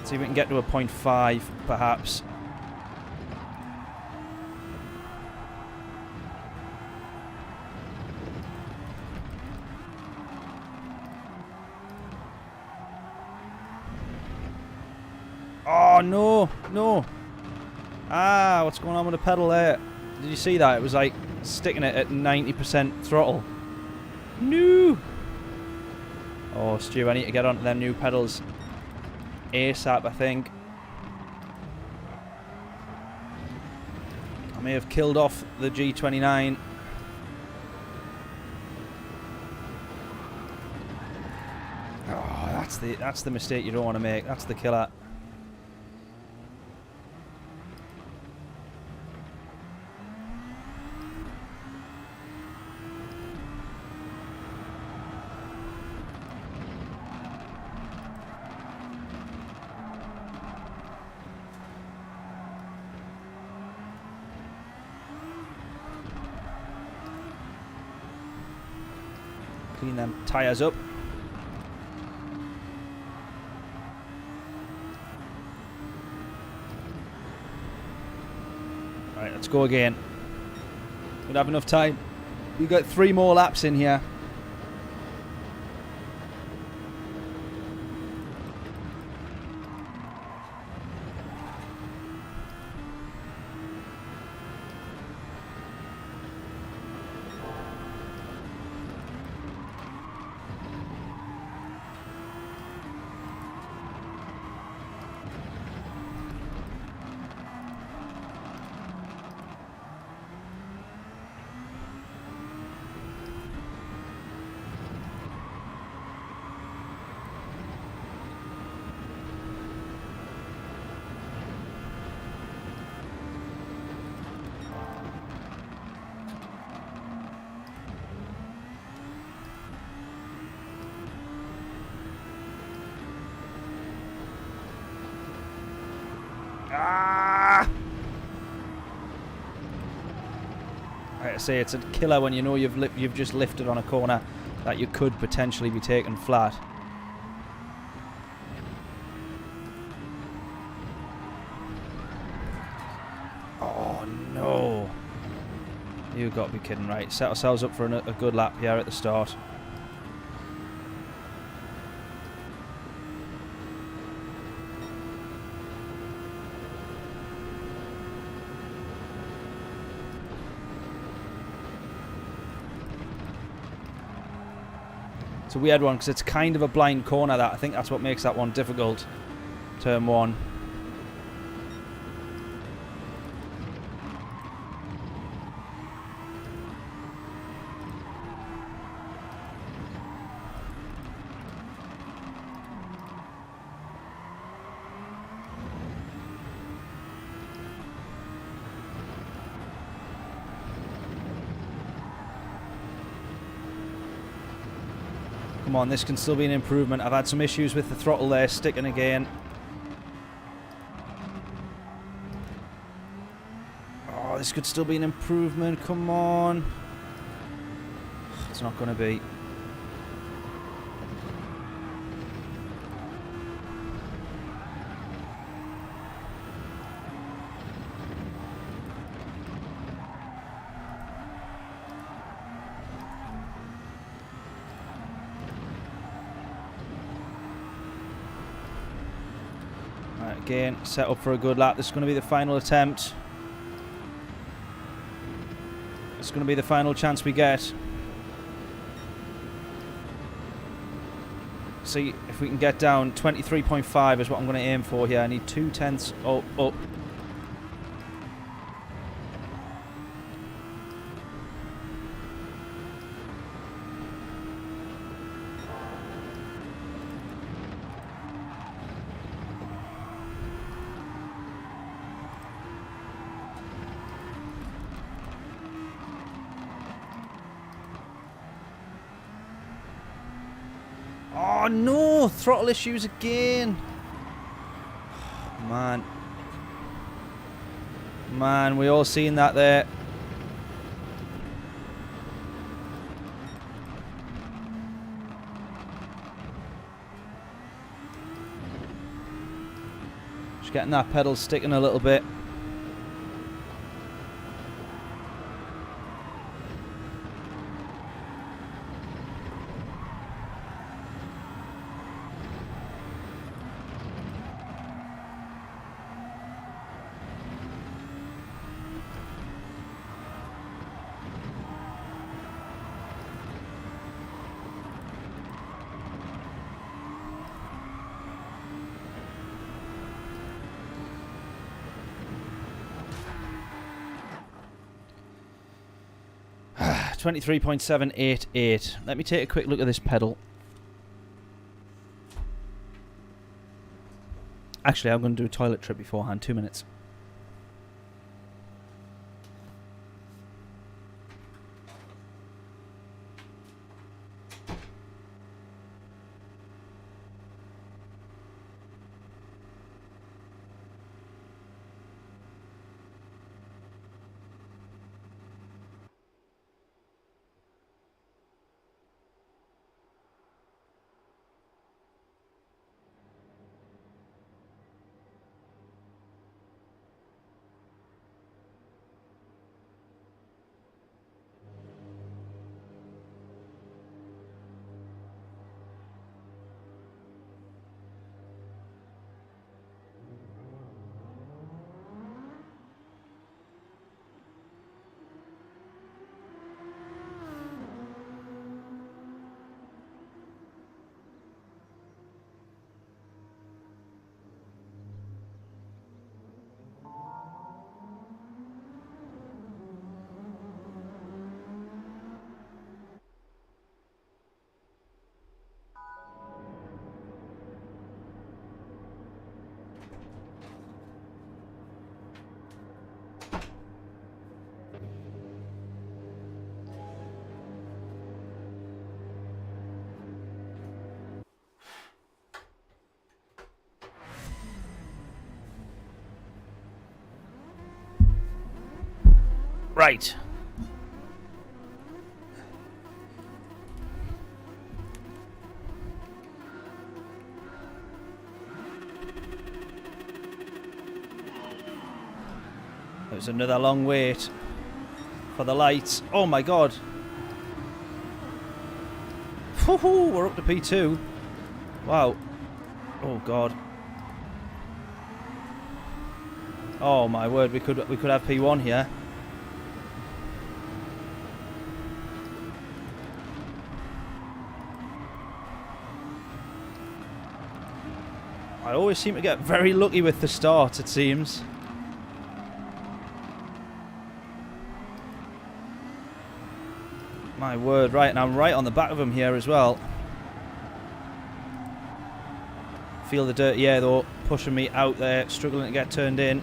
See if we can get to a 0.5 perhaps. Oh, no, no. Ah, what's going on with the pedal there? Did you see that? It was like sticking it at 90% throttle. No. Oh, Stu, I need to get onto them new pedals ASAP, I think. I may have killed off the G29. Oh, that's the mistake you don't want to make. That's the killer. Clean them tyres up. Right, let's go again. We don't have enough time. We've got 3 more laps in here. Like I say, it's a killer when you know you've just lifted on a corner that you could potentially be taken flat. Oh no! You've got to be kidding, right? Set ourselves up for a good lap here at the start. It's a weird one because it's kind of a blind corner. That I think that's what makes that one difficult. Turn one. Come on, this can still be an improvement. I've had some issues with the throttle there sticking again. Oh, this could still be an improvement. Come on. It's not going to be. Again, set up for a good lap. This is going to be the final attempt. It's going to be the final chance we get. See if we can get down. 23.5 is what I'm going to aim for here. I need 0.2. Oh, up. Oh no! Throttle issues again! Man. Man, we all seen that there. Just getting that pedal sticking a little bit. $23.788. Let me take a quick look at this pedal. Actually, I'm going to do a toilet trip beforehand. 2 minutes. Right. There's another long wait for the lights. Oh my god. Woohoo, we're up to P2. Wow. Oh god. Oh my word, we could have P1 here. I always seem to get very lucky with the start, it seems. My word, right, and I'm right on the back of him here as well. Feel the dirty air though, pushing me out there, struggling to get turned in.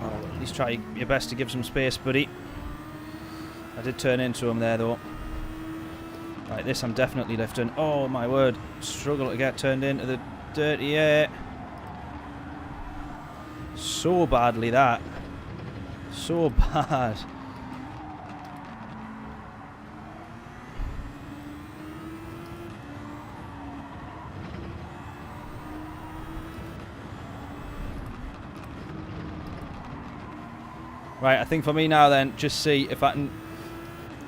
Oh, at least try your best to give some space, buddy. I did turn into him there though. Right, this I'm definitely lifting. Oh my word, struggle to get turned into the dirty air. So badly that. So bad. Right, I think for me now then, just see if I can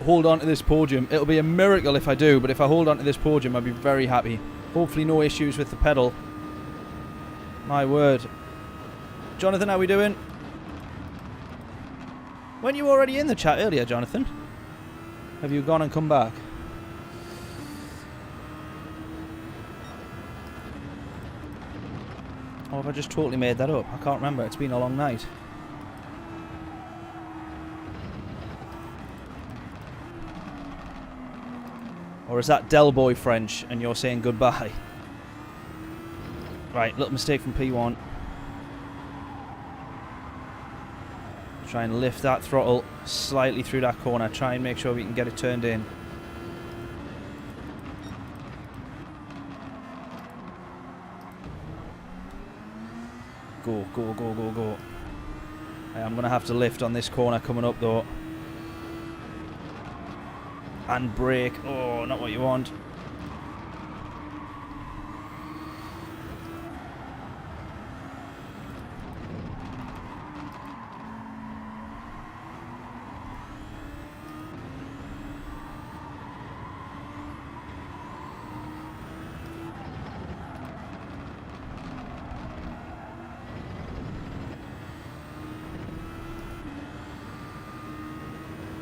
hold on to this podium. It'll be a miracle if I do, but if I hold on to this podium, I'll be very happy. Hopefully no issues with the pedal. My word. Jonathan, how we doing? Weren't you already in the chat earlier, Jonathan? Have you gone and come back? Or have I just totally made that up? I can't remember. It's been a long night. Or is that Del Boy French and you're saying goodbye? Right, little mistake from P1. Try and lift that throttle slightly through that corner. Try and make sure we can get it turned in. Go, go, go, go, go. I'm going to have to lift on this corner coming up though. And brake. Oh, not what you want.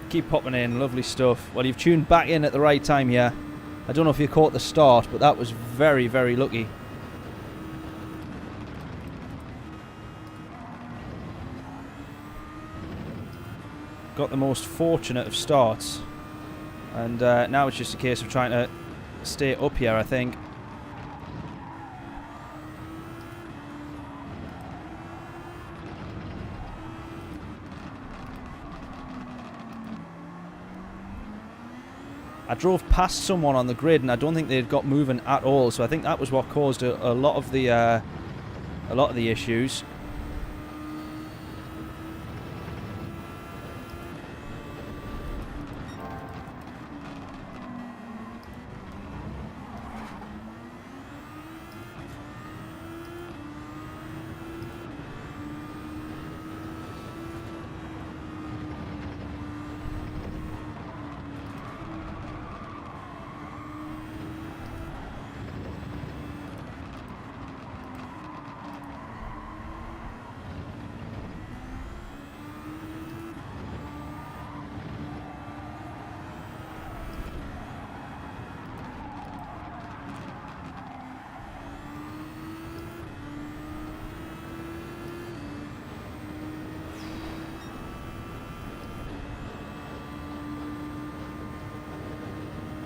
Keep popping in, lovely stuff. Well, you've tuned back in at the right time here. I don't know if you caught the start, but that was very, very lucky. Got the most fortunate of starts. And now it's just a case of trying to stay up here, I think. I drove past someone on the grid and I don't think they'd got moving at all, so I think that was what caused a lot of the issues.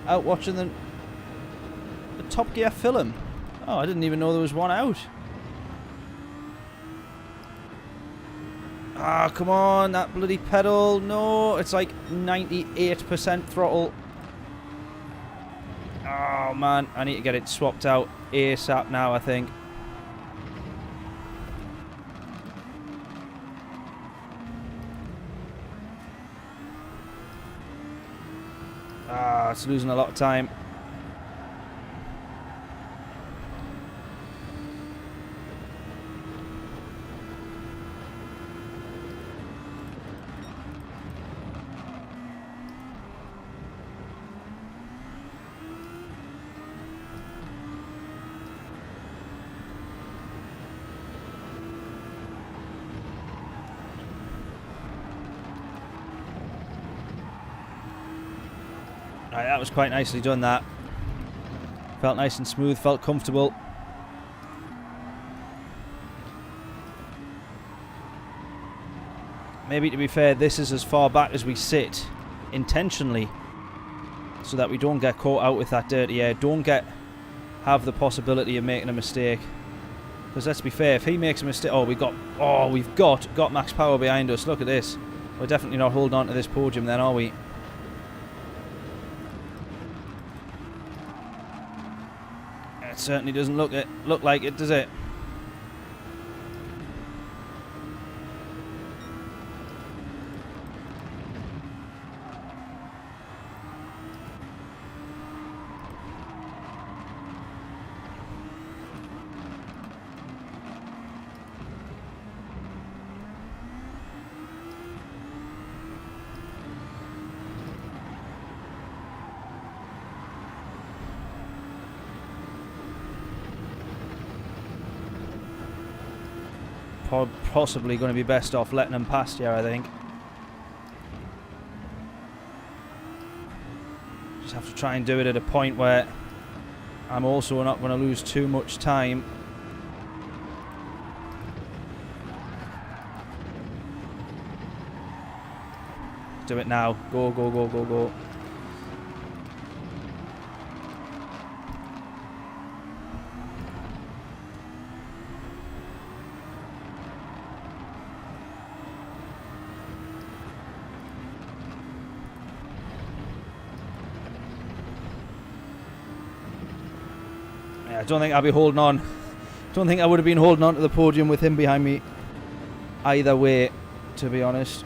Out watching the Top Gear film. Oh, I didn't even know there was one out. Ah, come on, that bloody pedal. No, it's like 98% throttle. Oh, man, I need to get it swapped out ASAP now, I think. Ah, it's losing a lot of time. Right, that was quite nicely done, that. Felt nice and smooth, felt comfortable. Maybe, to be fair, this is as far back as we sit intentionally, so that we don't get caught out with that dirty air, don't have the possibility of making a mistake. Because let's be fair, if he makes a mistake... Oh, we've got max power behind us. Look at this. We're definitely not holding on to this podium then, are we? It certainly doesn't look like it, does it? Possibly going to be best off letting them past here, I think. Just have to try and do it at a point where I'm also not going to lose too much time. Do it now. Go, go, go, go, go. I don't think I'll be holding on. Don't think I would have been holding on to the podium with him behind me either way, to be honest.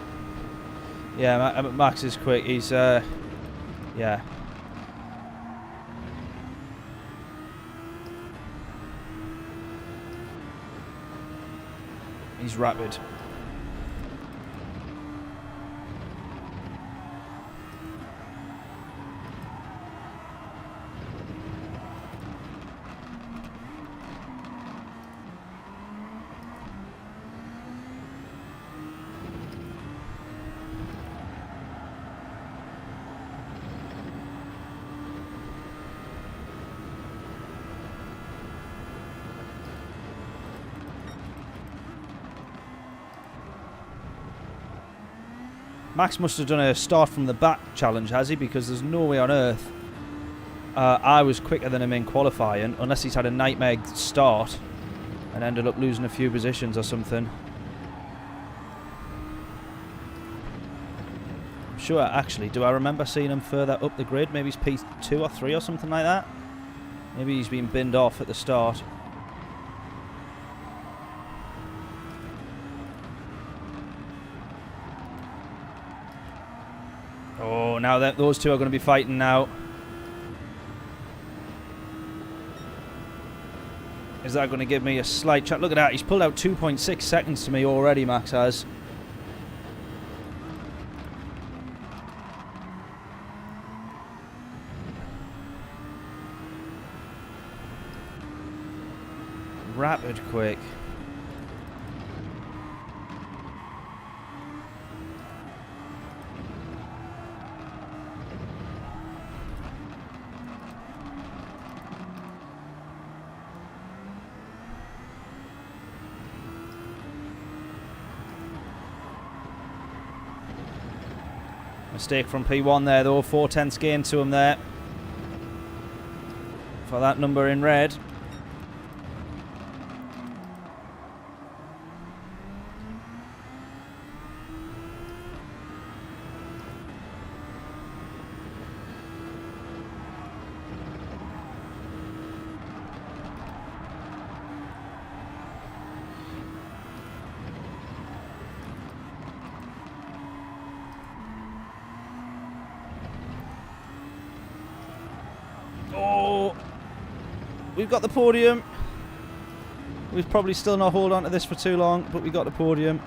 Yeah, Max is quick. He's, yeah. He's rapid. Max must have done a start from the back challenge, has he? Because there's no way on earth I was quicker than him in qualifying, unless he's had a nightmare start and ended up losing a few positions or something. I'm sure, actually, do I remember seeing him further up the grid? Maybe he's P2 or 3 or something like that? Maybe he's been binned off at the start. Oh, now that those two are going to be fighting now. Is that going to give me a slight chance? Look at that, he's pulled out 2.6 seconds to me already, Max has. Rapid quick. Mistake from P1 there though, 4/10 gain to him there for that number in red. We've got the podium. We've probably still not hold on to this for too long, but we got the podium.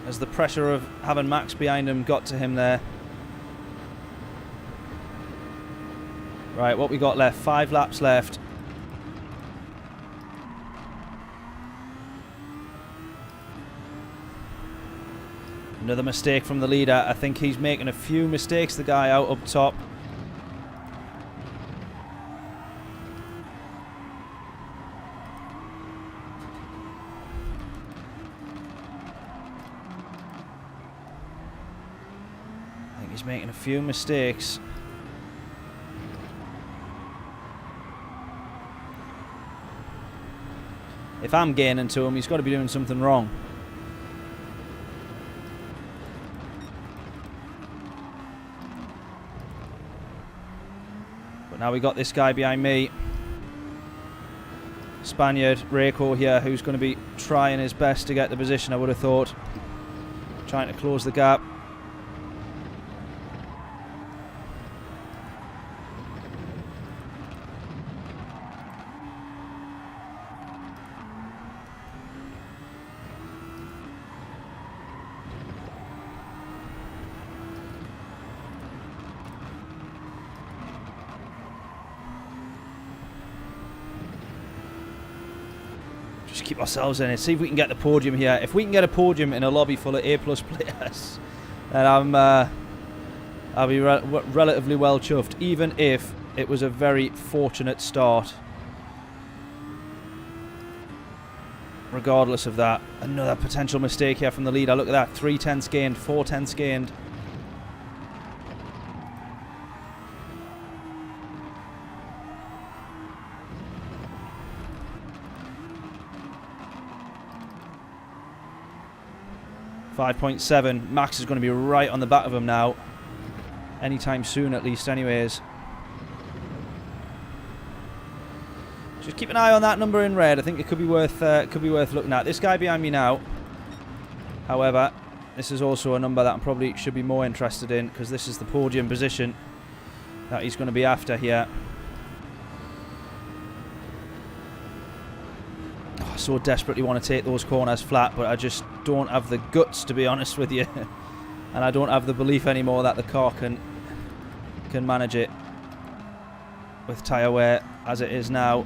As the pressure of having Max behind him got to him there. Right, what we got left? 5 laps left. Another mistake from the leader. I think he's making a few mistakes, the guy out up top. I think he's making a few mistakes. If I'm gaining to him, he's got to be doing something wrong. But now we got this guy behind me. Spaniard, Reiko here, who's going to be trying his best to get the position, I would have thought. Trying to close the gap. Keep ourselves in it. See if we can get the podium here. If we can get a podium in a lobby full of A+ players, then I'll be relatively well chuffed, even if it was a very fortunate start. Regardless of that, another potential mistake here from the leader. Look at that, 3 tenths gained, 4 tenths gained. .7. Max is going to be right on the back of him now. Anytime soon, at least, anyways. Just keep an eye on that number in red. I think it could be worth looking at. This guy behind me now, however, this is also a number that I probably should be more interested in, because this is the podium position that he's going to be after here. I so desperately want to take those corners flat, but I just don't have the guts, to be honest with you. And I don't have the belief anymore that the car can manage it with tyre wear as it is now.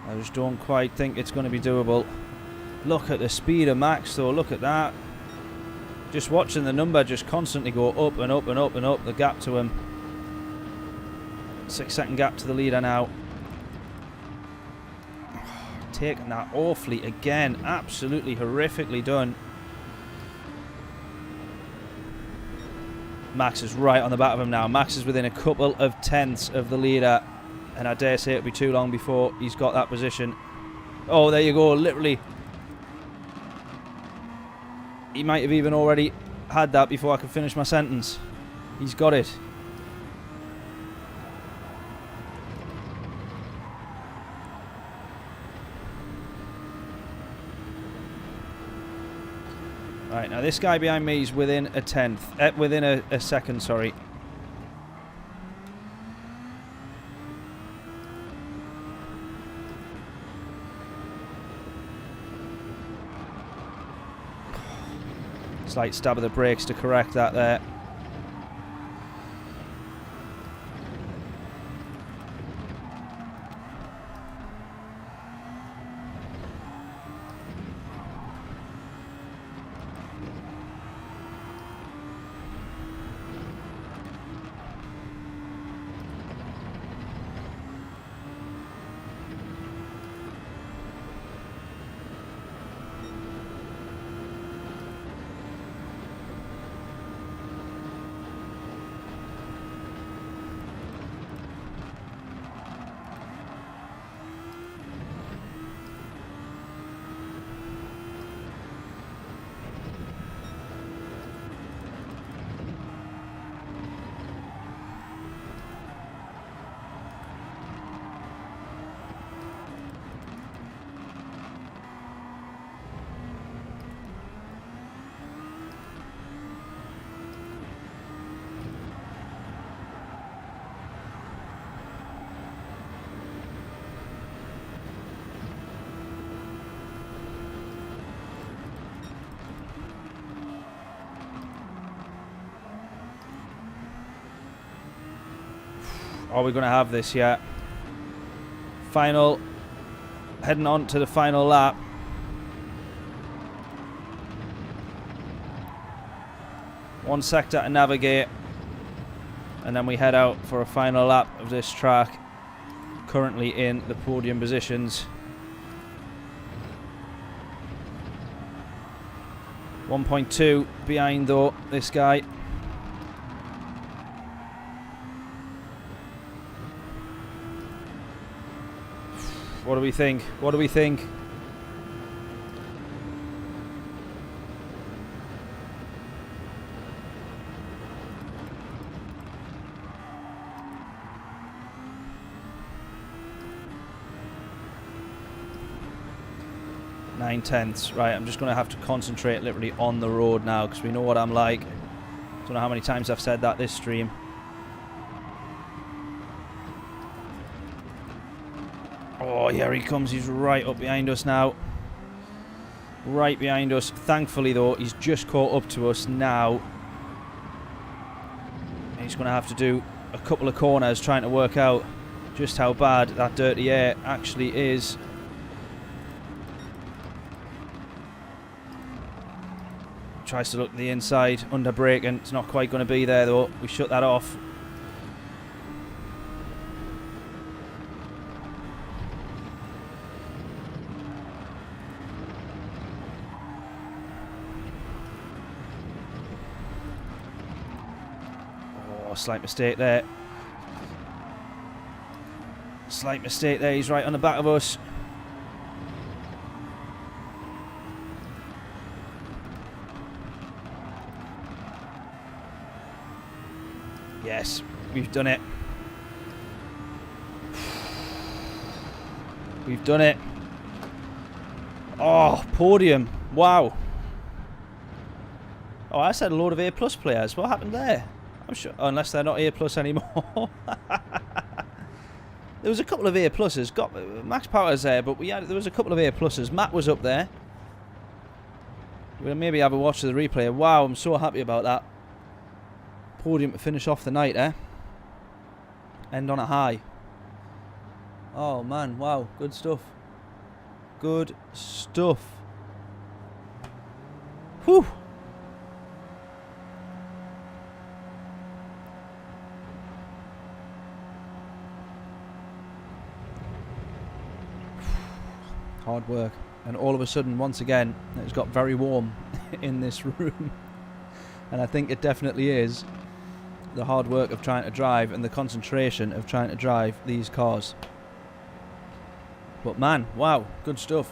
I just don't quite think it's going to be doable. Look at the speed of Max though, look at that. Just watching the number just constantly go up and up and up and up, the gap to him. 6-second gap to the leader now. Taking that awfully again. Absolutely horrifically done. Max is right on the back of him now. Max is within a couple of tenths of the leader. And I dare say it'll be too long before he's got that position. Oh, there you go, literally. He might have even already had that before I could finish my sentence. He's got it. Right, now this guy behind me is within a tenth. Within a second, sorry. Slight stab of the brakes to correct that there. Are we going to have this yet? Final. Heading on to the final lap. One sector to navigate. And then we head out for a final lap of this track. Currently in the podium positions. 1.2 behind though, this guy. What do we think? What do we think? Nine tenths. Right, I'm just going to have to concentrate literally on the road now because we know what I'm like. Don't know how many times I've said that this stream. Oh, here he comes. He's right up behind us now. Right behind us. Thankfully, though, he's just caught up to us now. He's going to have to do a couple of corners trying to work out just how bad that dirty air actually is. Tries to look to the inside, under braking. It's not quite going to be there, though. We shut that off. Slight mistake there. Slight mistake there. He's right on the back of us. Yes, we've done it. We've done it. Oh, podium. Wow. Oh, I said a load of A+ players. What happened there? I'm sure, unless they're not A+ anymore. There was a couple of A+. Got Max Power's there, but there was a couple of A+. Matt was up there. We'll maybe have a watch of the replay. Wow, I'm so happy about that. Podium to finish off the night, eh? End on a high. Oh man, wow, good stuff. Good stuff. Whew. Hard work, and all of a sudden, once again, it's got very warm in this room, and I think it definitely is the hard work of trying to drive and the concentration of trying to drive these cars. But man, wow, good stuff.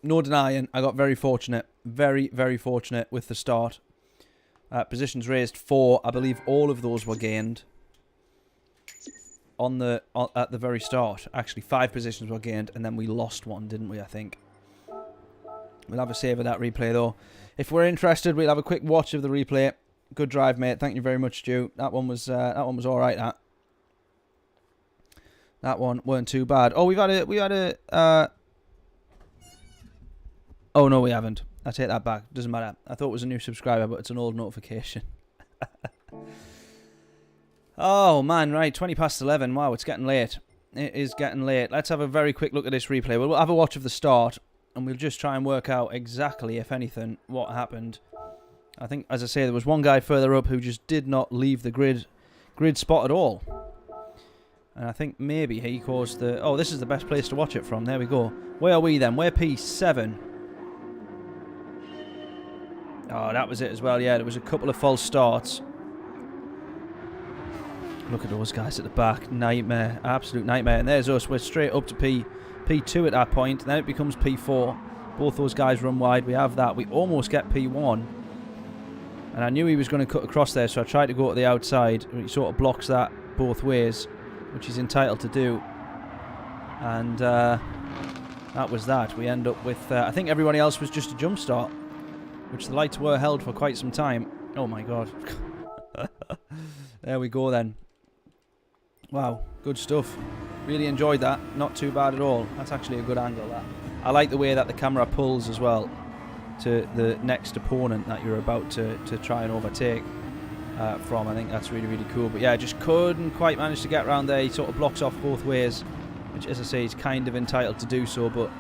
No denying, I got very fortunate, very fortunate with the start. Positions raised 4, I believe all of those were gained. At the very start. Actually, 5 positions were gained, and then we lost one, didn't we, I think. We'll have a save of that replay, though. If we're interested, we'll have a quick watch of the replay. Good drive, mate. Thank you very much, Stu. That one was all right, that one weren't too bad. Oh, we had a oh, no, we haven't. I take that back. Doesn't matter. I thought it was a new subscriber, but it's an old notification. Oh, man, right, 20 past 11. Wow, it's getting late. It is getting late. Let's have a very quick look at this replay. We'll have a watch of the start, and we'll just try and work out exactly, if anything, what happened. I think, as I say, there was one guy further up who just did not leave the grid spot at all. And I think maybe he caused the... Oh, this is the best place to watch it from. There we go. Where are we, then? We're P7. Oh, that was it as well. Yeah, there was a couple of false starts. Look at those guys at the back. Nightmare. Absolute nightmare. And there's us. We're straight up to P2 at that point. Then it becomes P4. Both those guys run wide. We have that. We almost get P1. And I knew he was going to cut across there, so I tried to go to the outside. He sort of blocks that both ways, which he's entitled to do. And that was that. We end up with... I think everybody else was just a jump start, which the lights were held for quite some time. Oh, my God. There we go, then. Wow, good stuff. Really enjoyed that. Not too bad at all. That's actually a good angle, that. I like the way that the camera pulls as well. to the next opponent that you're about to try and overtake from. I think that's really, really cool. But yeah, just couldn't quite manage to get around there. He sort of blocks off both ways, which, as I say, he's kind of entitled to do so, but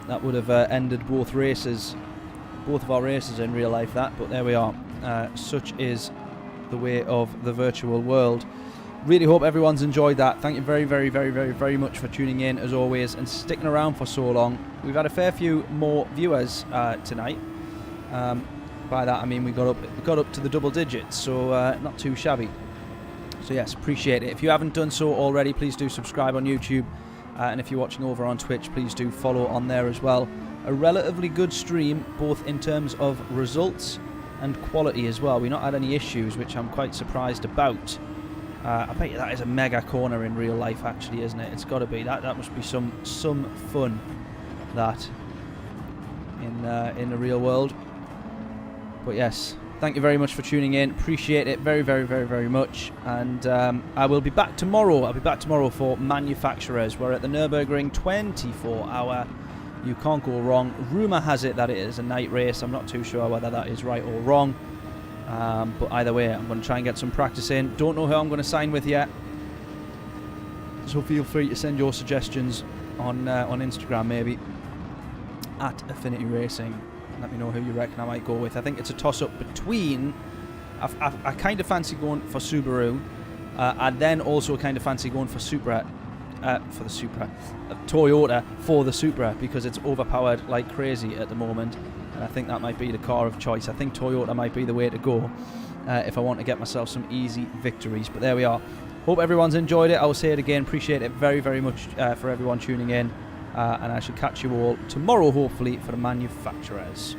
that would have ended both of our races in real life, that. But there we are. Such is the way of the virtual world. Really hope everyone's enjoyed that. Thank you very, very, very, very, very much for tuning in, as always, and sticking around for so long. We've had a fair few more viewers tonight. By that I mean we got up to the double digits, so not too shabby. So yes, appreciate it. If you haven't done so already, please do subscribe on YouTube, and if you're watching over on Twitch, please do follow on there as well. A relatively good stream, both in terms of results and quality as well. We've not had any issues, which I'm quite surprised about. I bet you that is a mega corner in real life, actually, isn't it? It's got to be. That must be some fun, that, in the real world. But yes, thank you very much for tuning in. Appreciate it very, very, very, very much. And I will be back tomorrow. I'll be back tomorrow for manufacturers. We're at the Nürburgring 24-hour. You can't go wrong. Rumour has it that it is a night race. I'm not too sure whether that is right or wrong. But either way, I'm going to try and get some practice in. Don't know who I'm going to sign with yet. So feel free to send your suggestions on Instagram, maybe, at Affinity Racing. Let me know who you reckon I might go with. I think it's a toss-up between... I kind of fancy going for Subaru. I then also kind of fancy going for Toyota for the Supra, because it's overpowered like crazy at the moment. And I think that might be the car of choice. I think Toyota might be the way to go if I want to get myself some easy victories. But there we are. Hope everyone's enjoyed it. I will say it again. Appreciate it very, very much for everyone tuning in. And I shall catch you all tomorrow, hopefully, for the manufacturers.